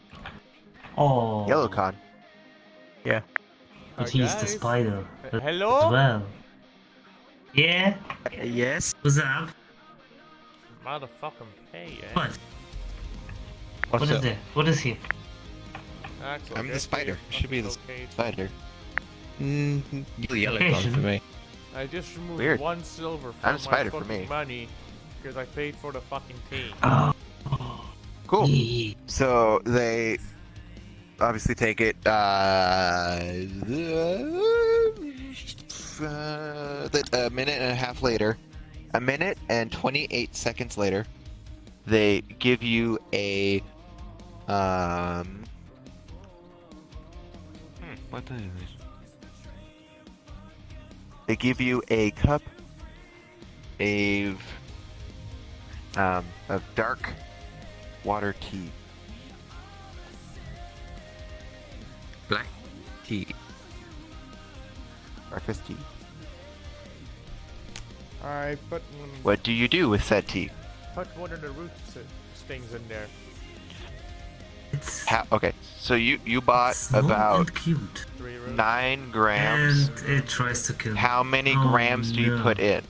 Oh. Yellow con. Yeah. But he's the guys. spider. As Hello? well. Yeah? Yes. What's up? Motherfucking hey, eh? What? What's What is up? there? What is here? Axel, I'm the guess spider. you're Should be the fucking spider. You're the yellow con for me. I just removed Weird. 1 silver from I'm my a spider for fucking me. money because I paid for the fucking tea. Oh. Cool. Yeah. So they obviously take it. A minute and a half later, a minute and 28 seconds later, they give you a what the hell is this? They give you a cup of dark water tea. Black tea. Breakfast tea. Alright, put What do you do with said tea? one of the root things in there. Okay, so you bought Small about and cute. 3 roots. 9 grams. And it tries to kill me. How many Oh, grams do you no. put in?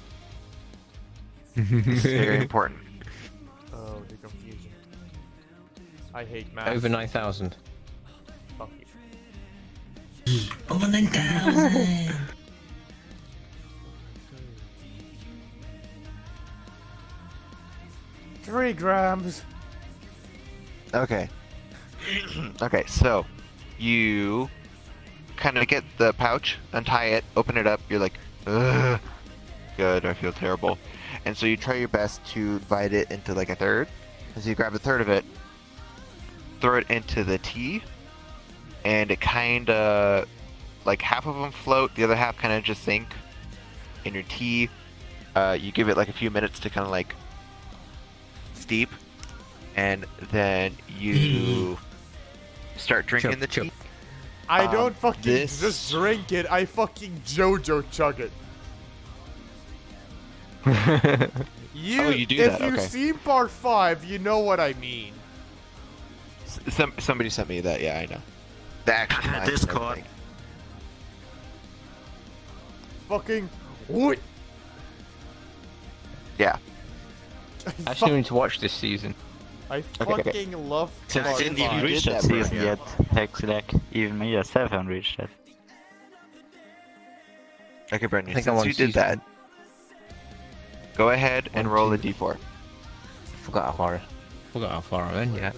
It's very important. Oh, the confusion. I hate math. Over 9,000. Fuck you. Over 9,000! 3 grams. Okay. Okay, so you kind of get the pouch, untie it, open it up. You're like, ugh, good. I feel terrible. And so you try your best to divide it into like a third. And so you grab a third of it, throw it into the tea, and it kind of like half of them float, the other half kind of just sink in your tea. You give it like a few minutes to kind of like steep, and then you start drinking the tea. I don't fucking just drink it, I fucking JoJo chug it. You do that, If you've okay. seen part 5, you know what I mean. Somebody sent me that, yeah, I know. The action lines and Discord. everything. Fucking what? Yeah. I still need to watch this season. I fucking love Since part I didn't even 5. reach that season yet, Hexilek. Even me myself haven't reached that. Okay, Brendan, I think I'm since on you did season- that, go ahead and roll a d4. Forgot how far I'm in yet.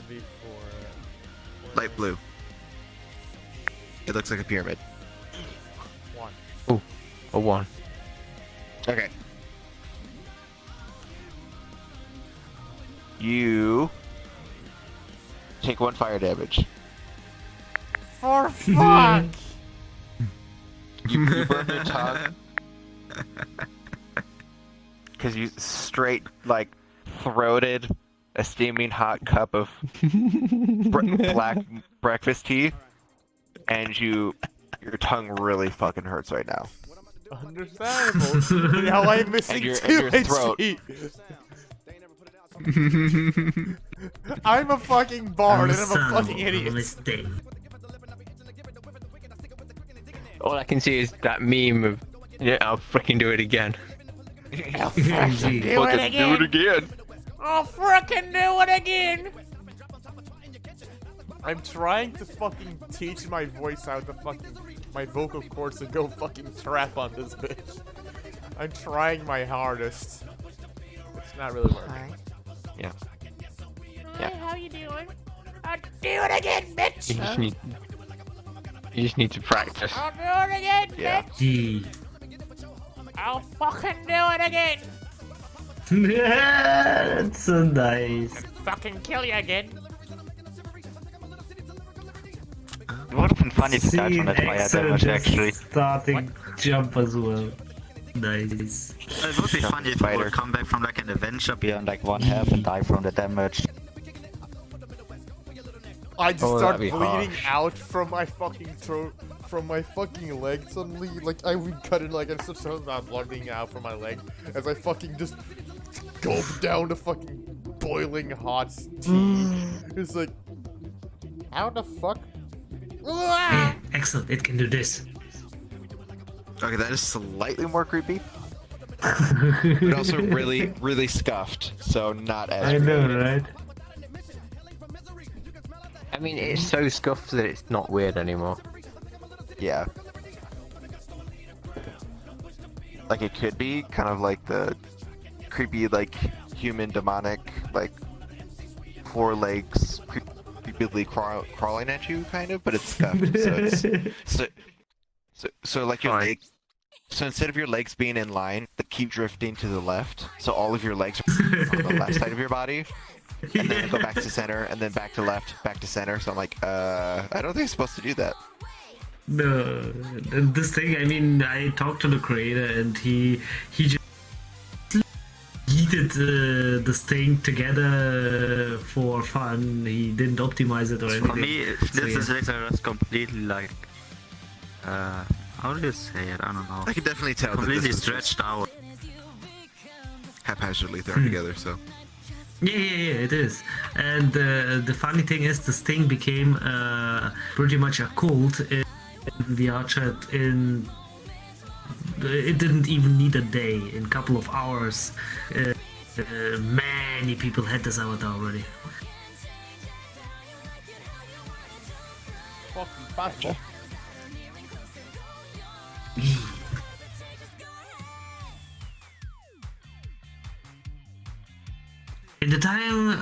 Light blue. It looks like a pyramid. 1. Ooh, a 1. Okay. You take 1 fire damage. For fuck! You burn your tongue. Because you straight, like, throated a steaming hot cup of black breakfast tea. And your tongue really fucking hurts right now. Understandable. Now I'm missing And your 2 throat. HP. I'm a fucking bard and I'm a fucking idiot. All I can see is that meme of, yeah, I'll freaking do it again. I'll fucking do it again. I'll fucking do it again. I'm trying to fucking teach my voice out to fucking my vocal cords to go fucking trap on this bitch. I'm trying my hardest. It's not really working. Yeah. Hey, how you doing? I'll do it again, bitch! You just need to practice. I'll do it again, Yeah. bitch! I'll fucking do it again! That's so nice. Fucking kill you again! It would have been funny if you died from that fire damage, actually. Starting jump as well. Nice. It would be funny if you would come back from like an adventure beyond like 1 health and die from the damage. I just Oh, start that'd be bleeding harsh. out from my fucking throat, from my fucking leg suddenly. Like, I would cut it like I'm so not bleeding out from my leg as I fucking just gulp down the fucking boiling hot tea. It's like, how the fuck? Hey, excellent, it can do this. Okay, that is slightly more creepy. But also really, really scuffed. So not as I know, creepy. right? I mean, it's so scuffed that it's not weird anymore. Yeah. Like it could be kind of like the creepy, like human demonic, like 4 legs creepily crawling at you, kind of, but it's scuffed. So like your leg. So instead of your legs being in line, they keep drifting to the left. So all of your legs are on the left side of your body. And then go back to center, and then back to left, back to center. So I'm like, I don't think I'm supposed to do that. No, this thing, I mean, I talked to the creator and he just yeeted this thing together for fun. He didn't optimize it or anything. For me, this is just completely like, how do you say it? I don't know. I can definitely tell that Completely this was stretched out. haphazardly thrown together, so. Yeah, it is. And the funny thing is, this thing became pretty much a cult in the Archet. It didn't even need a day. In a couple of hours, many people had this avatar already. Fucking faster. In the time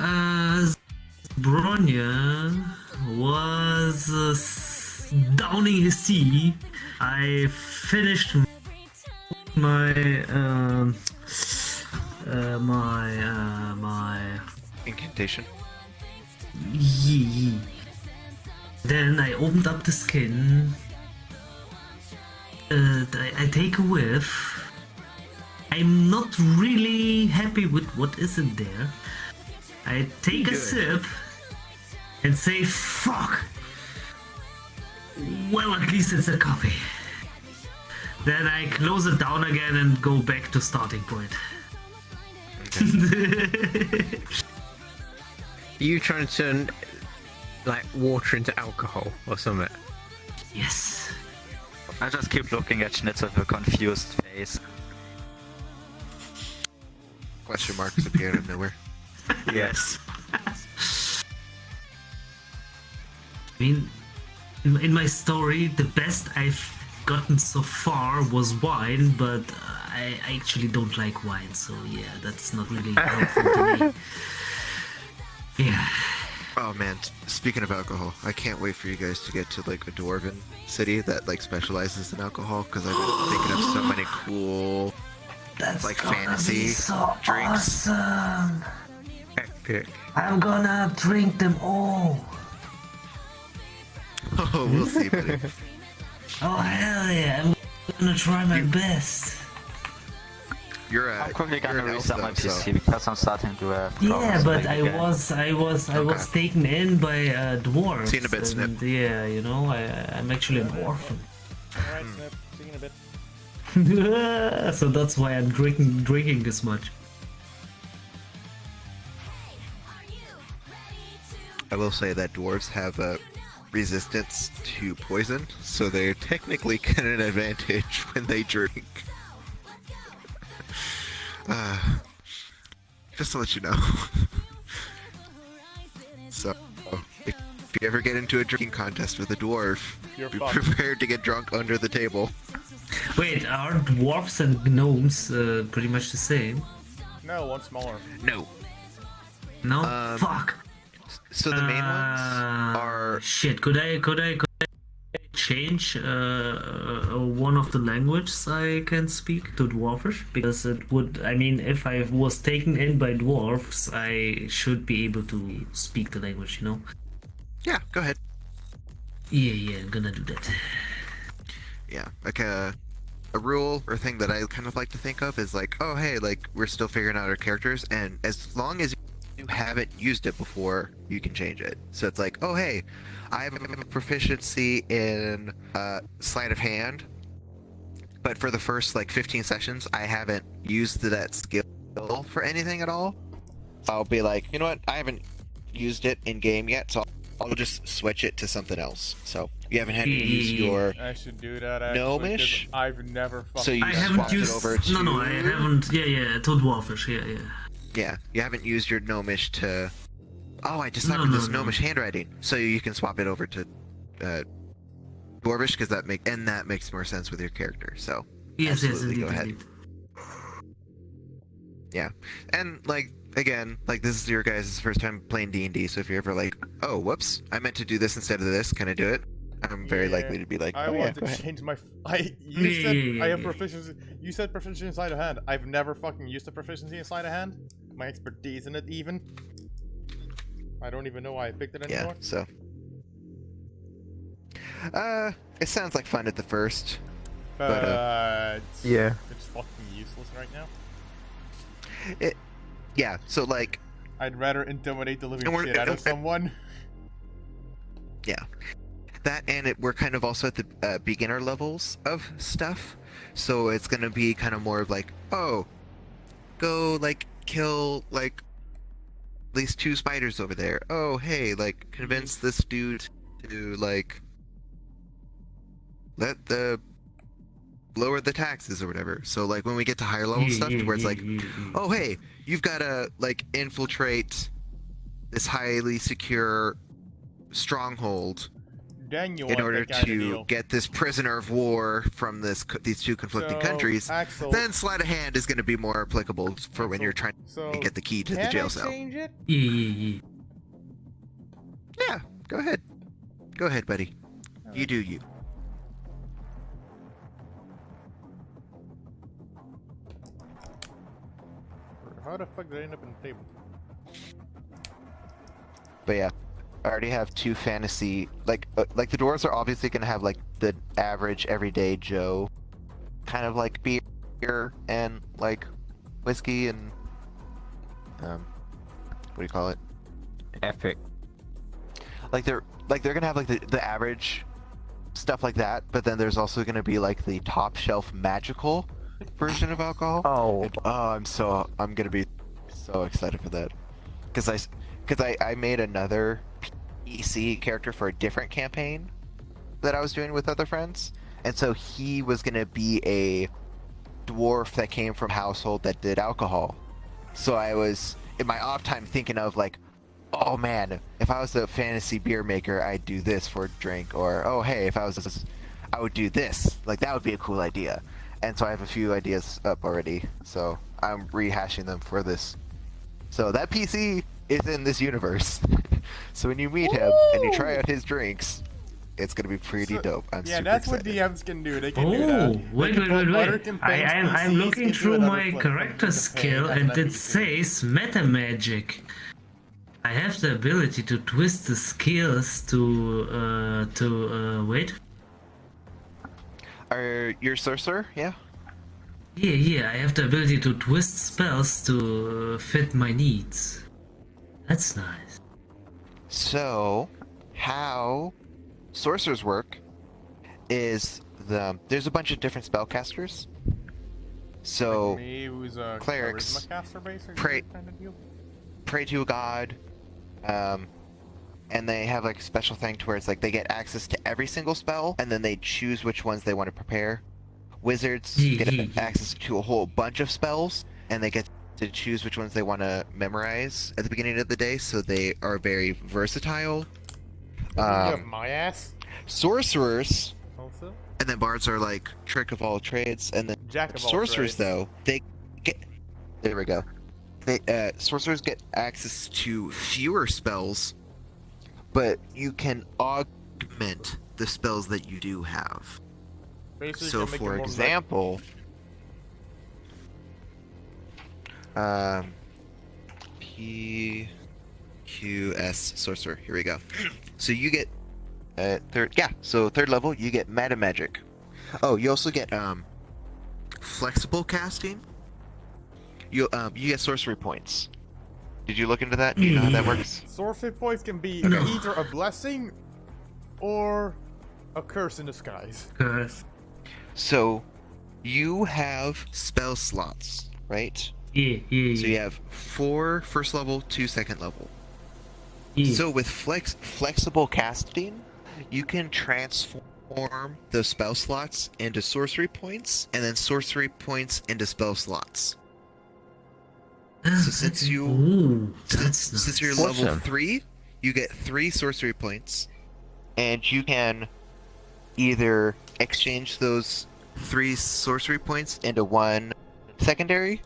Bronya was downing his tea, I finished my my incantation. Then I opened up the skin, I take a whiff. I'm not really happy with what is in there. I take a sip and say, fuck! Well, at least it's a coffee. Then I close it down again and go back to starting point. You trying to turn like water into alcohol or something? Yes. I just keep looking at Schnitz with a confused face. Question marks appear out of nowhere. Yes. I mean, in my story, the best I've gotten so far was wine, but I actually don't like wine, so yeah, that's not really helpful to me. Yeah. Oh man, speaking of alcohol, I can't wait for you guys to get to like a dwarven city that like specializes in alcohol, because I've been thinking of so many cool That's like gonna fantasy be so drinks. awesome. Epic. I'm gonna drink them all. Oh, we'll see, buddy. Oh hell yeah! I'm gonna try my best. I'm quickly gonna you're an reset elf, my though, PC so- because I'm starting to have Yeah, problems but playing again. I was taken in by dwarves. Seen a bit, Snip. and, yeah, you know, I'm actually an orphan. Alright, Snip. See you in a bit. So that's why I'm drinking this much. I will say that dwarves have a resistance to poison, so they're technically get an advantage when they drink. Just to let you know. So, if you ever get into a drinking contest with a dwarf, You're be fucked. prepared to get drunk under the table. Wait, are dwarves and gnomes pretty much the same? No, one smaller. No. No? Fuck. So the main ones are... Shit, could I change one of the languages I can speak to dwarfish? Because it would, I mean, if I was taken in by dwarves, I should be able to speak the language, you know? Yeah, go ahead. Yeah, I'm gonna do that. Yeah, like a rule or thing that I kind of like to think of is like, oh hey, like we're still figuring out our characters, and as long as you haven't used it before, you can change it. So it's like, oh hey, I have a proficiency in sleight of hand, but for the first like 15 sessions, I haven't used that skill for anything at all. I'll be like, you know what, I haven't used it in game yet, so I'll just switch it to something else. So you haven't had to use your I should do that actually, gnomish. 'cause I've never fucking... So you I haven't swapped used. it over to... No, I haven't. Yeah, to dwarfish. Yeah. Yeah, you haven't used your gnomish to... Oh, I deciphered No, this no. gnomish handwriting, so you can swap it over to dwarvish, because that makes more sense with your character. So Yes, absolutely, indeed, go ahead. indeed. Yeah, and like again, like this is your guys' first time playing D&D, so if you're ever like, oh, whoops, I meant to do this instead of this, can I do it? I'm very likely to be like, I oh yeah, want go to ahead. change my... Yeah, I have yeah. proficiency... You said proficiency in sleight of hand. I've never fucking used a proficiency in sleight of hand. My expertise in it, even. I don't even know why I picked it Yeah, anymore. so... it sounds like fun at the first. But... Yeah. It's fucking useless right now. Yeah, so like... I'd rather intimidate the living And we're- shit out of and- someone. Yeah. That, and we're kind of also at the beginner levels of stuff, so it's gonna be kind of more of like, oh, go like kill like at least 2 spiders over there. Oh hey, like convince this dude to like let the lower the taxes or whatever. So like when we get to higher level stuff, to where it's like, oh hey, you've got to like infiltrate this highly secure stronghold Then you in want order that kind of to deal. get this prisoner of war from these two conflicting So, countries. Axel- Then sleight of hand is going to be more applicable for when you're trying So, to get the key to the can jail I cell. change it? Yeah. Yeah, go ahead. Go ahead, buddy. You do you. How the fuck did I end up in the table? But yeah, I already have 2 fantasy, like the dwarves are obviously going to have like the average everyday Joe kind of like beer and like whiskey and what do you call it? Epic. Like they're gonna have like the average stuff like that, but then there's also gonna be like the top shelf magical version of alcohol. Oh. I'm gonna be so excited for that, because I made another PC character for a different campaign that I was doing with other friends, and so he was gonna be a dwarf that came from a household that did alcohol. So I was in my off time thinking of like, oh man, if I was a fantasy beer maker, I'd do this for a drink, or oh hey, if I would do this. Like that would be a cool idea. And so I have a few ideas up already. So I'm rehashing them for this. So that PC is in this universe. So when you meet him and you try out his drinks, it's gonna be pretty dope. I'm Yeah, super that's excited. what DMs can do. They can do that. Wait. I'm looking into through another my campaign, character skill and and then it you can- says meta magic. I have the ability to twist the skills to wait. Are you a sorcerer? Yeah. Yeah, I have the ability to twist spells to fit my needs. That's nice. So, how sorcerers work is there's a bunch of different spellcasters. So, Like me, who's a clerics charisma caster, basically, pray kind of deal. pray to a god, and they have like a special thing to where it's like they get access to every single spell, and then they choose which ones they want to prepare. Wizards get access to a whole bunch of spells, and they get to choose which ones they want to memorize at the beginning of the day, so they are very versatile. You have my ass. Sorcerers, Also. and then bards are like trick of all trades, and then Jack of all sorcerers trades. though, they get, there we go. Sorcerers get access to fewer spells, but you can augment the spells that you do have. Basically, So, you can make it for more example, PQS sorcerer. Here we go. So you get third level, you get meta magic. Oh, you also get flexible casting. You get sorcery points. Did you look into that? Do you know how that works? Sorcery points can be either a blessing or a curse in disguise. Curse. So, you have spell slots, right? Yeah. So you have 4 first level, 2 second level. Yeah. So with flexible casting, you can transform those spell slots into sorcery points, and then sorcery points into spell slots. So since since you're level Awesome. 3, you get 3 sorcery points, and you can either exchange those 3 sorcery points into 1 secondary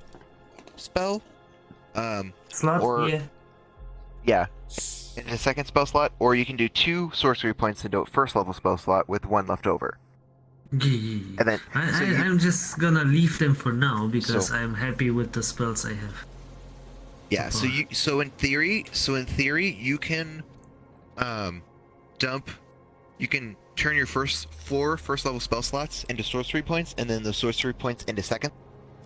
spell, Slot, or yeah. in a second spell slot, or you can do 2 sorcery points into a first level spell slot with 1 left over. Yeah. And then I'm just gonna leave them for now because So- I'm happy with the spells I have. Yeah, so in theory you can you can turn your first 4 first level spell slots into sorcery points, and then the sorcery points into second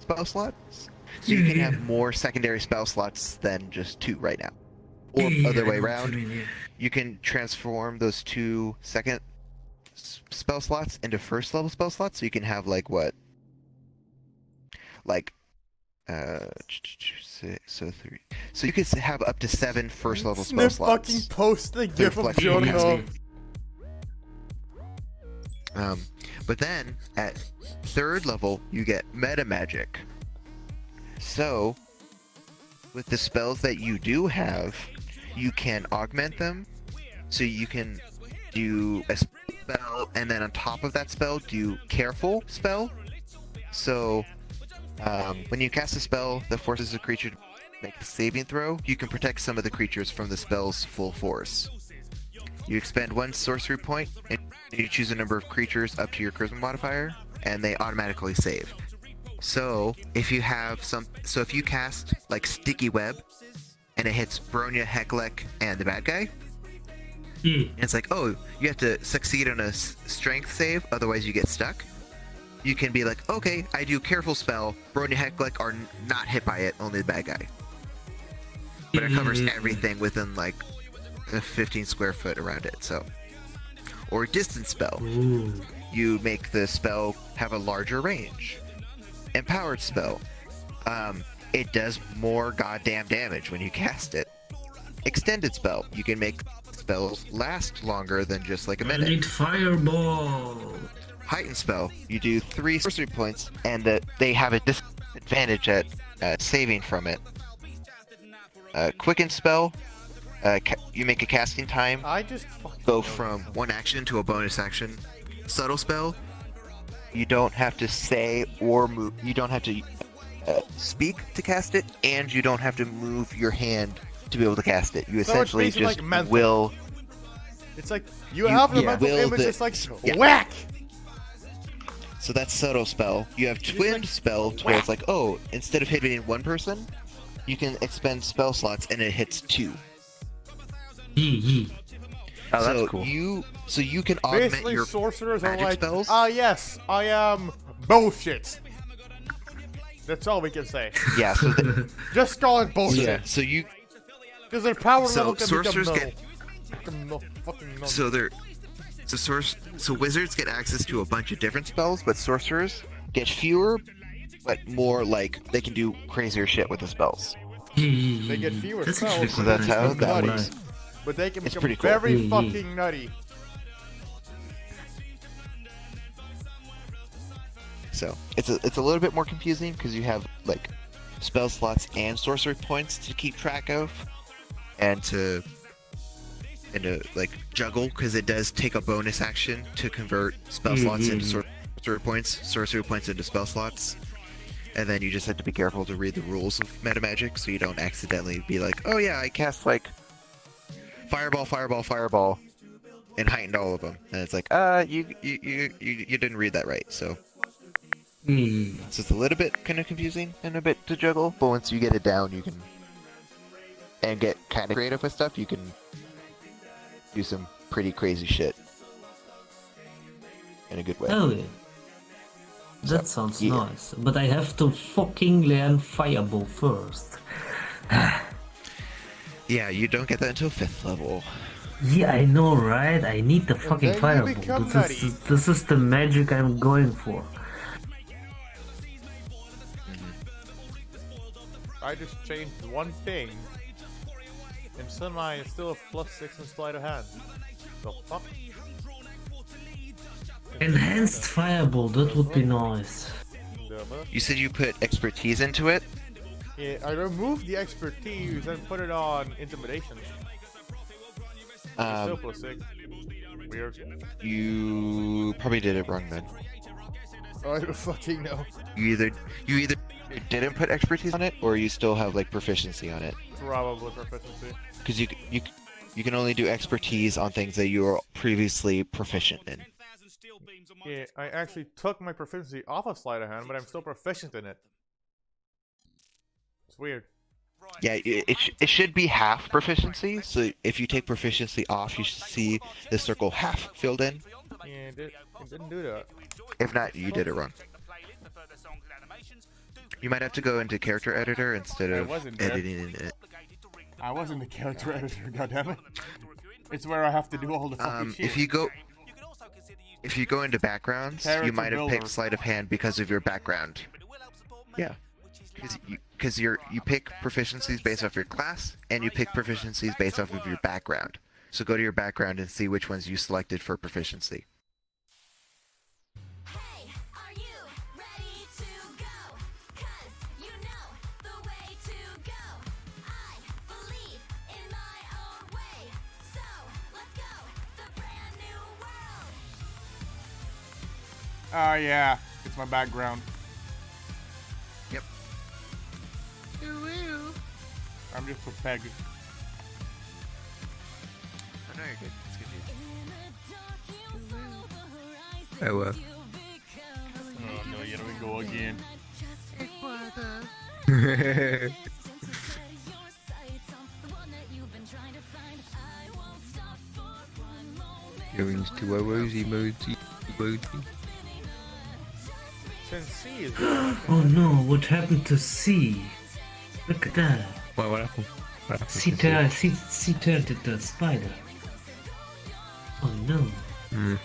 spell slots. So you can have more secondary spell slots than just 2 right now. Or other way around. You can transform those 2 second spell slots into first level spell slots, so you can have like what? Like so 3. So you could have up to 7 first level spell Snip slots. fucking post the They're gif of flexible Jono. casting. But then at 3rd level, you get meta magic. So, with the spells that you do have, you can augment them. So you can do a spell, and then on top of that spell, do careful spell. So, when you cast a spell that forces a creature to make a saving throw, you can protect some of the creatures from the spell's full force. You expend 1 sorcery point, and you choose a number of creatures up to your charisma modifier, and they automatically save. So if you have if you cast like Sticky Web, and it hits Bronya, Hecklek, and the bad guy, and it's like, oh, you have to succeed on a strength save, otherwise you get stuck. you can be like, okay, I do careful spell. Brony Hecklick are not hit by it, only the bad guy. But it covers everything within like a 15 square foot around it. So, or distance spell. Ooh. You make the spell have a larger range. Empowered spell. It does more goddamn damage when you cast it. Extended spell. You can make spells last longer than just like a I minute. need fireball. Heightened spell. You do 3 sorcery points, and they have a disadvantage at saving from it. Quicken spell. You make a casting time. I just go from one action to a bonus action. Subtle spell. You don't have to say or move. You don't have to speak to cast it, and you don't have to move your hand to be able to cast it. You So it's essentially basically just like mental. will. It's like you have the mental will image. the- It's like yeah. whack. So that's subtle spell. You have twinned spell, to where it's like, oh, instead of hitting one person, you can expend spell slots, and it hits 2. Oh, that's so cool. you can augment Basically, your sorcerers are magic like, spells. yes, I am bullshit. That's all we can say. Yeah, so Just call it bullshit. So you Because their power So level can sorcerers become get- null. Fucking null. so wizards get access to a bunch of different spells, but sorcerers get fewer, but more like they can do crazier shit with the spells. They get fewer That's spells. actually So that's quite how nice, not that gonna works. lie. But they can It's become pretty cool. very fucking nutty. So it's a little bit more confusing because you have like spell slots and sorcery points to keep track of, and to like juggle, because it does take a bonus action to convert spell slots into sorcery points into spell slots, and then you just have to be careful to read the rules of meta magic so you don't accidentally be like, oh yeah, I cast like fireball, and heightened all of them, and it's like, you didn't read that right, so. So it's a little bit kind of confusing and a bit to juggle, but once you get it down, you can, and get kind of creative with stuff, you can do some pretty crazy shit in a good way. Oh yeah. That sounds yeah. nice. But I have to fucking learn fireball first. Yeah, you don't get that until 5th level. Yeah, I know, right? I need the fucking then you fireball. become But this is the magic I'm going for. I just changed one thing, and somehow I still have +6 in sleight of hand. The fuck? Enhanced fireball, that would be nice. You said you put expertise into it? Yeah, I removed the expertise and put it on intimidation. Still +6. Weird. You probably did it wrong then. I don't fucking know. You either didn't put expertise on it, or you still have like proficiency on it. Probably proficiency. Because you can only do expertise on things that you were previously proficient in. Yeah, I actually took my proficiency off of sleight of hand, but I'm still proficient in it. It's weird. Yeah, it should be half proficiency. So if you take proficiency off, you should see the circle half filled in. Yeah, it didn't do that. If not, you did it wrong. You might have to go into character editor instead of editing it. I was in the character editor, goddammit. It's where I have to do all the fucking shit. If you go into backgrounds, you Character might have builder. picked sleight of hand because of your background. Yeah, because you pick proficiencies based off your class, and you pick proficiencies based off of your background. So go to your background and see which ones you selected for proficiency. Oh yeah, it's my background. Yep. I'm just a peg. Oh, no, you're good. It's good. Oh well. Oh no, here we go again. Going to a rosy emoji. Since C is Oh no, what happened to C? Look at that. What happened? C turned into a spider. Oh no.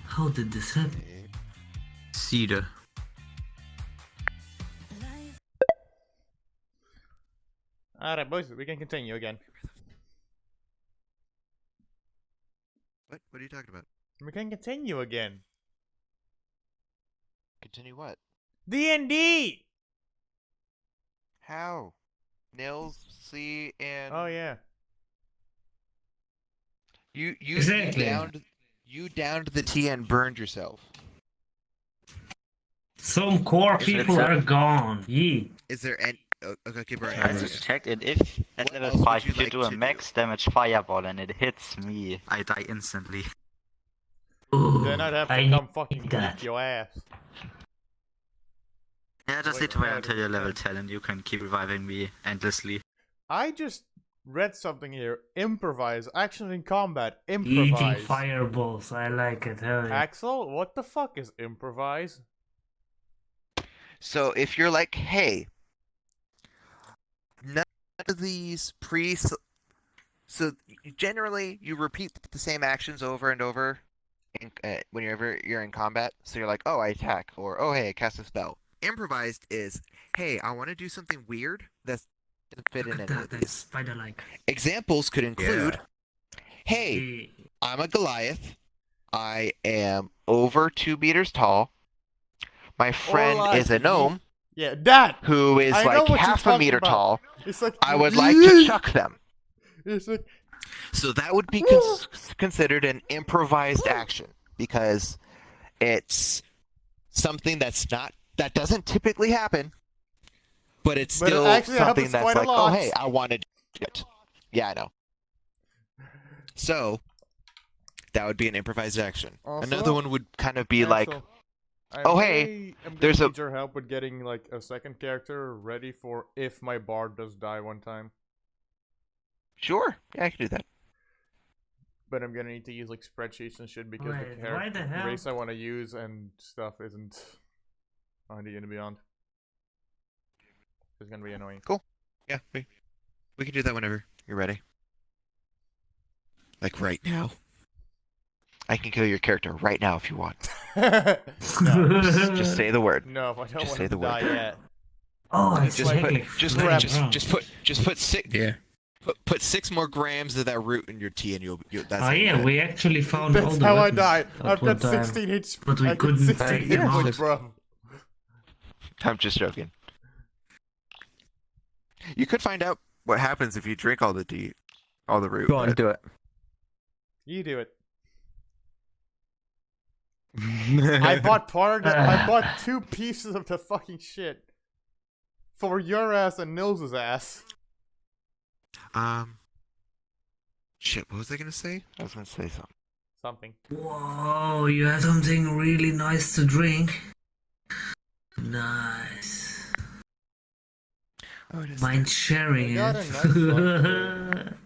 How did this happen? Cedar. Alright, boys, we can continue again. What? What are you talking about? We can continue again. Continue what? D&D! How? Nils, C, and... Oh, yeah. You Exactly. you downed the tea and burned yourself. Some core people are gone. Yee. Is there any... Okay, Brian. I just checked it. If at What level else would 5 you you like do a to max damage fireball and it hits me, I die instantly. Then I'd have to I come fucking need that. beat your ass. Yeah, just Wait, need to wait how until did you're you level get- 10 and you can keep reviving me endlessly. I just read something here. Improvise. Action in combat. Eating Improvise. fireballs. I like it. Hell yeah. Axel, what the fuck is improvise? So if you're like, hey, none of these so generally you repeat the same actions over and over whenever you're in combat. So you're like, oh, I attack, or oh, hey, I cast a spell. Improvised is, hey, I want to do something weird that doesn't fit in any of That's these. spider-like. Examples could include, hey, I'm a Goliath. I am over 2 meters tall. My friend like is a gnome. Yeah, that! Who is I know like what you're half a talking meter about. tall. It's like, I would like to chuck them. It's like, So that would be considered an improvised action because it's something that doesn't typically happen, but it's But it still actually something happens that's quite a like, oh lot. hey, I want to do it. Yeah, I know. So that would be an improvised action. Also, Another one would kind of be like, Axel, oh hey, I'm there's gonna a need your help with getting like a second character ready for if my bard does die one time. sure, yeah, I can do that. But I'm gonna need to use like spreadsheets and shit because Wait, the why the hell? race I want to use and stuff isn't on the and beyond. It's gonna be annoying. Cool. Yeah, we can do that whenever you're ready. Like right now. I can kill your character right now if you want. No, Just say the word. no, I don't Just want say to the die word. yet. Oh, It's it's like- like Just put 6. Yeah. Put 6 more grams of that root in your tea, and you'll. That's Oh how you yeah, die. we actually found all That's the how I weapons died. at I've one got time. 16 HP. But we I got couldn't 16 take hit them out. points, bro. I'm just joking. You could find out what happens if you drink all the tea, all the root. Go on, but- do it. You do it. I bought I bought 2 pieces of the fucking shit for your ass and Nils's ass. Shit. What was I gonna say? I was gonna say something. Something. Whoa, you had something really nice to drink. Nice. Oh, it is. Mind sharing I got it. a nice one,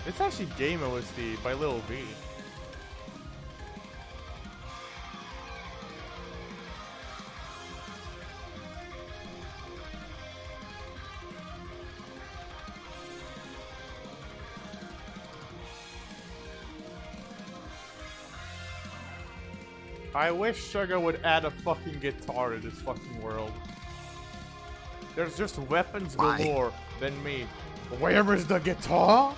It's actually Game OSD by Lil V. I wish Sugar would add a fucking guitar to this fucking world. There's just weapons Why? galore than me. Where is the guitar?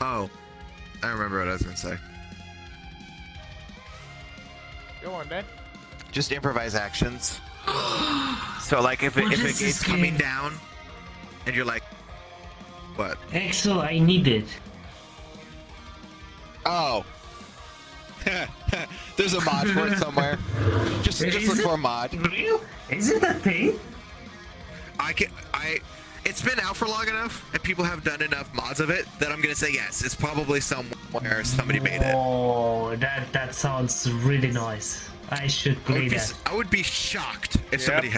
Oh, I remember what I was gonna say. Go on, then. Just improvise actions. So like if What is it's this coming game? down, and you're like, what? Axel, I need it. Oh. There's a mod for it somewhere. Just Is look it for a mod. Real? Is it a thing? It's been out for long enough, and people have done enough mods of it that I'm gonna say yes. It's probably somewhere somebody made it. Oh, that sounds really nice. I should play that. I would be shocked if Yep. somebody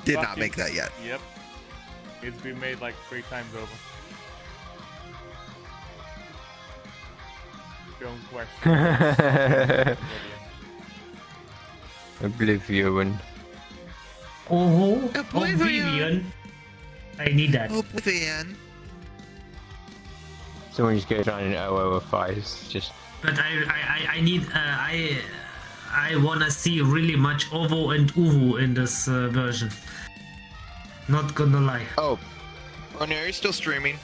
did not Fucking- make that yet. Yep. It's been made like 3 times over. Don't question. Oblivion. Oh, Oblivion. I need that. Oblivion. Someone just goes around in 005s, just. But I need I wanna see really much Ovo and Uvu in this version. Not gonna lie. Oh, no, are you still streaming?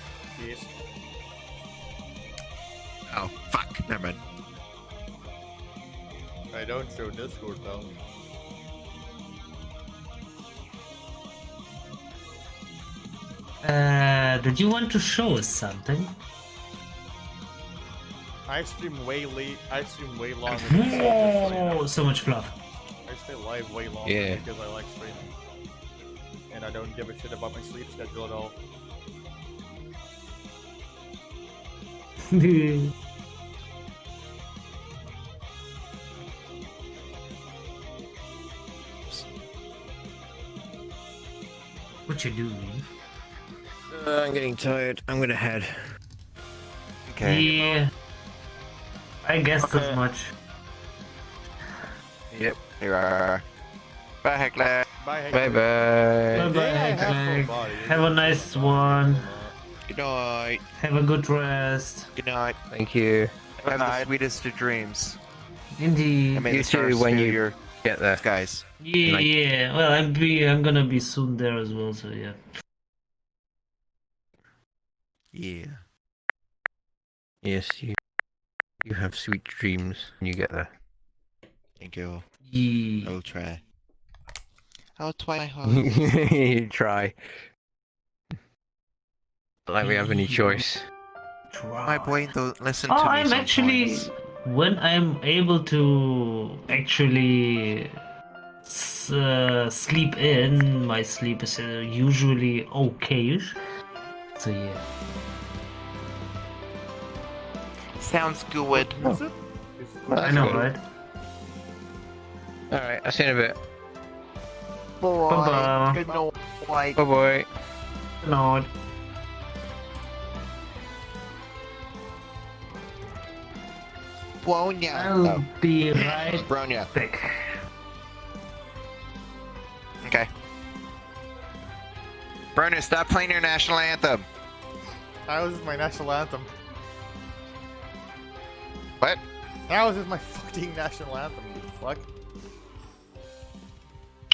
Yes. Oh, fuck. Never mind. I don't show Discord though. Did you want to show us something? I stream way late. I stream way longer. Than Oh, so much fluff. I stay live way longer Yeah. because I like streaming, and I don't give a shit about my sleep schedule at all. What you doing? I'm getting tired. I'm gonna head. Okay. Yeah. I guessed as much. Yep. Here are. Bye, Heckler. Bye, Bye Hector. bye. Bye bye, Yeah, have Heckler. fun, buddy. Have a nice one. Good night. Have a good rest. Good night. Thank you. Have the sweetest of dreams. Indeed. And may You the stars too when fill you your get there. skies. Yeah, Like- yeah. Well, I'm gonna be soon there as well. So yeah. Yeah. Yes, you have sweet dreams when you get there. Thank you. Yeah. I'll try. I'll try my heart. You try. Not like we have any choice. My brain don't listen to Oh, me I'm actually sometimes. when I'm able to actually sleep in. My sleep is usually okay-ish. So yeah. Sounds good. Is it? Well, I that's know, good. right? Alright, I'll see you in a bit. Bye-bye. Good night. Bye bye. Good night. Bronya. I'll be right Bronya. back. Okay. Bronya, stop playing your national anthem. How is this my national anthem? What? How is this my fucking national anthem? You fuck.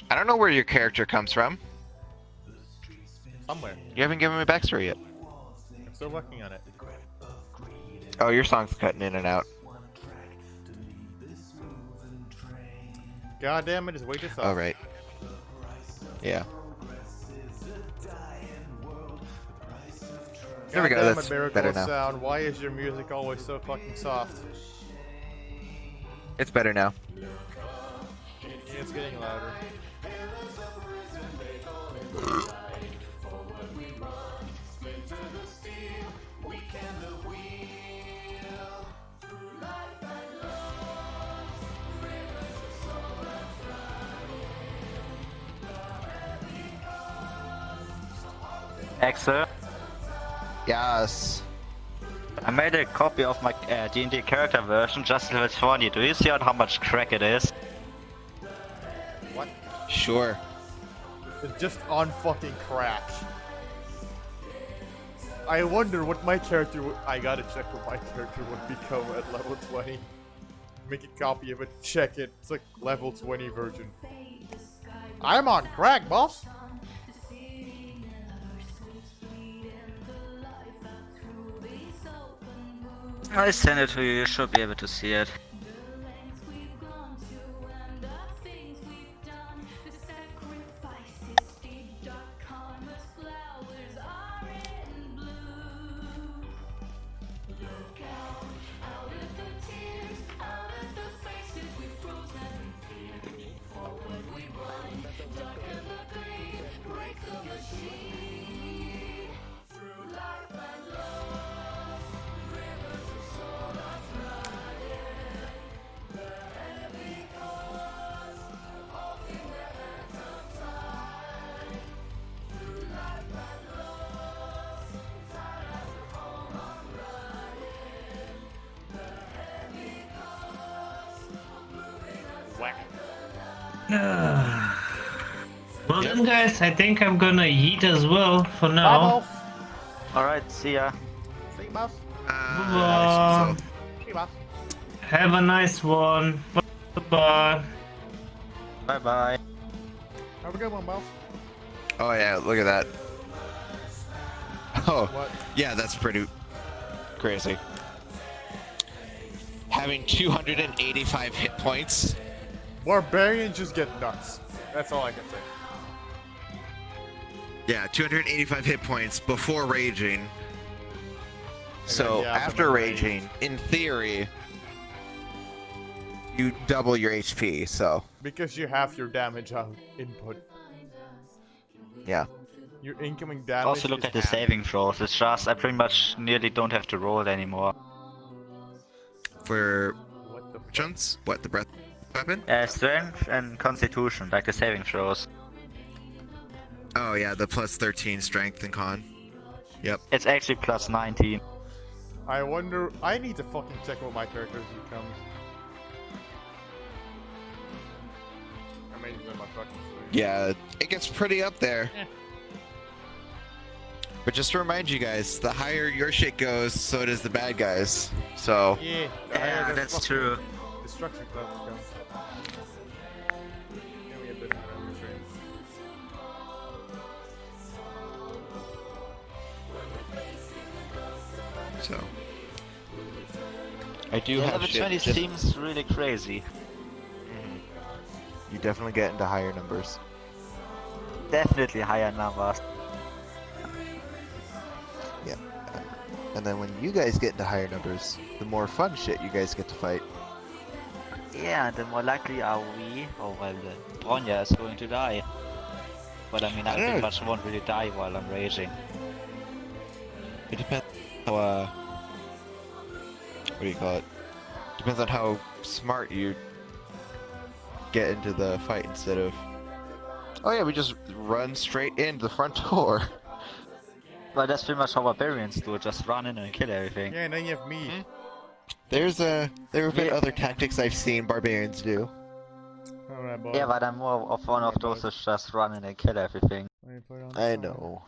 I don't know where your character comes from. Somewhere. You haven't given me a backstory yet. I'm still working on it. Oh, your song's cutting in and out. God damn it, just wait this Oh, up. right. Yeah. There we go, Goddamn that's it, Miracle better now. Sound. Why is your music always so fucking soft? It's better now. Yeah, it's getting louder. Axel, Yes. I made a copy of my D&D character version just level 20. Do you see how much crack it is? What? Sure. It's just on fucking crack. I wonder what my character would. I gotta check what my character would become at level 20. Make a copy of it, check it. It's like level 20 version. I'm on crack, boss! I send it to you, you should be able to see it. Whack. Well then, guys, I think I'm gonna eat as well for now. Alright, see ya. See you, boss. Bye. See you, boss. Have a nice one. Bye. Bye bye. Have a good one, boss. Oh yeah, look at that. Oh, What? yeah, that's pretty crazy. Having 285 hit points. Barbarians just get nuts. That's all I can say. Yeah, 285 hit points before raging. So yeah, after raging, in theory, you double your HP. So Because you have your damage input. yeah. Your incoming damage. Also look is at the half. saving throws. It's just I pretty much nearly don't have to roll anymore. For What the fuck? chunks? What, the breath weapon? Strength and constitution, like the saving throws. Oh yeah, the plus 13 strength and con. Yep. It's actually plus 19. I wonder. I need to fucking check what my characters become. Amazing my fucking sleep. Yeah, it gets pretty up there. But just to remind you guys, the higher your shit goes, so does the bad guys. So Yeah. Yeah, that's true. Destruction club comes. Yeah, we have different revenue streams. So I do Yeah, have level shit 20 just- seems really crazy. You definitely get into higher numbers. Definitely higher numbers. Yeah. And then when you guys get into higher numbers, the more fun shit you guys get to fight. Yeah, the more likely are we, or well, the Bronya is going to die. But I mean, I I don't pretty know. much won't really die while I'm raging. It depends how what do you call it? Depends on how smart you get into the fight instead of, oh yeah, we just run straight into the front door. Well, that's pretty much how barbarians do it, just run in and kill everything. Yeah, and then you have me. There have been Yeah. other tactics I've seen barbarians do. Alright, boy. Yeah, but I'm more of one of those who's just run in and kill everything. I know.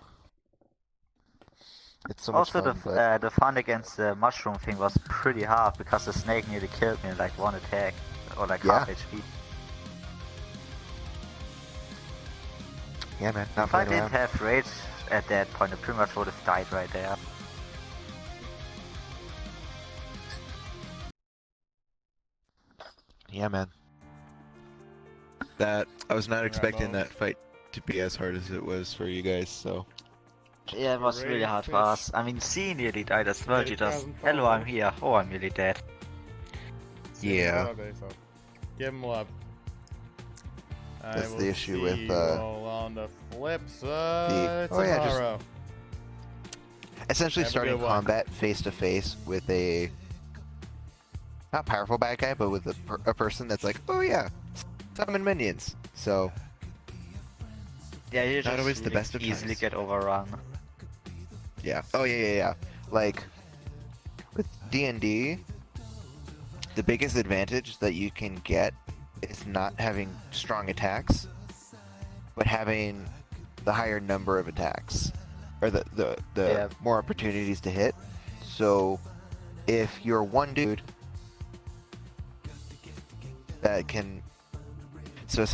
It's so much Also, fun, the fun against the mushroom thing was pretty hard because the snake nearly killed me in like one attack, or like half Yeah. HP. yeah, man, not If I playing didn't around. have rage at that point, I pretty much would have died right there. Yeah, man. That I was not expecting that fight to be as hard as it was for you guys. So Yeah, it was really hard for us. I mean, C nearly died as well. She just, hello, I'm here. Oh, I'm nearly dead. yeah, Give him love. That's I the will issue see with, you all on the flip side oh, yeah, just- tomorrow. essentially Have a starting good one. combat face to face with a not powerful bad guy, but with a person that's like, oh yeah, summon minions. So Yeah, you Not just always the really best of easily times. get overrun. yeah, oh yeah. Like with D&D, the biggest advantage that you can get is not having strong attacks, but having the higher number of attacks, or the Yeah. more opportunities to hit. So if you're one dude that can, so